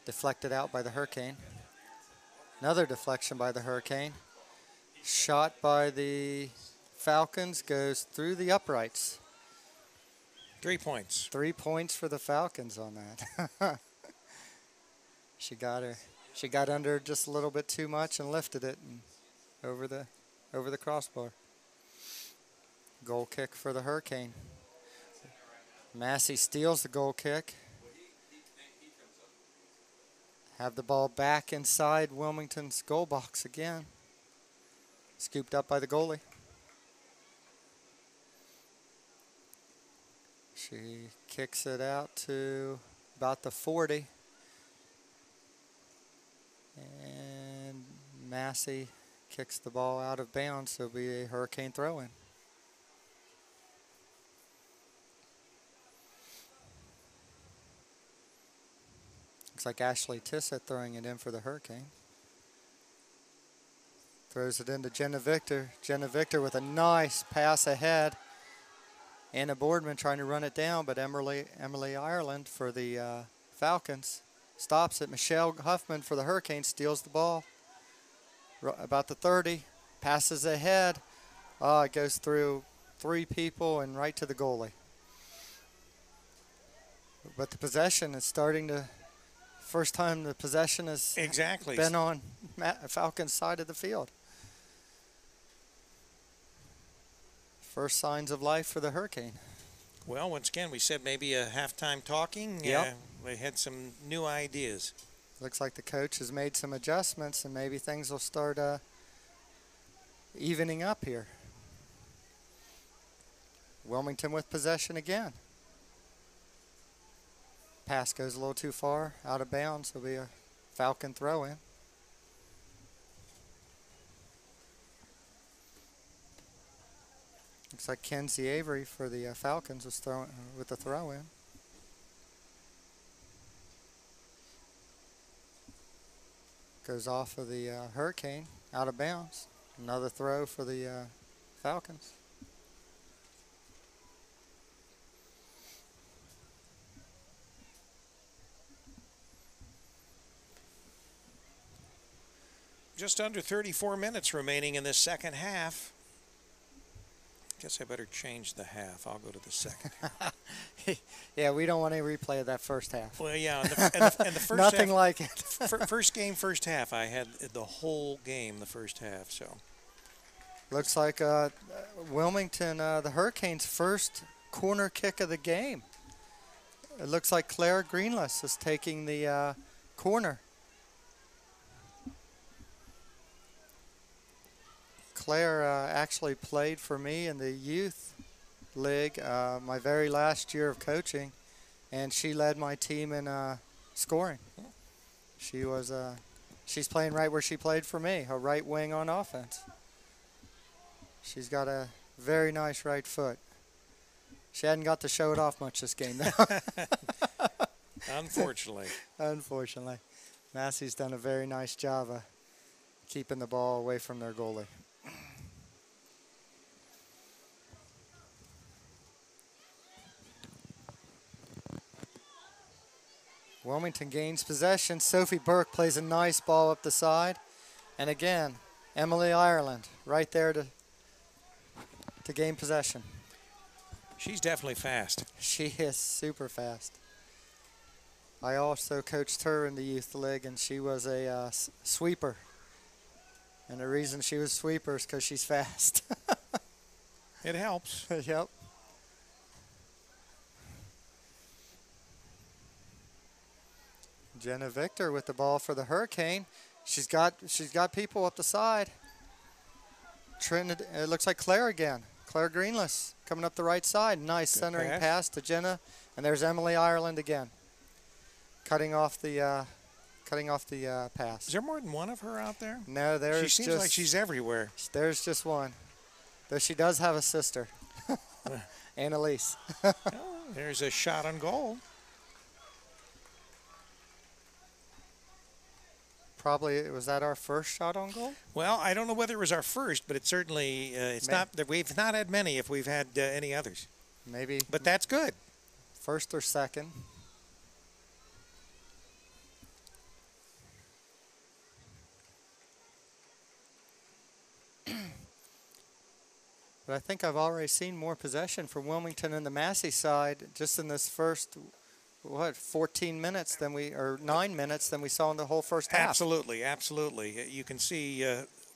Deflected out by the Hurricane. Another deflection by the Hurricane. Shot by the Falcons goes through the uprights. 3 points. 3 points for the Falcons on that. She got under just a little bit too much and lifted it. And over the crossbar. Goal kick for the Hurricane. Massie steals the goal kick. Have the ball back inside Wilmington's goal box again. Scooped up by the goalie. She kicks it out to about the 40. And Massie kicks the ball out of bounds, so it'll be a Hurricane throw-in. Looks like Ashley Tissett throwing it in for the Hurricane. Throws it into Jenna Victor. Jenna Victor with a nice pass ahead. Anna Boardman trying to run it down, but Emily Ireland for the Falcons stops it. Michelle Huffman for the Hurricanes steals the ball. About the 30, passes ahead. It goes through 3 people and right to the goalie. But the possession is starting to, first time the possession has been on Falcons' side of the field. First signs of life for the Hurricane. Well, once again, we said maybe a halftime talking. Yep. They had some new ideas. Looks like the coach has made some adjustments, and maybe things will start evening up here. Wilmington with possession again. Pass goes a little too far, out of bounds. It'll be a Falcon throw-in. Looks like Kenzie Avery for the Falcons was throwing with the throw-in. Goes off of the Hurricane, out of bounds. Another throw for the Falcons. Just under 34 minutes remaining in this second half. Guess I better change the half. I'll go to the second. Yeah, we don't want any replay of that first half. Well, yeah, and the first Nothing half, like it. First game, first half. I had the whole game the first half. So looks like Wilmington, the Hurricanes' first corner kick of the game. It looks like Claire Greenless is taking the corner. Claire actually played for me in the youth league my very last year of coaching, and she led my team in scoring. She's playing right where she played for me, a right wing on offense. She's got a very nice right foot. She hadn't got to show it off much this game, though. unfortunately. Unfortunately. Massey's done a very nice job of keeping the ball away from their goalie. Wilmington gains possession. Sophie Burke plays a nice ball up the side. And again, Emily Ireland right there to gain possession. She's definitely fast. She is super fast. I also coached her in the youth league, and she was a sweeper. And the reason she was a sweeper is because she's fast. It helps. Yep. Jenna Victor with the ball for the Hurricane. She's got people up the side. It looks like Claire again. Claire Greenless coming up the right side. Nice Good centering pass. pass to Jenna, and there's Emily Ireland again, cutting off the pass. Is there more than one of her out there? No, there's She seems like she's everywhere. There's just one, though she does have a sister, Annalise. Oh, there's a shot on goal. Probably, was that our first shot on goal? Well, I don't know whether it was our first, but it certainly it's not that we've not had many if we've had any others. Maybe. But that's good. First or second. But I think I've already seen more possession from Wilmington and the Massey side just in this first 14 minutes than 9 minutes than we saw in the whole first half. Absolutely, absolutely. You can see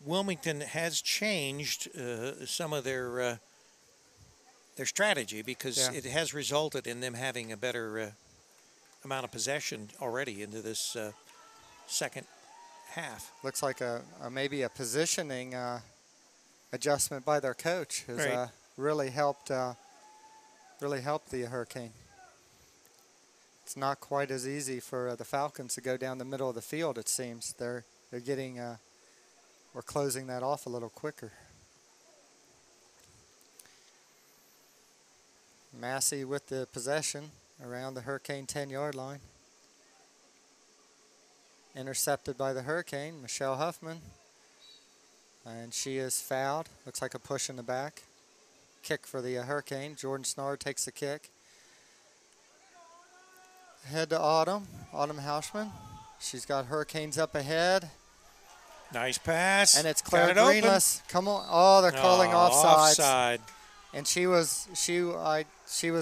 Wilmington has changed some of their strategy because Yeah. it has resulted in them having a better amount of possession already into this second half. Looks like maybe a positioning adjustment by their coach has Right. really helped the Hurricane. It's not quite as easy for the Falcons to go down the middle of the field. It seems they're getting we're closing that off a little quicker. Massie with the possession around the Hurricane 10-yard line. Intercepted by the Hurricane, Michelle Huffman. And she is fouled. Looks like a push in the back. Kick for the Hurricane. Jordan Snard takes the kick. Head to Autumn Hausman. She's got Hurricanes up ahead. Nice pass. And it's Got Claire it open. Greenless. Come on. Oh, they're calling offsides. Offside. And she was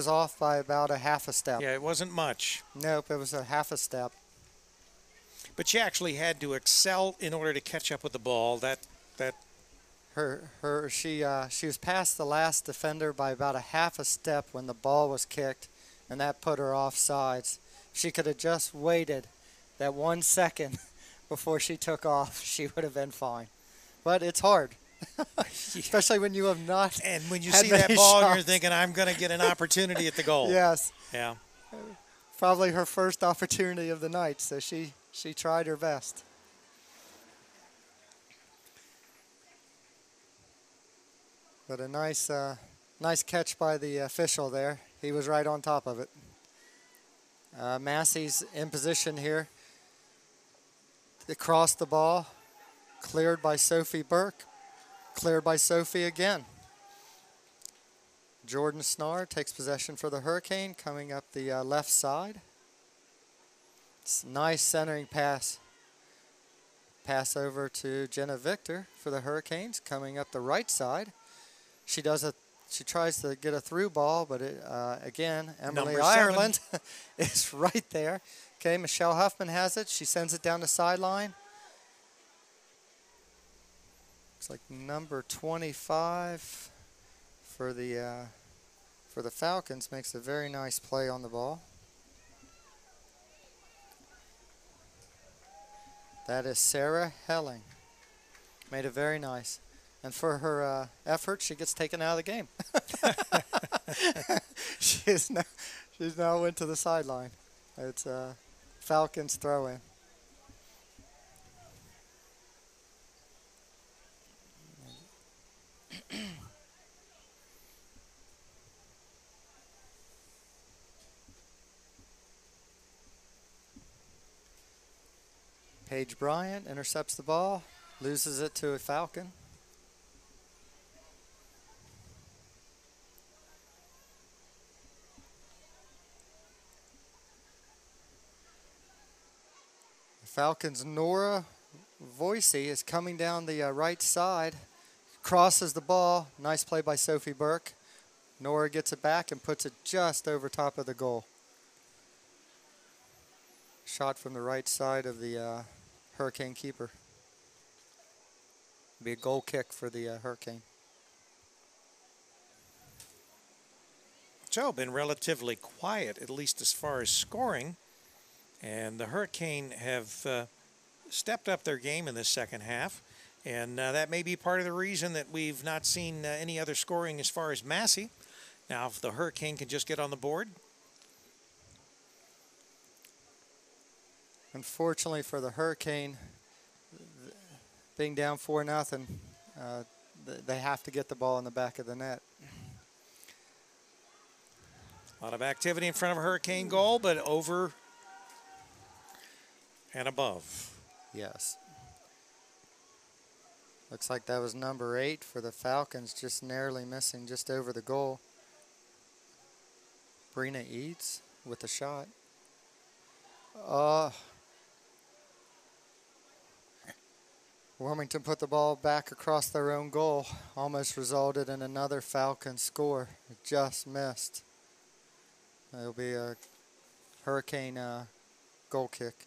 off by about a half a step. Yeah, it wasn't much. Nope, it was a half a step. But she actually had to excel in order to catch up with the ball. She was past the last defender by about a half a step when the ball was kicked, and that put her off sides. She could have just waited that 1 second before she took off. She would have been fine. But it's hard, especially when you have not. And when you had see that many ball, shots. you're thinking, I'm going to get an opportunity at the goal. Yes, Yeah. probably her first opportunity of the night, so she tried her best. But a nice catch by the official there. He was right on top of it. Massey's in position here. Across the ball, cleared by Sophie Burke, cleared by Sophie again. Jordan Snar takes possession for the Hurricane, coming up the left side. It's a nice centering pass. Pass over to Jenna Victor for the Hurricanes, coming up the right side. She tries to get a through ball, but again, Emily Number 7. Ireland is right there. Okay, Michelle Huffman has it. She sends it down the sideline. Looks like number 25 for the Falcons makes a very nice play on the ball. That is Sarah Helling. Made it very nice. And for her effort, she gets taken out of the game. she's now went to the sideline. It's Falcons throw in. Paige Bryant intercepts the ball, loses it to a Falcon. Falcons' Nora Voicey is coming down the right side, crosses the ball. Nice play by Sophie Burke. Nora gets it back and puts it just over top of the goal. Shot from the right side of the Hurricane keeper. Be a goal kick for the Hurricane. So, been relatively quiet, at least as far as scoring. And the Hurricane have stepped up their game in this second half. And that may be part of the reason that we've not seen any other scoring as far as Massie. Now, if the Hurricane can just get on the board. Unfortunately for the Hurricane, being down 4-0, they have to get the ball in the back of the net. A lot of activity in front of a Hurricane goal, but over and above. Yes. Looks like that was number 8 for the Falcons, just narrowly missing just over the goal. Brina Eads with the shot. Wilmington put the ball back across their own goal. Almost resulted in another Falcon score. It just missed. It'll be a Hurricane goal kick.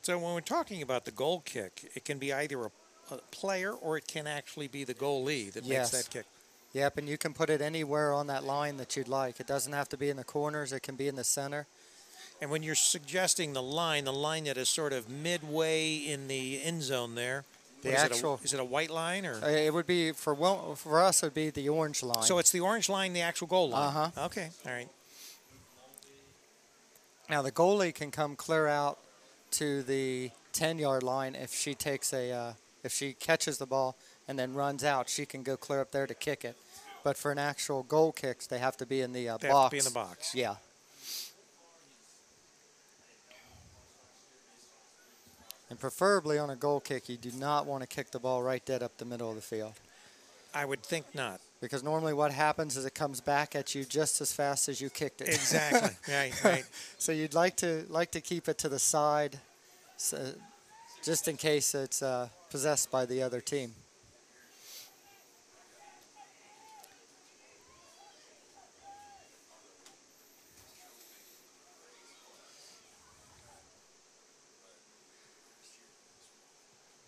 So when we're talking about the goal kick, it can be either a player or it can actually be the goalie that Yes. makes that kick. Yep, and you can put it anywhere on that line that you'd like. It doesn't have to be in the corners. It can be in the center. And when you're suggesting the line that is sort of midway in the end zone there, The what is actual- is it a white line or? It would be, for us, it would be the orange line. So it's the orange line, the actual goal line. Uh-huh. Okay, all right. Now, the goalie can come clear out to the 10-yard line if she takes if she catches the ball and then runs out, she can go clear up there to kick it. But for an actual goal kicks, they have to be in the box. They have to be in the box. Yeah. And preferably on a goal kick, you do not want to kick the ball right dead up the middle of the field. I would think not. Because normally what happens is it comes back at you just as fast as you kicked it. Exactly. Right. So you'd like to keep it to the side, so just in case it's possessed by the other team.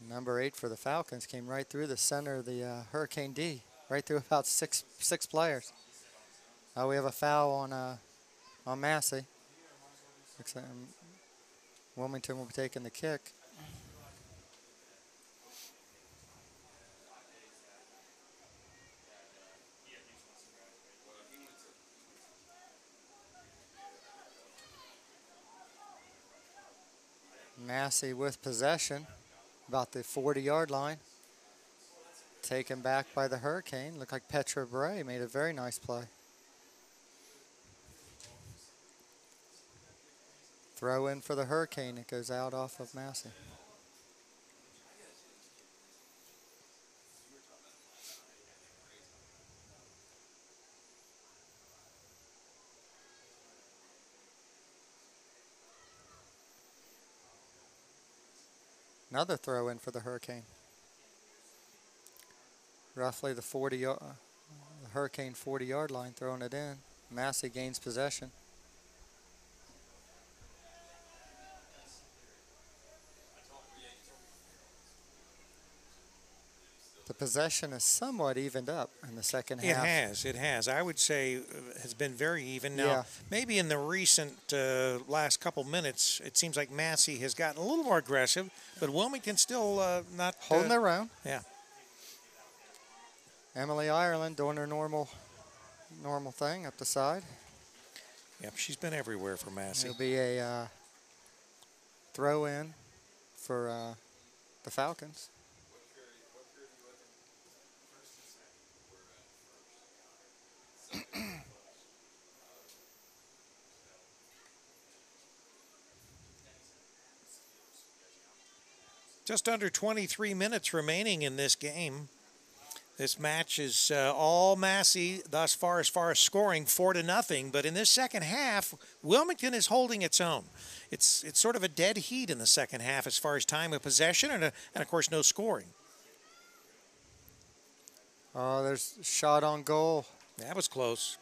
Number 8 for the Falcons came right through the center of the Hurricane D, right through about six players. We have a foul on Massie. Looks like Wilmington will be taking the kick. Massie with possession, about the 40-yard line. Taken back by the Hurricane. Looked like Petra Bray made a very nice play. Throw in for the Hurricane. It goes out off of Massie. Another throw in for the Hurricane. Roughly the Hurricane 40-yard line, throwing it in. Massie gains possession. The possession is somewhat evened up in the second half. It has. I would say has been very even. Now, Yeah. maybe in the recent last couple minutes, it seems like Massie has gotten a little more aggressive, but Wilmington still not Holding their own. Yeah. Emily Ireland doing her normal thing up the side. Yep, she's been everywhere for Massie. It'll be a throw in for the Falcons. Just under 23 minutes remaining in this game. This match is all Massie thus far as scoring 4-0. But in this second half, Wilmington is holding its own. It's sort of a dead heat in the second half as far as time of possession and of course no scoring. Oh, there's a shot on goal. That was close.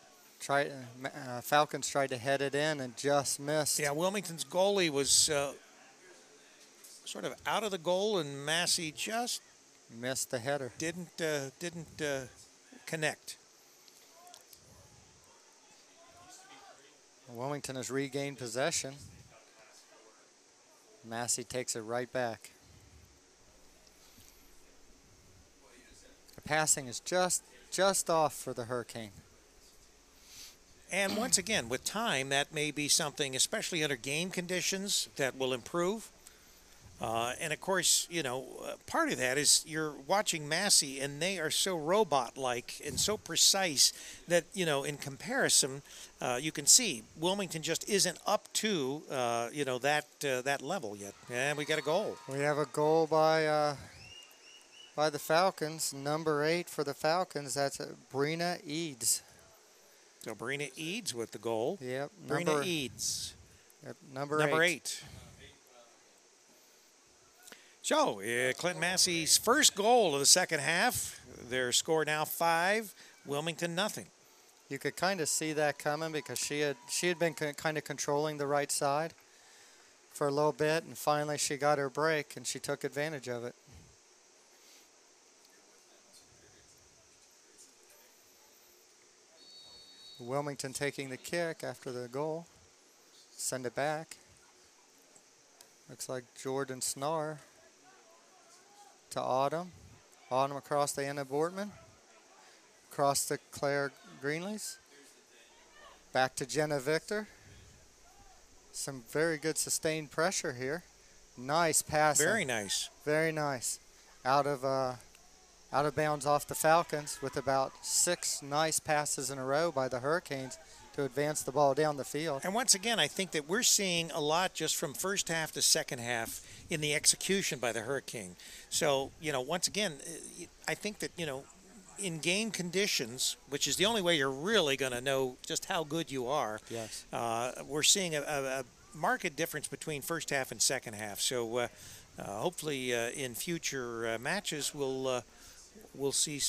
Falcons tried to head it in and just missed. Yeah, Wilmington's goalie was sort of out of the goal, and Massie just missed the header. Didn't connect. Wilmington has regained possession. Massie takes it right back. The passing is just off for the Hurricane. And once again, with time, that may be something, especially under game conditions, that will improve. And of course, part of that is you're watching Massie, and they are so robot-like and so precise that, in comparison, you can see Wilmington just isn't up to, that level yet. And we got a goal. We have a goal by the Falcons. Number 8 for the Falcons. That's Brina Eads. So Brina Eads with the goal. Yep. Brina Eads. Yep, number 8. So, Clinton-Massie's first goal of the second half. Their score now 5, Wilmington nothing. You could kind of see that coming because she had been kind of controlling the right side for a little bit, and finally she got her break, and she took advantage of it. Wilmington taking the kick after the goal. Send it back. Looks like Jordan Snar to Autumn. Autumn across the end of Bortman. Across to Claire Greenleys. Back to Jenna Victor. Some very good sustained pressure here. Nice passing. Very nice. Very nice. Out of bounds off the Falcons with about 6 nice passes in a row by the Hurricanes to advance the ball down the field. And once again, I think that we're seeing a lot just from first half to second half in the execution by the Hurricane. So, once again, I think that, in game conditions, which is the only way you're really going to know just how good you are, Yes. we're seeing a marked difference between first half and second half. So hopefully in future matches we'll see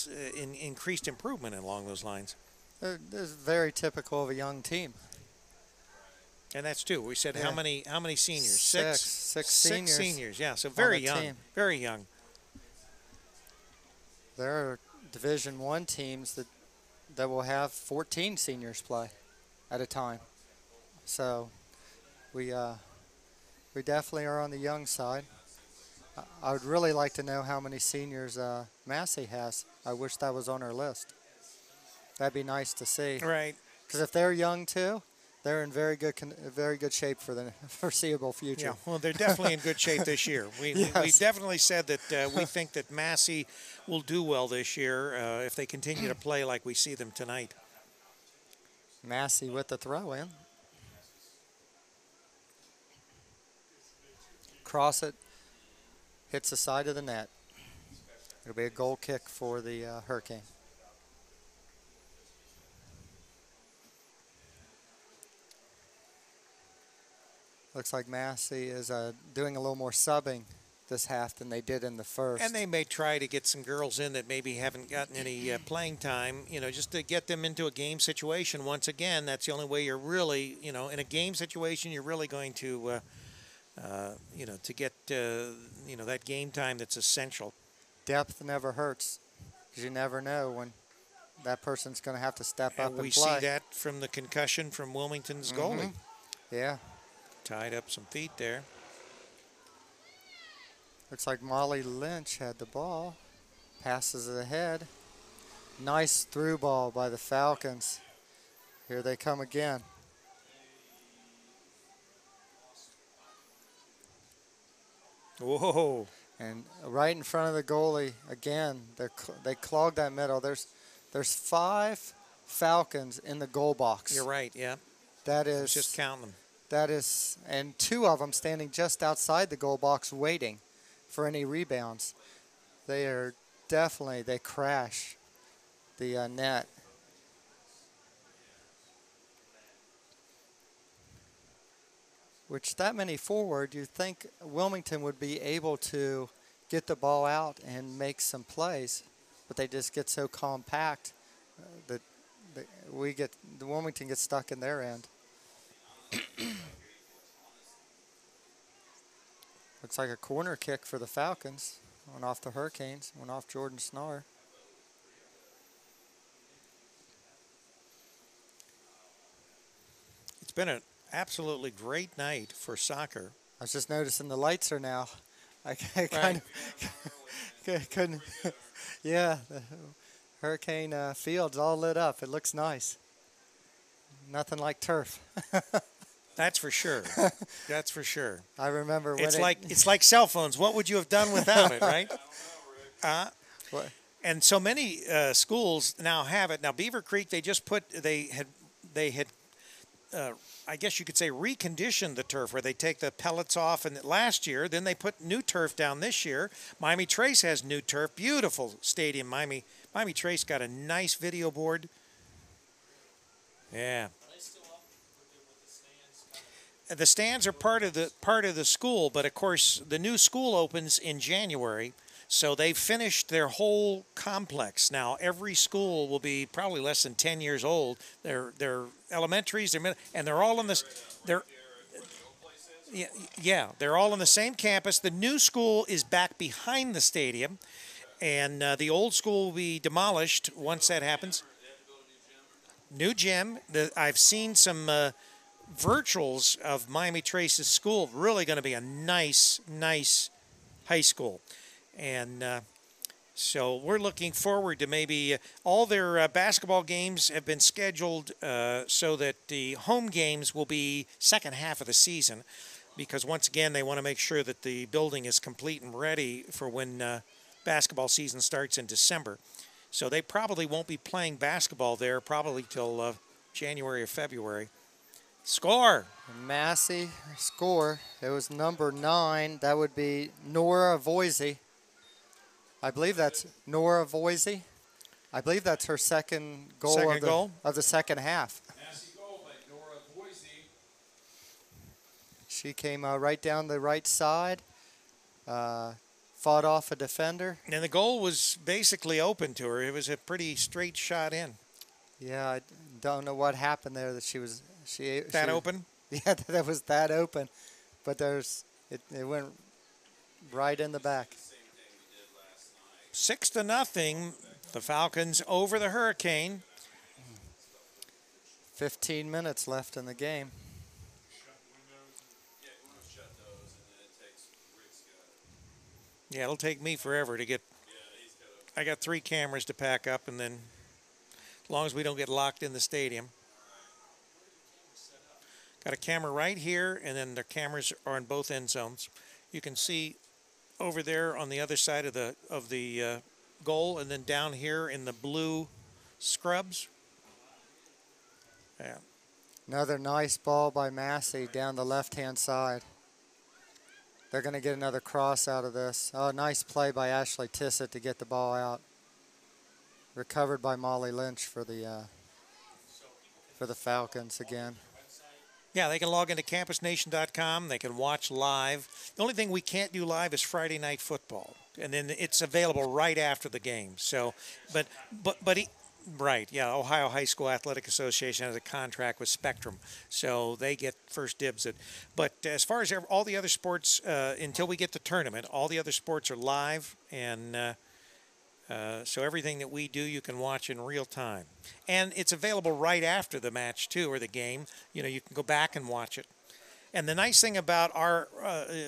increased improvement along those lines. This is very typical of a young team. And that's too. We said Yeah. how many seniors? Six Six seniors. seniors. Yeah, so very the young. team. Very young. There are Division I teams that will have 14 seniors play at a time. So we definitely are on the young side. I would really like to know how many seniors Massie has. I wish that was on our list. That'd be nice to see. Right. Because if they're young too, they're in very good shape for the foreseeable future. Yeah, well, they're definitely in good shape this year. We definitely said that we think that Massie will do well this year if they continue to play like we see them tonight. Massie with the throw in. Cross it. Hits the side of the net. It'll be a goal kick for the Hurricane. Looks like Massie is doing a little more subbing this half than they did in the first. And they may try to get some girls in that maybe haven't gotten any playing time, just to get them into a game situation. Once again, that's the only way you're really, in a game situation, you're really going to, to get, that game time that's essential. Depth never hurts because you never know when that person's going to have to step up and play. We see that from the concussion from Wilmington's goalie. Yeah. Tied up some feet there. Looks like Molly Lynch had the ball. Passes it ahead. Nice through ball by the Falcons. Here they come again. Whoa. And right in front of the goalie, again, they clogged that middle. There's 5 Falcons in the goal box. You're right, yeah. That is. I was just counting them. That is, and 2 of them standing just outside the goal box waiting for any rebounds. They are definitely, they crash the net. Which that many forward, you'd think Wilmington would be able to get the ball out and make some plays, but they just get so compact that the Wilmington gets stuck in their end. Looks like a corner kick for the Falcons. One off the Hurricanes, one off Jordan Snar. It's been an absolutely great night for soccer. I was just noticing the lights are now. I kind of couldn't. Yeah, the Hurricane field's all lit up. It looks nice. Nothing like turf. That's for sure. That's for sure. I remember when it's like cell phones. What would you have done without it, right? What? And so many schools now have it. Now Beaver Creek, they had I guess you could say reconditioned the turf where they take the pellets off and last year, then they put new turf down this year. Miami Trace has new turf. Beautiful stadium. Miami Trace got a nice video board. Yeah. The stands are part of the school, but of course the new school opens in January, so they've finished their whole complex. Now every school will be probably less than 10 years old. They're elementaries, and they're all in this. Yeah, yeah, they're all on the same campus. The new school is back behind the stadium, and the old school will be demolished once that happens. New gym. I've seen some virtuals of Miami Trace's school. Really going to be a nice, nice high school, and so we're looking forward to maybe all their basketball games have been scheduled so that the home games will be second half of the season, because once again they want to make sure that the building is complete and ready for when basketball season starts in December. So they probably won't be playing basketball there probably till January or February. Score. Massey score. It was number 9. That would be Nora Voisey. I believe that's Nora Voisey. I believe that's her second goal, of the second half. Massey goal by Nora Boise. She came right down the right side, fought off a defender. And the goal was basically open to her. It was a pretty straight shot in. Yeah, I don't know what happened there. That she Open? Yeah, that was that open, but it went right in the back. 6-0. The Falcons over the Hurricane. 15 minutes left in the game. Yeah, it'll take me forever to get. I got 3 cameras to pack up, and then as long as we don't get locked in the stadium. Got a camera right here, and then the cameras are on both end zones. You can see over there on the other side of the goal, and then down here in the blue scrubs. Yeah. Another nice ball by Massey down the left-hand side. They're going to get another cross out of this. Oh, nice play by Ashley Tissett to get the ball out. Recovered by Molly Lynch for the Falcons again. Yeah, they can log into campusnation.com. They can watch live. The only thing we can't do live is Friday night football, and then it's available right after the game. So, right, yeah. Ohio High School Athletic Association has a contract with Spectrum, so they get first dibs at. But as far as all the other sports, until we get the tournament, all the other sports are live, and so everything that we do, you can watch in real time. And it's available right after the match, too, or the game. You know, you can go back and watch it. And the nice thing about our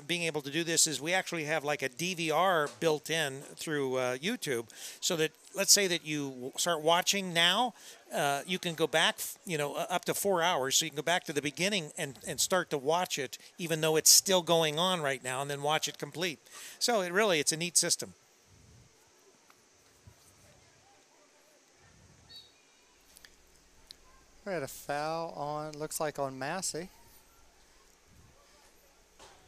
being able to do this is we actually have like a DVR built in through YouTube, so that let's say that you start watching now, you can go back, up to 4 hours. So you can go back to the beginning and start to watch it, even though it's still going on right now, and then watch it complete. So it's a neat system. We had a foul on, looks like on Massey.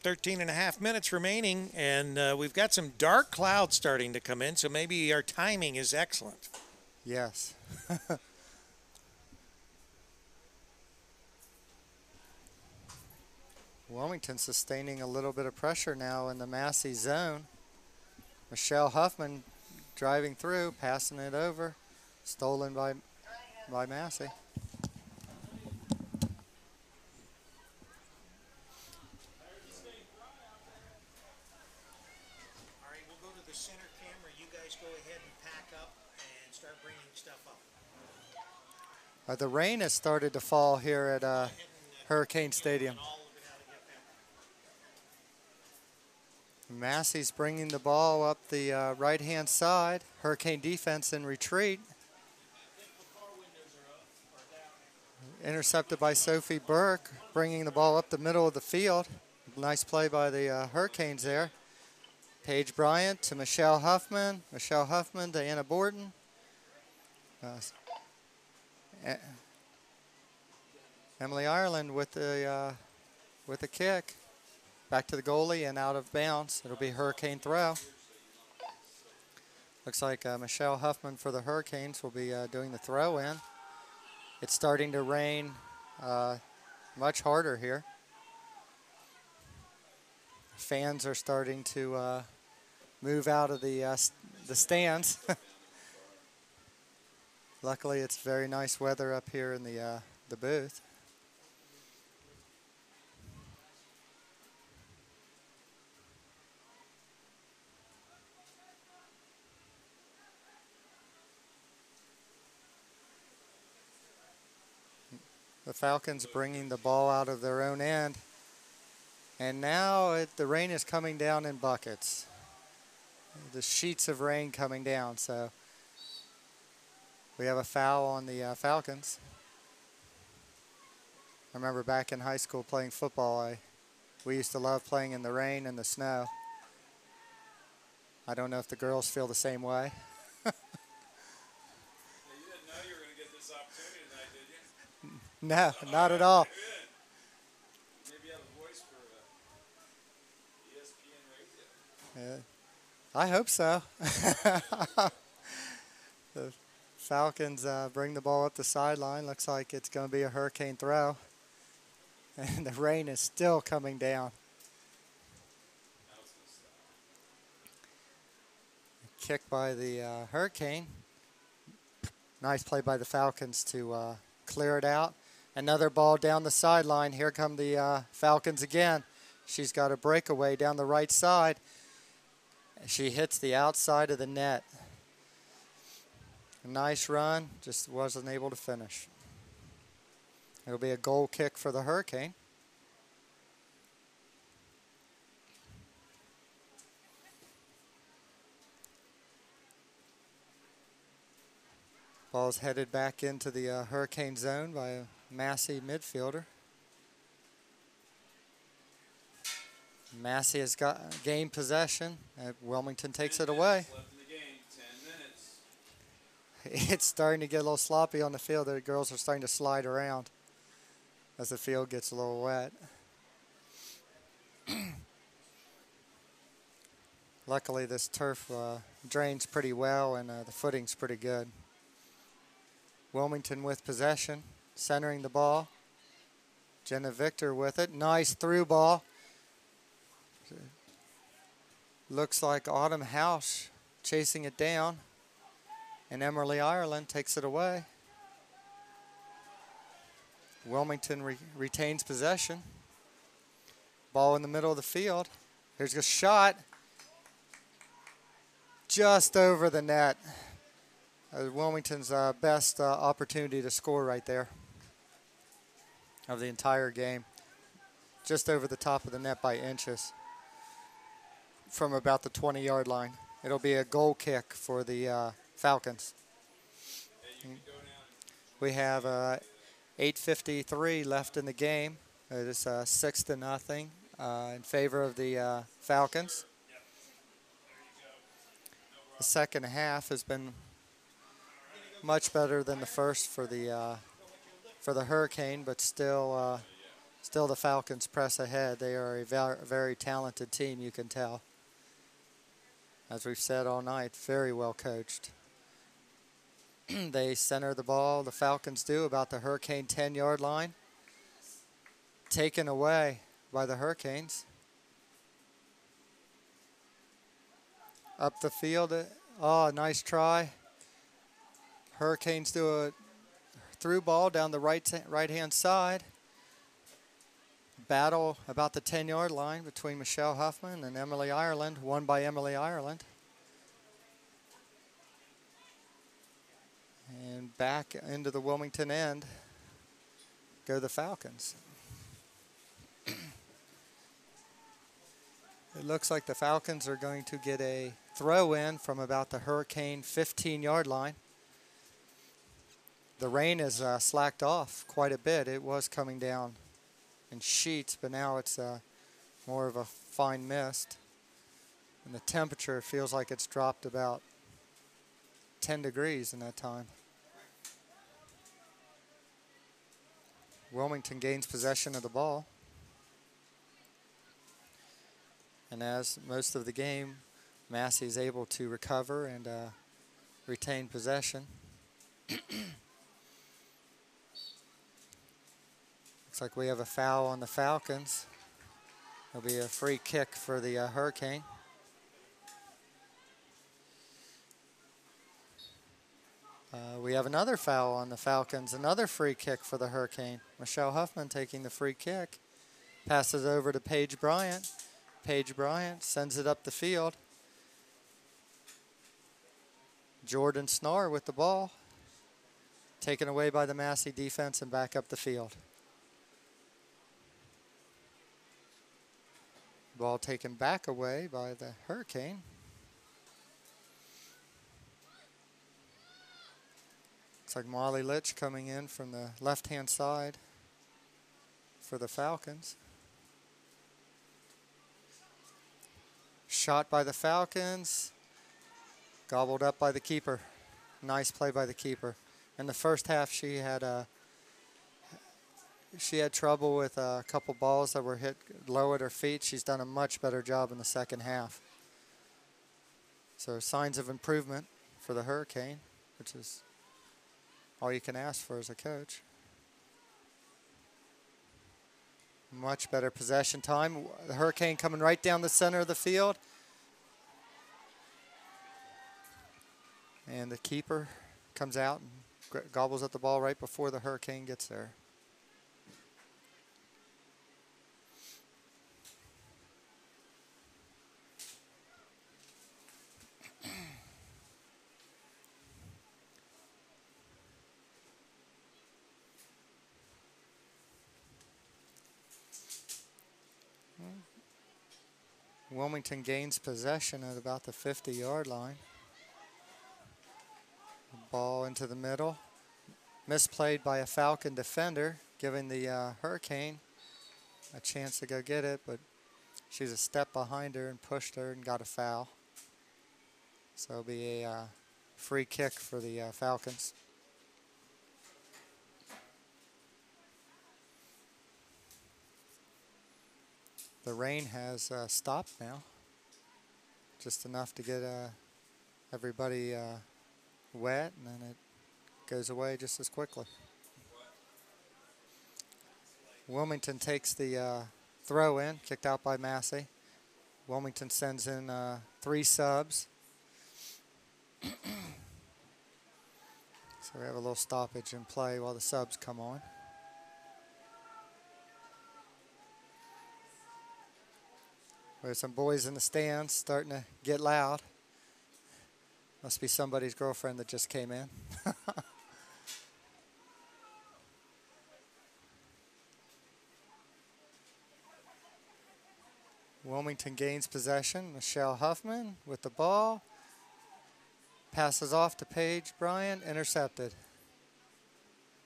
13.5 minutes remaining, and we've got some dark clouds starting to come in, so maybe our timing is excellent. Yes. Wilmington sustaining a little bit of pressure now in the Massey zone. Michelle Huffman driving through, passing it over, stolen by Massey. Center camera, you guys go ahead and pack up and start bringing stuff up. The rain has started to fall here at Hurricane Stadium. Massey's bringing the ball up the right-hand side. Hurricane defense in retreat. Intercepted by Sophie Burke, bringing the ball up the middle of the field. Nice play by the Hurricanes there. Paige Bryant to Michelle Huffman. Michelle Huffman to Anna Borton. Emily Ireland with the kick. Back to the goalie and out of bounds. It'll be Hurricane throw. Looks like Michelle Huffman for the Hurricanes will be doing the throw in. It's starting to rain much harder here. Fans are starting to move out of the stands. Luckily, it's very nice weather up here in the booth. The Falcons bringing the ball out of their own end. And now the rain is coming down in buckets. The sheets of rain coming down. So we have a foul on the Falcons. I remember back in high school playing football, we used to love playing in the rain and the snow. I don't know if the girls feel the same way. Now, you didn't know you were going to get this opportunity tonight, did you? No, not at all. Good. Maybe you have a voice for ESPN radio. Yeah, I hope so. The Falcons bring the ball up the sideline. Looks like it's going to be a hurricane throw. And the rain is still coming down. Now it's going to stop. Kick by the Hurricane. Nice play by the Falcons to clear it out. Another ball down the sideline. Here come the Falcons again. She's got a breakaway down the right side. She hits the outside of the net. A nice run, just wasn't able to finish. It'll be a goal kick for the Hurricane. Ball's headed back into the Hurricane zone by a Massie midfielder. Massie has gained possession. Wilmington takes it away. Left in the game, 10 minutes. It's starting to get a little sloppy on the field. The girls are starting to slide around as the field gets a little wet. Luckily, this turf drains pretty well, and the footing's pretty good. Wilmington with possession, centering the ball. Jenna Victor with it. Nice through ball. Looks like Autumn House chasing it down, and Emily Ireland takes it away. Wilmington retains possession. Ball in the middle of the field. Here's a shot. Just over the net. Wilmington's best opportunity to score right there of the entire game. Just over the top of the net by inches from about the 20-yard line. It'll be a goal kick for the Falcons. We have 8:53 left in the game. It is 6-0 in favor of the Falcons. The second half has been much better than the first for the Hurricane, but still the Falcons press ahead. They are a very talented team, you can tell. As we've said all night, very well coached. They center the ball, the Falcons do, about the Hurricane 10-yard line. Taken away by the Hurricanes. Up the field. Oh, nice try. Hurricanes do a through ball down the right-hand side. Battle about the 10-yard line between Michelle Huffman and Emily Ireland, won by Emily Ireland. And back into the Wilmington end go the Falcons. It looks like the Falcons are going to get a throw in from about the Hurricane 15-yard line. The rain has slacked off quite a bit. It was coming down in sheets, but now it's more of a fine mist. And the temperature feels like it's dropped about 10 degrees in that time. Wilmington gains possession of the ball. And as most of the game, Massie is able to recover and retain possession. Looks like we have a foul on the Falcons. It'll be a free kick for the Hurricane. We have another foul on the Falcons, another free kick for the Hurricane. Michelle Huffman taking the free kick. Passes over to Paige Bryant. Paige Bryant sends it up the field. Jordan Snar with the ball. Taken away by the Massey defense and back up the field. Ball taken back away by the Hurricane. Looks like Molly Litch coming in from the left-hand side for the Falcons. Shot by the Falcons. Gobbled up by the keeper. Nice play by the keeper. In the first half, she had trouble with a couple balls that were hit low at her feet. She's done a much better job in the second half. So signs of improvement for the Hurricane, which is all you can ask for as a coach. Much better possession time. The Hurricane coming right down the center of the field. And the keeper comes out and gobbles at the ball right before the Hurricane gets there. Wilmington gains possession at about the 50-yard line. Ball into the middle. Misplayed by a Falcon defender, giving the Hurricane a chance to go get it, but she's a step behind her and pushed her and got a foul. So it'll be a free kick for the Falcons. The rain has stopped now, just enough to get everybody wet, and then it goes away just as quickly. Wilmington takes the throw in, kicked out by Massey. Wilmington sends in 3 subs. So we have a little stoppage in play while the subs come on. There's some boys in the stands starting to get loud. Must be somebody's girlfriend that just came in. Wilmington gains possession. Michelle Huffman with the ball. Passes off to Paige Bryant, intercepted.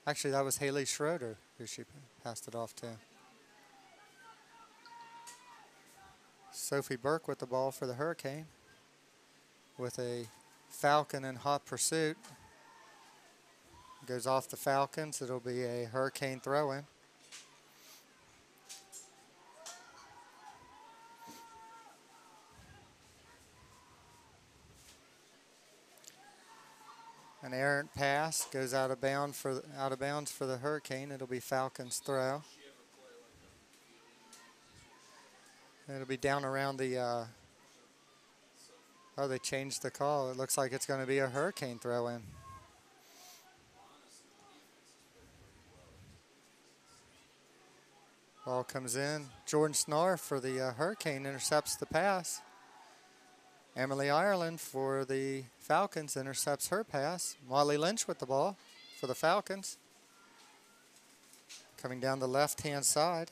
Actually, that was Haley Schroeder who she passed it off to. Sophie Burke with the ball for the Hurricane with a Falcon in hot pursuit. Goes off the Falcons. It'll be a Hurricane throw-in. An errant pass goes out of bounds for the Hurricane. It'll be Falcons throw. It'll be down around the, oh, they changed the call. It looks like it's going to be a Hurricane throw-in. Ball comes in. Jordan Snarr for the Hurricane intercepts the pass. Emily Ireland for the Falcons intercepts her pass. Molly Lynch with the ball for the Falcons. Coming down the left-hand side.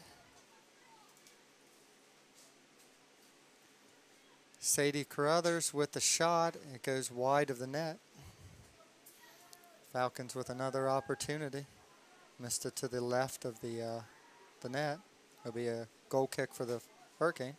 Sadie Carruthers with the shot. It goes wide of the net. Falcons with another opportunity. Missed it to the left of the net. It'll be a goal kick for the Hurricane.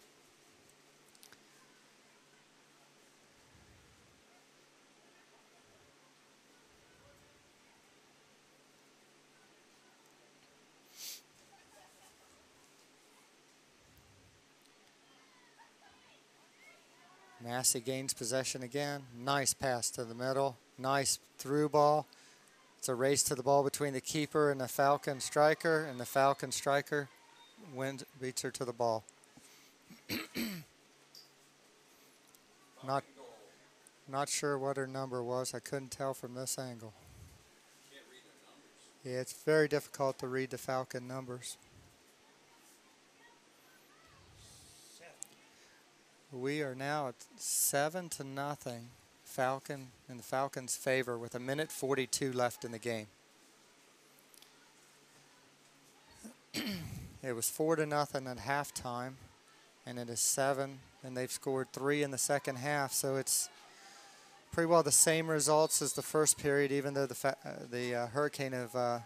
Massey gains possession again. Nice pass to the middle. Nice through ball. It's a race to the ball between the keeper and the Falcon striker, and the Falcon striker beats her to the ball. Not sure what her number was. I couldn't tell from this angle. Can't read their numbers. Yeah, it's very difficult to read the Falcon numbers. We are now at 7-0, Falcon in the Falcons' favor with 1:42 left in the game. It was 4-0 at halftime, and it is 7, and they've scored 3 in the second half. So it's pretty well the same results as the first period, even though the Hurricane have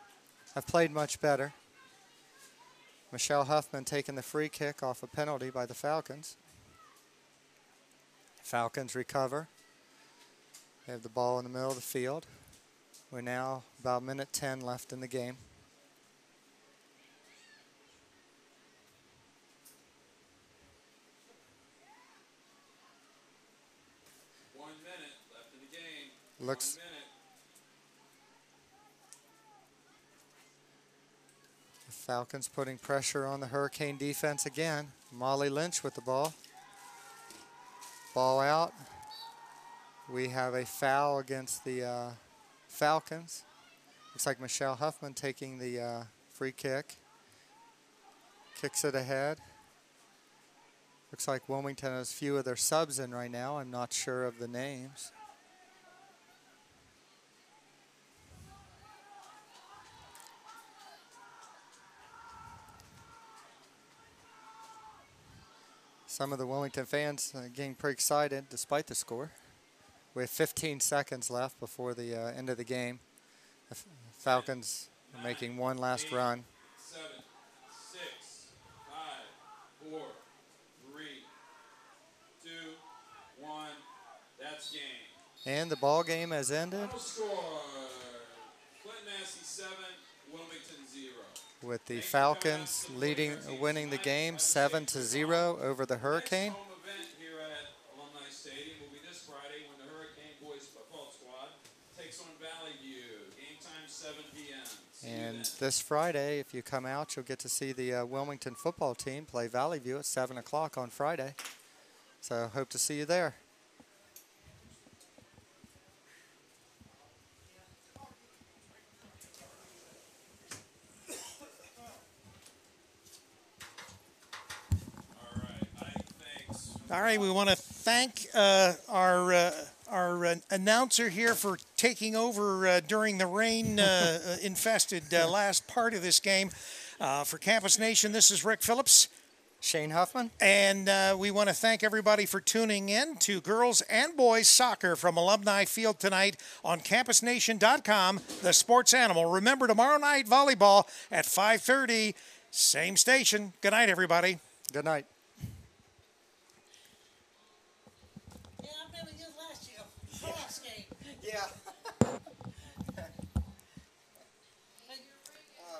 played much better. Michelle Huffman taking the free kick off a penalty by the Falcons. Falcons recover. They have the ball in the middle of the field. We're now about minute 10 left in the game. Left in the game. Looks 1 minute. the Falcons putting pressure on the Hurricane defense again. Molly Lynch with the ball. Ball out. We have a foul against the Falcons. Looks like Michelle Huffman taking the free kick. Kicks it ahead. Looks like Wilmington has a few of their subs in right now. I'm not sure of the names. Some of the Wilmington fans getting pretty excited despite the score. We have 15 seconds left before the end of the game. The Falcons are making one last run. 7, 6, 5, 4, 3, 2, 1. That's game. And the ball game has ended Final score: Clinton-Massie 7, Wilmington 0. with the Falcons winning the game 7-0 over the Hurricane. Next home event here at Alumni Stadium will be this Friday when the Hurricane boys football squad takes on Valley View. Game time 7 p.m. See you And then. this Friday, if you come out, you'll get to see the Wilmington football team play Valley View at 7 o'clock on Friday. So hope to see you there. All right, we want to thank our announcer here for taking over during the rain-infested last part of this game. For Campus Nation, this is Rick Phillips. Shane Huffman. And we want to thank everybody for tuning in to girls and boys soccer from Alumni Field tonight on campusnation.com, the sports animal. Remember, tomorrow night, volleyball at 5:30, same station. Good night, everybody. Good night. Yeah, I remember you last year. Last game. Yeah.